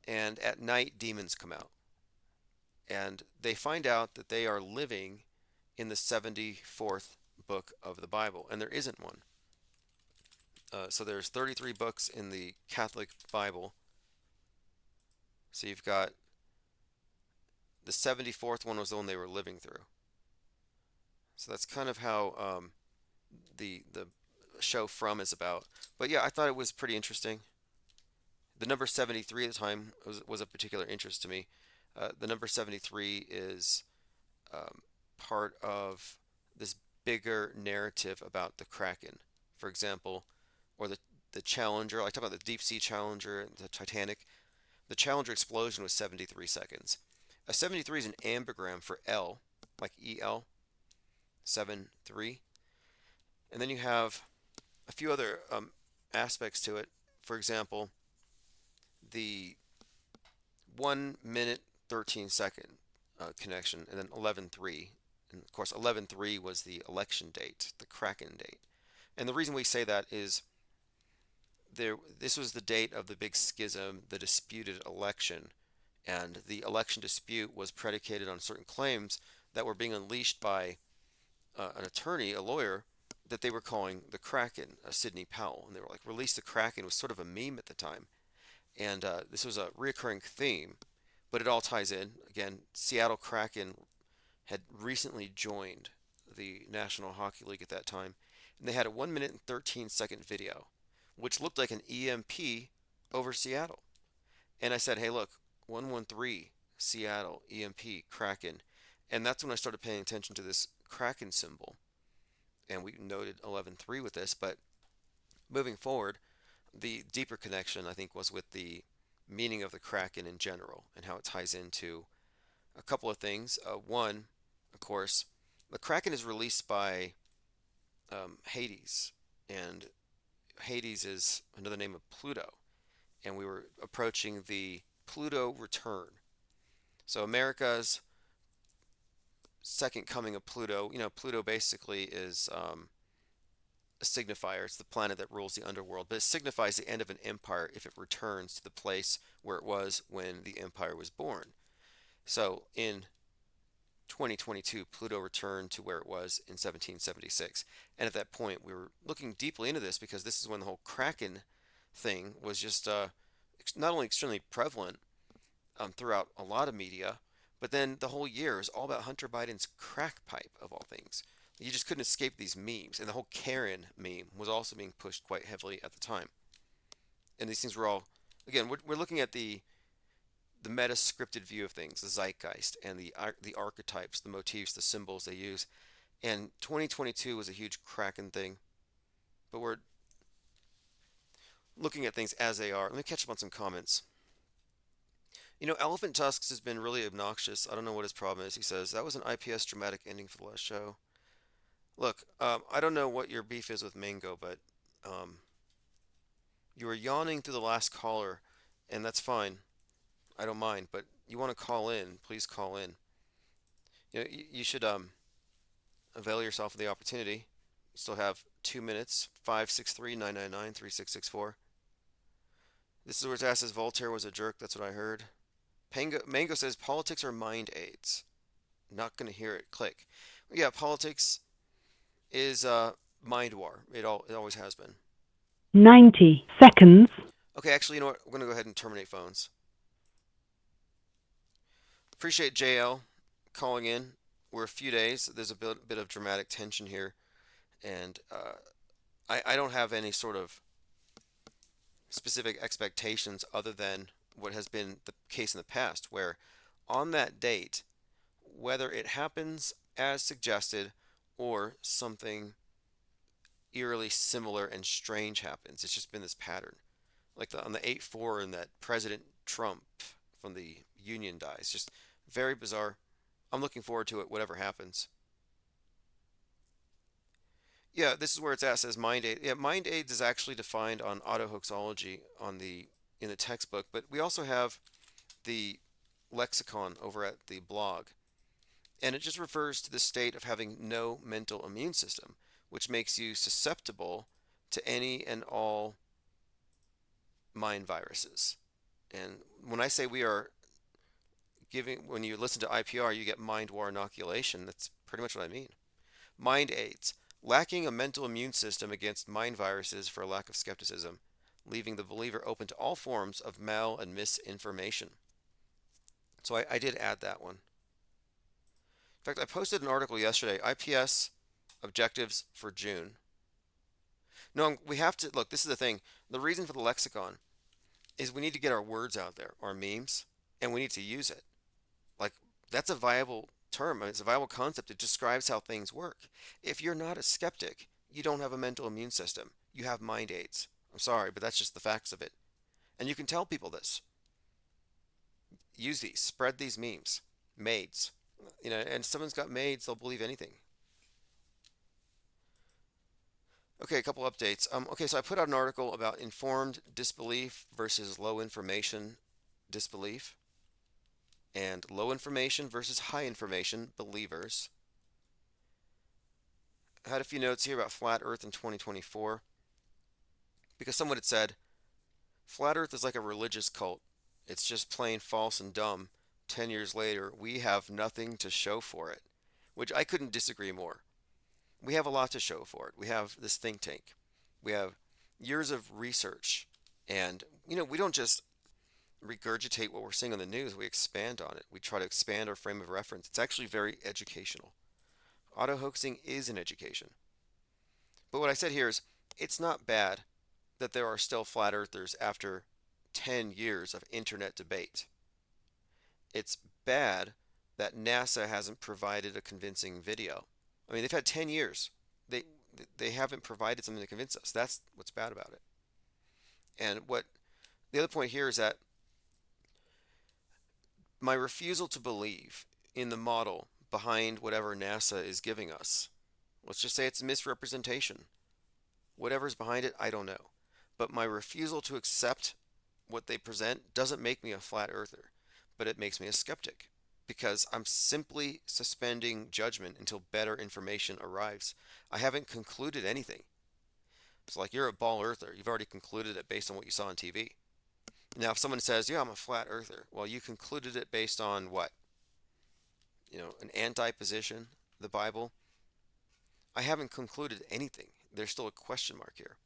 And at night, demons come out. And they find out that they are living in the 74th book of the Bible. And there isn't one. So there's 33 books in the Catholic Bible. So you've got the 74th one was the one they were living through. So that's kind of how the show From is about. But yeah, I thought it was pretty interesting. The number 73 at the time was a particular interest to me. The number 73 is um, part of this bigger narrative about the Kraken, for example, or the Challenger. I talk about the deep sea Challenger, the Titanic. The Challenger explosion was 73 seconds. A 73 is an ambigram for L, like EL, 73. And then you have a few other aspects to it. For example, the 1 minute 13-second connection, and then 11:3. And of course, 11:3 was the election date, the Kraken date. And the reason we say that is this was the date of the big schism, the disputed election, and the election dispute was predicated on certain claims that were being unleashed by an attorney, a lawyer, that they were calling the Kraken, Sidney Powell, and they were like, "Release the Kraken" was sort of a meme at the time, and this was a reoccurring theme, but it all ties in. Again, Seattle Kraken had recently joined the National Hockey League at that time, and they had a 1 minute and 13-second video, which looked like an EMP over Seattle. And I said, hey, look, 113 Seattle EMP Kraken, and that's when I started paying attention to this Kraken symbol, and we noted 11:3 with this. But moving forward, the deeper connection I think was with the meaning of the Kraken in general and how it ties into a couple of things. One, of course, the Kraken is released by Hades, and Hades is another name of Pluto, and we were approaching the Pluto return. So America's second coming of Pluto. Pluto basically is a signifier. It's the planet that rules the underworld, but it signifies the end of an empire if it returns to the place where it was when the empire was born. So in 2022, Pluto returned to where it was in 1776. And at that point, we were looking deeply into this because this is when the whole Kraken thing was just not only extremely prevalent throughout a lot of media, but then the whole year is all about Hunter Biden's crack pipe, of all things. You just couldn't escape these memes. And the whole Karen meme was also being pushed quite heavily at the time. And these things were all, again, we're looking at the meta scripted view of things, the zeitgeist, and the archetypes, the motifs, the symbols they use. And 2022 was a huge Kraken thing, but we're looking at things as they are. Let me catch up on some comments. Elephant Tusks has been really obnoxious. I don't know what his problem is. He says, that was an IPS dramatic ending for the last show. Look, I don't know what your beef is with Mango, but you were yawning through the last caller, and that's fine. I don't mind, but you want to call in, please call in. You should avail yourself of the opportunity. You still have 2 minutes, 563-999-3664. This is where it asks, Voltaire was a jerk. That's what I heard. Mango says, politics are mind aids. Not going to hear it. Click. Yeah, politics is mind war. It always has been. 90 seconds. Okay, actually, you know what? We're going to go ahead and terminate phones. Appreciate JL calling in. We're a few days. There's a bit of dramatic tension here, and I don't have any sort of specific expectations other than what has been the case in the past, where on that date, whether it happens as suggested or something eerily similar and strange happens, it's just been this pattern. Like on the 8/4 and that President Trump from the Union dies. Just very bizarre. I'm looking forward to it, whatever happens. Yeah, this is where it's at, says mind aid. Yeah, mind aids is actually defined on autohoaxology in the textbook, but we also have the lexicon over at the blog. And it just refers to the state of having no mental immune system, which makes you susceptible to any and all mind viruses. And when I say we are when you listen to IPR, you get mind war inoculation. That's pretty much what I mean. Mind aids, lacking a mental immune system against mind viruses for a lack of skepticism, leaving the believer open to all forms of mal and misinformation. So I did add that one. In fact, I posted an article yesterday, IPS objectives for June. No, we have to look. This is the thing. The reason for the lexicon is we need to get our words out there, our memes, and we need to use it. Like, that's a viable term. It's a viable concept. It describes how things work. If you're not a skeptic, you don't have a mental immune system. You have mind aids. I'm sorry, but that's just the facts of it. And you can tell people this. Use these. Spread these memes. Maids. And if someone's got maids, they'll believe anything. Okay, a couple updates. Okay, so I put out an article about informed disbelief versus low information disbelief, and low information versus high information believers. I had a few notes here about flat Earth in 2024 because someone had said flat Earth is like a religious cult. It's just plain false and dumb. 10 years later, we have nothing to show for it, which I couldn't disagree more. We have a lot to show for it. We have this think tank. We have years of research. And, we don't just regurgitate what we're seeing on the news, we expand on it. We try to expand our frame of reference. It's actually very educational. Auto hoaxing is an education. But what I said here is it's not bad that there are still flat earthers after 10 years of internet debate. It's bad that NASA hasn't provided a convincing video. I mean, they've had 10 years. They haven't provided something to convince us. That's what's bad about it. And the other point here is that my refusal to believe in the model behind whatever NASA is giving us, let's just say it's a misrepresentation. Whatever's behind it, I don't know. But my refusal to accept what they present doesn't make me a flat earther, but it makes me a skeptic because I'm simply suspending judgment until better information arrives. I haven't concluded anything. It's like you're a ball earther. You've already concluded it based on what you saw on TV. Now, if someone says, yeah, I'm a flat earther, well, you concluded it based on what? An anti-position, the Bible. I haven't concluded anything. There's still a question mark here.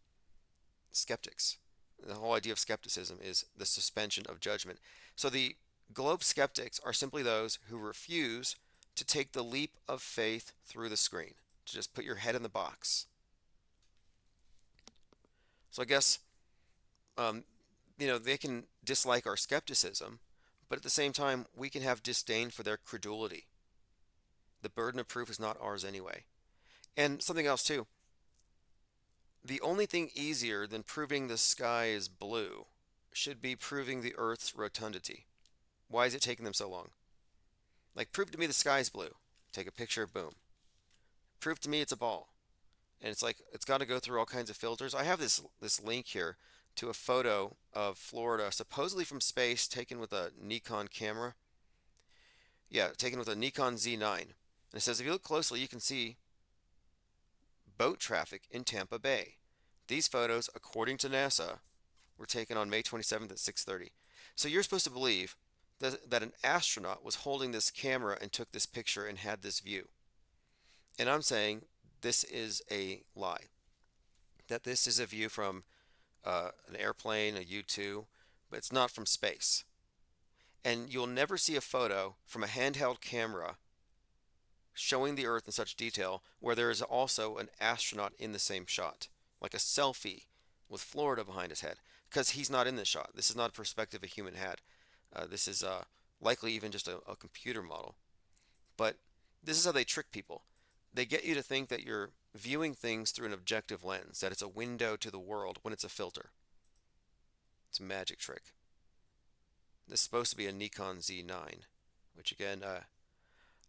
Skeptics. The whole idea of skepticism is the suspension of judgment. So the globe skeptics are simply those who refuse to take the leap of faith through the screen, to just put your head in the box. So I guess, they can dislike our skepticism, but at the same time, we can have disdain for their credulity. The burden of proof is not ours anyway. And something else too. The only thing easier than proving the sky is blue should be proving the Earth's rotundity. Why is it taking them so long? Like, prove to me the sky's blue. Take a picture, boom. Prove to me it's a ball. And it's like, it's got to go through all kinds of filters. I have this link here to a photo of Florida, supposedly from space, taken with a Nikon camera. Yeah, taken with a Nikon Z9. And it says, if you look closely, you can see boat traffic in Tampa Bay. These photos, according to NASA, were taken on May 27th at 6:30. So you're supposed to believe that an astronaut was holding this camera and took this picture and had this view. And I'm saying this is a lie. That this is a view from an airplane, a U-2, but it's not from space. And you'll never see a photo from a handheld camera showing the Earth in such detail where there is also an astronaut in the same shot, like a selfie with Florida behind his head, because he's not in this shot. This is not a perspective a human had. This is likely even just a computer model. But this is how they trick people. They get you to think that you're viewing things through an objective lens, that it's a window to the world when it's a filter. It's a magic trick. This is supposed to be a Nikon Z9, which again,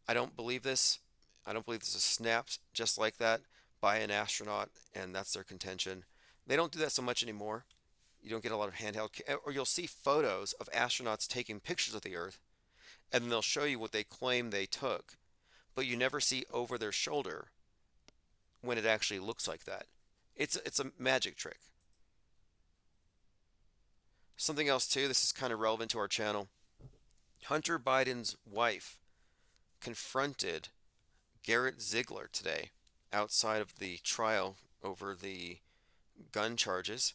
I don't believe this. I don't believe this is snapped just like that by an astronaut, and that's their contention. They don't do that so much anymore. You don't get a lot of handheld, or you'll see photos of astronauts taking pictures of the Earth, and then they'll show you what they claim they took, but you never see over their shoulder when it actually looks like that. It's a magic trick. Something else too, this is kind of relevant to our channel. Hunter Biden's wife confronted Garrett Ziegler today outside of the trial over the gun charges,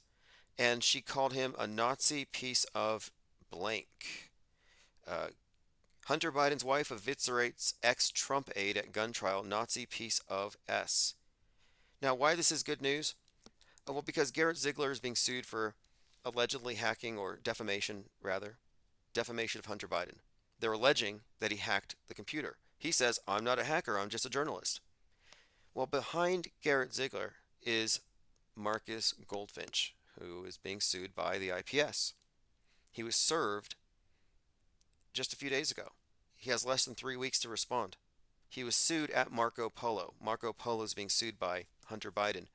and she called him a Nazi piece of blank. Hunter Biden's wife eviscerates ex-Trump aide at gun trial, Nazi piece of S. Now, why this is good news? Well, because Garrett Ziegler is being sued for allegedly hacking, or defamation, rather, defamation of Hunter Biden. They're alleging that he hacked the computer. He says, I'm not a hacker, I'm just a journalist. Well, behind Garrett Ziegler is Marcus Goldfinch, who is being sued by the IPS. He was served just a few days ago. He has less than 3 weeks to respond. He was sued at Marco Polo. Marco Polo is being sued by Hunter Biden.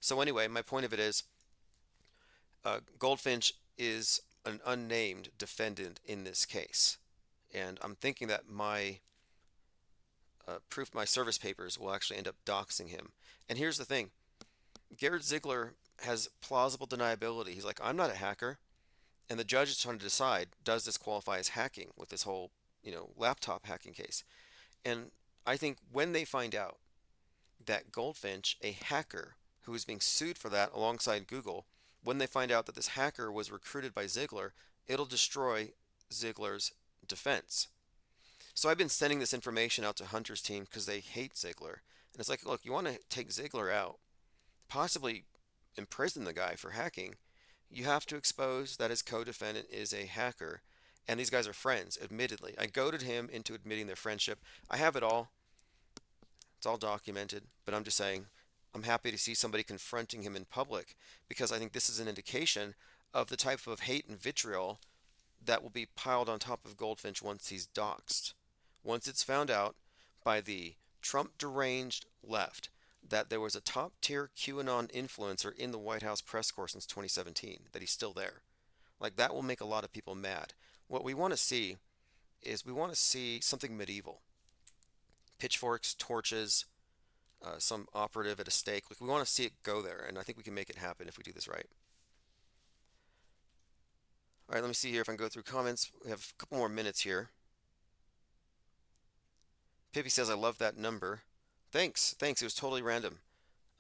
So anyway, my point of it is, Goldfinch is an unnamed defendant in this case, and I'm thinking that my service papers will actually end up doxing him. And here's the thing: Garrett Ziegler has plausible deniability. He's like, I'm not a hacker, and the judge is trying to decide, does this qualify as hacking with this whole, laptop hacking case? And I think when they find out that Goldfinch, a hacker who is being sued for that alongside Google, when they find out that this hacker was recruited by Ziegler, it'll destroy Ziegler's defense. So I've been sending this information out to Hunter's team because they hate Ziegler. And it's like, look, you want to take Ziegler out, possibly imprison the guy for hacking, you have to expose that his co-defendant is a hacker. And these guys are friends, admittedly. I goaded him into admitting their friendship. I have it all. It's all documented. But I'm just saying, I'm happy to see somebody confronting him in public, because I think this is an indication of the type of hate and vitriol that will be piled on top of Goldfinch once he's doxxed. Once it's found out by the Trump deranged left that there was a top tier QAnon influencer in the White House press corps since 2017, that he's still there. Like, that will make a lot of people mad. What we want to see is, we want to see something medieval: pitchforks, torches, some operative at a stake. Like, we want to see it go there, and I think we can make it happen if we do this right. All right, let me see here if I can go through comments. We have a couple more minutes here. Pippi says, I love that number. Thanks. It was totally random.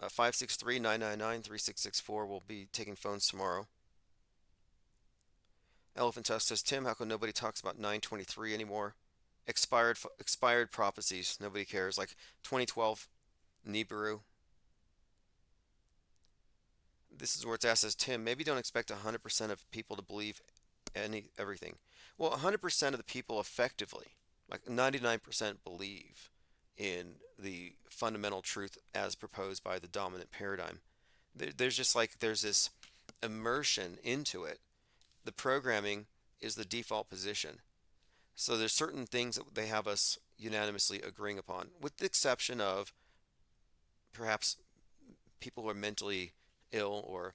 563-999-3664. We'll be taking phones tomorrow. Elephant Tusk says, Tim, how come nobody talks about 923 anymore? Expired prophecies. Nobody cares. Like 2012, Nibiru. This is where it's asked, says, Tim, maybe don't expect 100% of people to believe everything. Well, 100% of the people effectively, like 99%, believe in the fundamental truth as proposed by the dominant paradigm. There's this immersion into it. The programming is the default position. So there's certain things that they have us unanimously agreeing upon, with the exception of perhaps people who are mentally ill or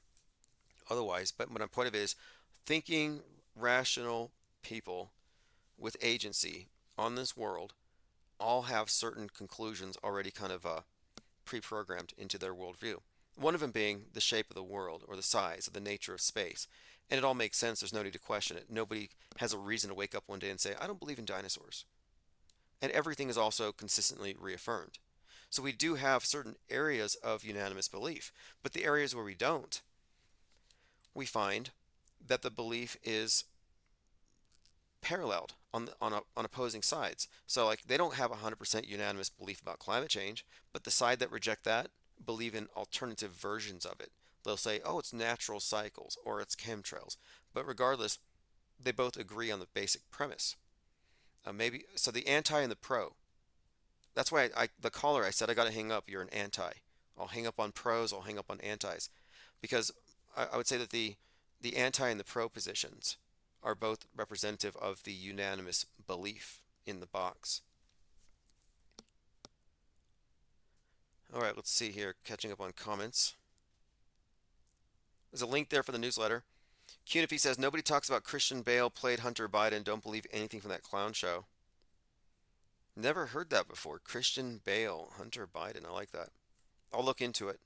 otherwise. But my point of it is, thinking rational people with agency on this world all have certain conclusions already kind of pre-programmed into their worldview. One of them being the shape of the world, or the size or the nature of space. And it all makes sense. There's no need to question it. Nobody has a reason to wake up one day and say, I don't believe in dinosaurs. And everything is also consistently reaffirmed. So we do have certain areas of unanimous belief, but the areas where we don't, we find that the belief is paralleled on opposing sides. So like, they don't have 100% unanimous belief about climate change, but the side that reject that believe in alternative versions of it. They'll say, oh, it's natural cycles or it's chemtrails. But regardless, they both agree on the basic premise. Maybe so the anti and the pro. That's why the caller, I said, I got to hang up. You're an anti. I'll hang up on pros. I'll hang up on antis, because I would say that the anti and the pro positions are both representative of the unanimous belief in the box. All right, let's see here. Catching up on comments. There's a link there for the newsletter. Cunify says, nobody talks about Christian Bale played Hunter Biden. Don't believe anything from that clown show. Never heard that before. Christian Bale, Hunter Biden. I like that. I'll look into it.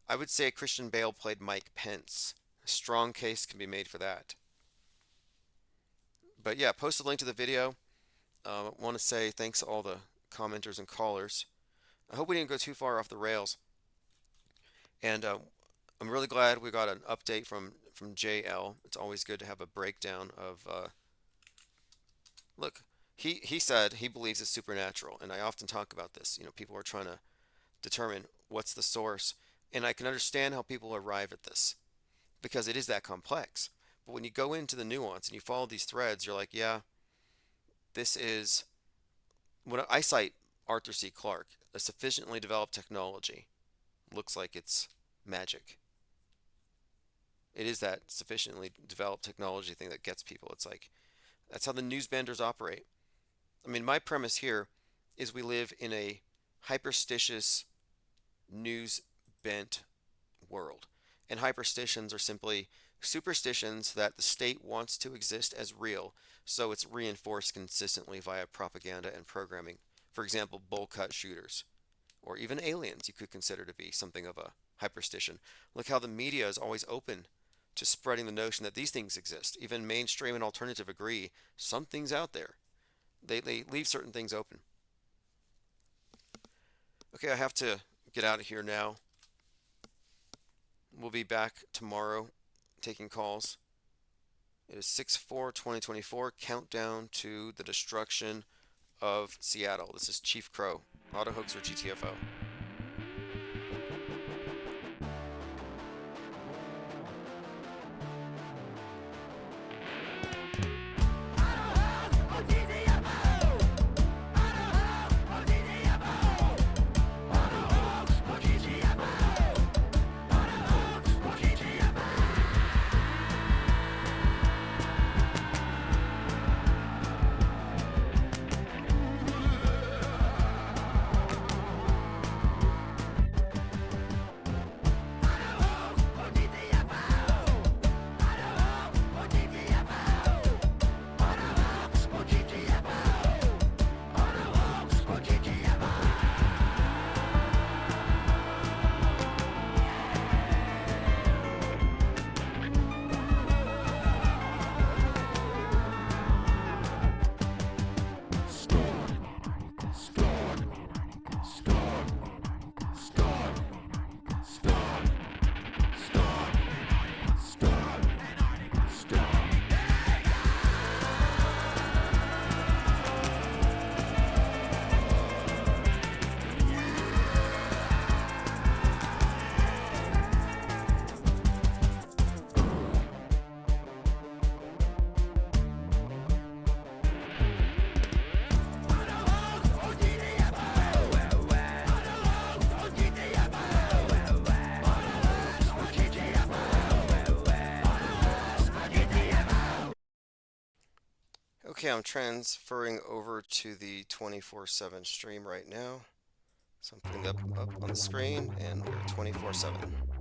I would say Christian Bale played Mike Pence. A strong case can be made for that. But yeah, post a link to the video. I want to say thanks to all the commenters and callers. I hope we didn't go too far off the rails. And I'm really glad we got an update from JL. It's always good to have a breakdown of... Look, he said he believes it's supernatural. And I often talk about this. People are trying to determine what's the source. And I can understand how people arrive at this because it is that complex. But when you go into the nuance and you follow these threads, you're like, yeah, this is when I cite Arthur C. Clarke, a sufficiently developed technology looks like it's magic. It is that sufficiently developed technology thing that gets people. It's like, that's how the newsbenders operate. I mean, my premise here is we live in a hyperstitious, news bent world. And hyperstitions are simply superstitions that the state wants to exist as real, so it's reinforced consistently via propaganda and programming. For example, bowl cut shooters, or even aliens you could consider to be something of a hyperstition. Look how the media is always open to spreading the notion that these things exist. Even mainstream and alternative agree something's out there. They leave certain things open. Okay, I have to get out of here now. We'll be back tomorrow taking calls. It is 6/4/2024, countdown to the destruction of Seattle. This is Chief Crow, Auto Hoaxer GTFO. Okay, I'm transferring over to the 24/7 stream right now. So I'm putting that up on the screen, and we're 24/7.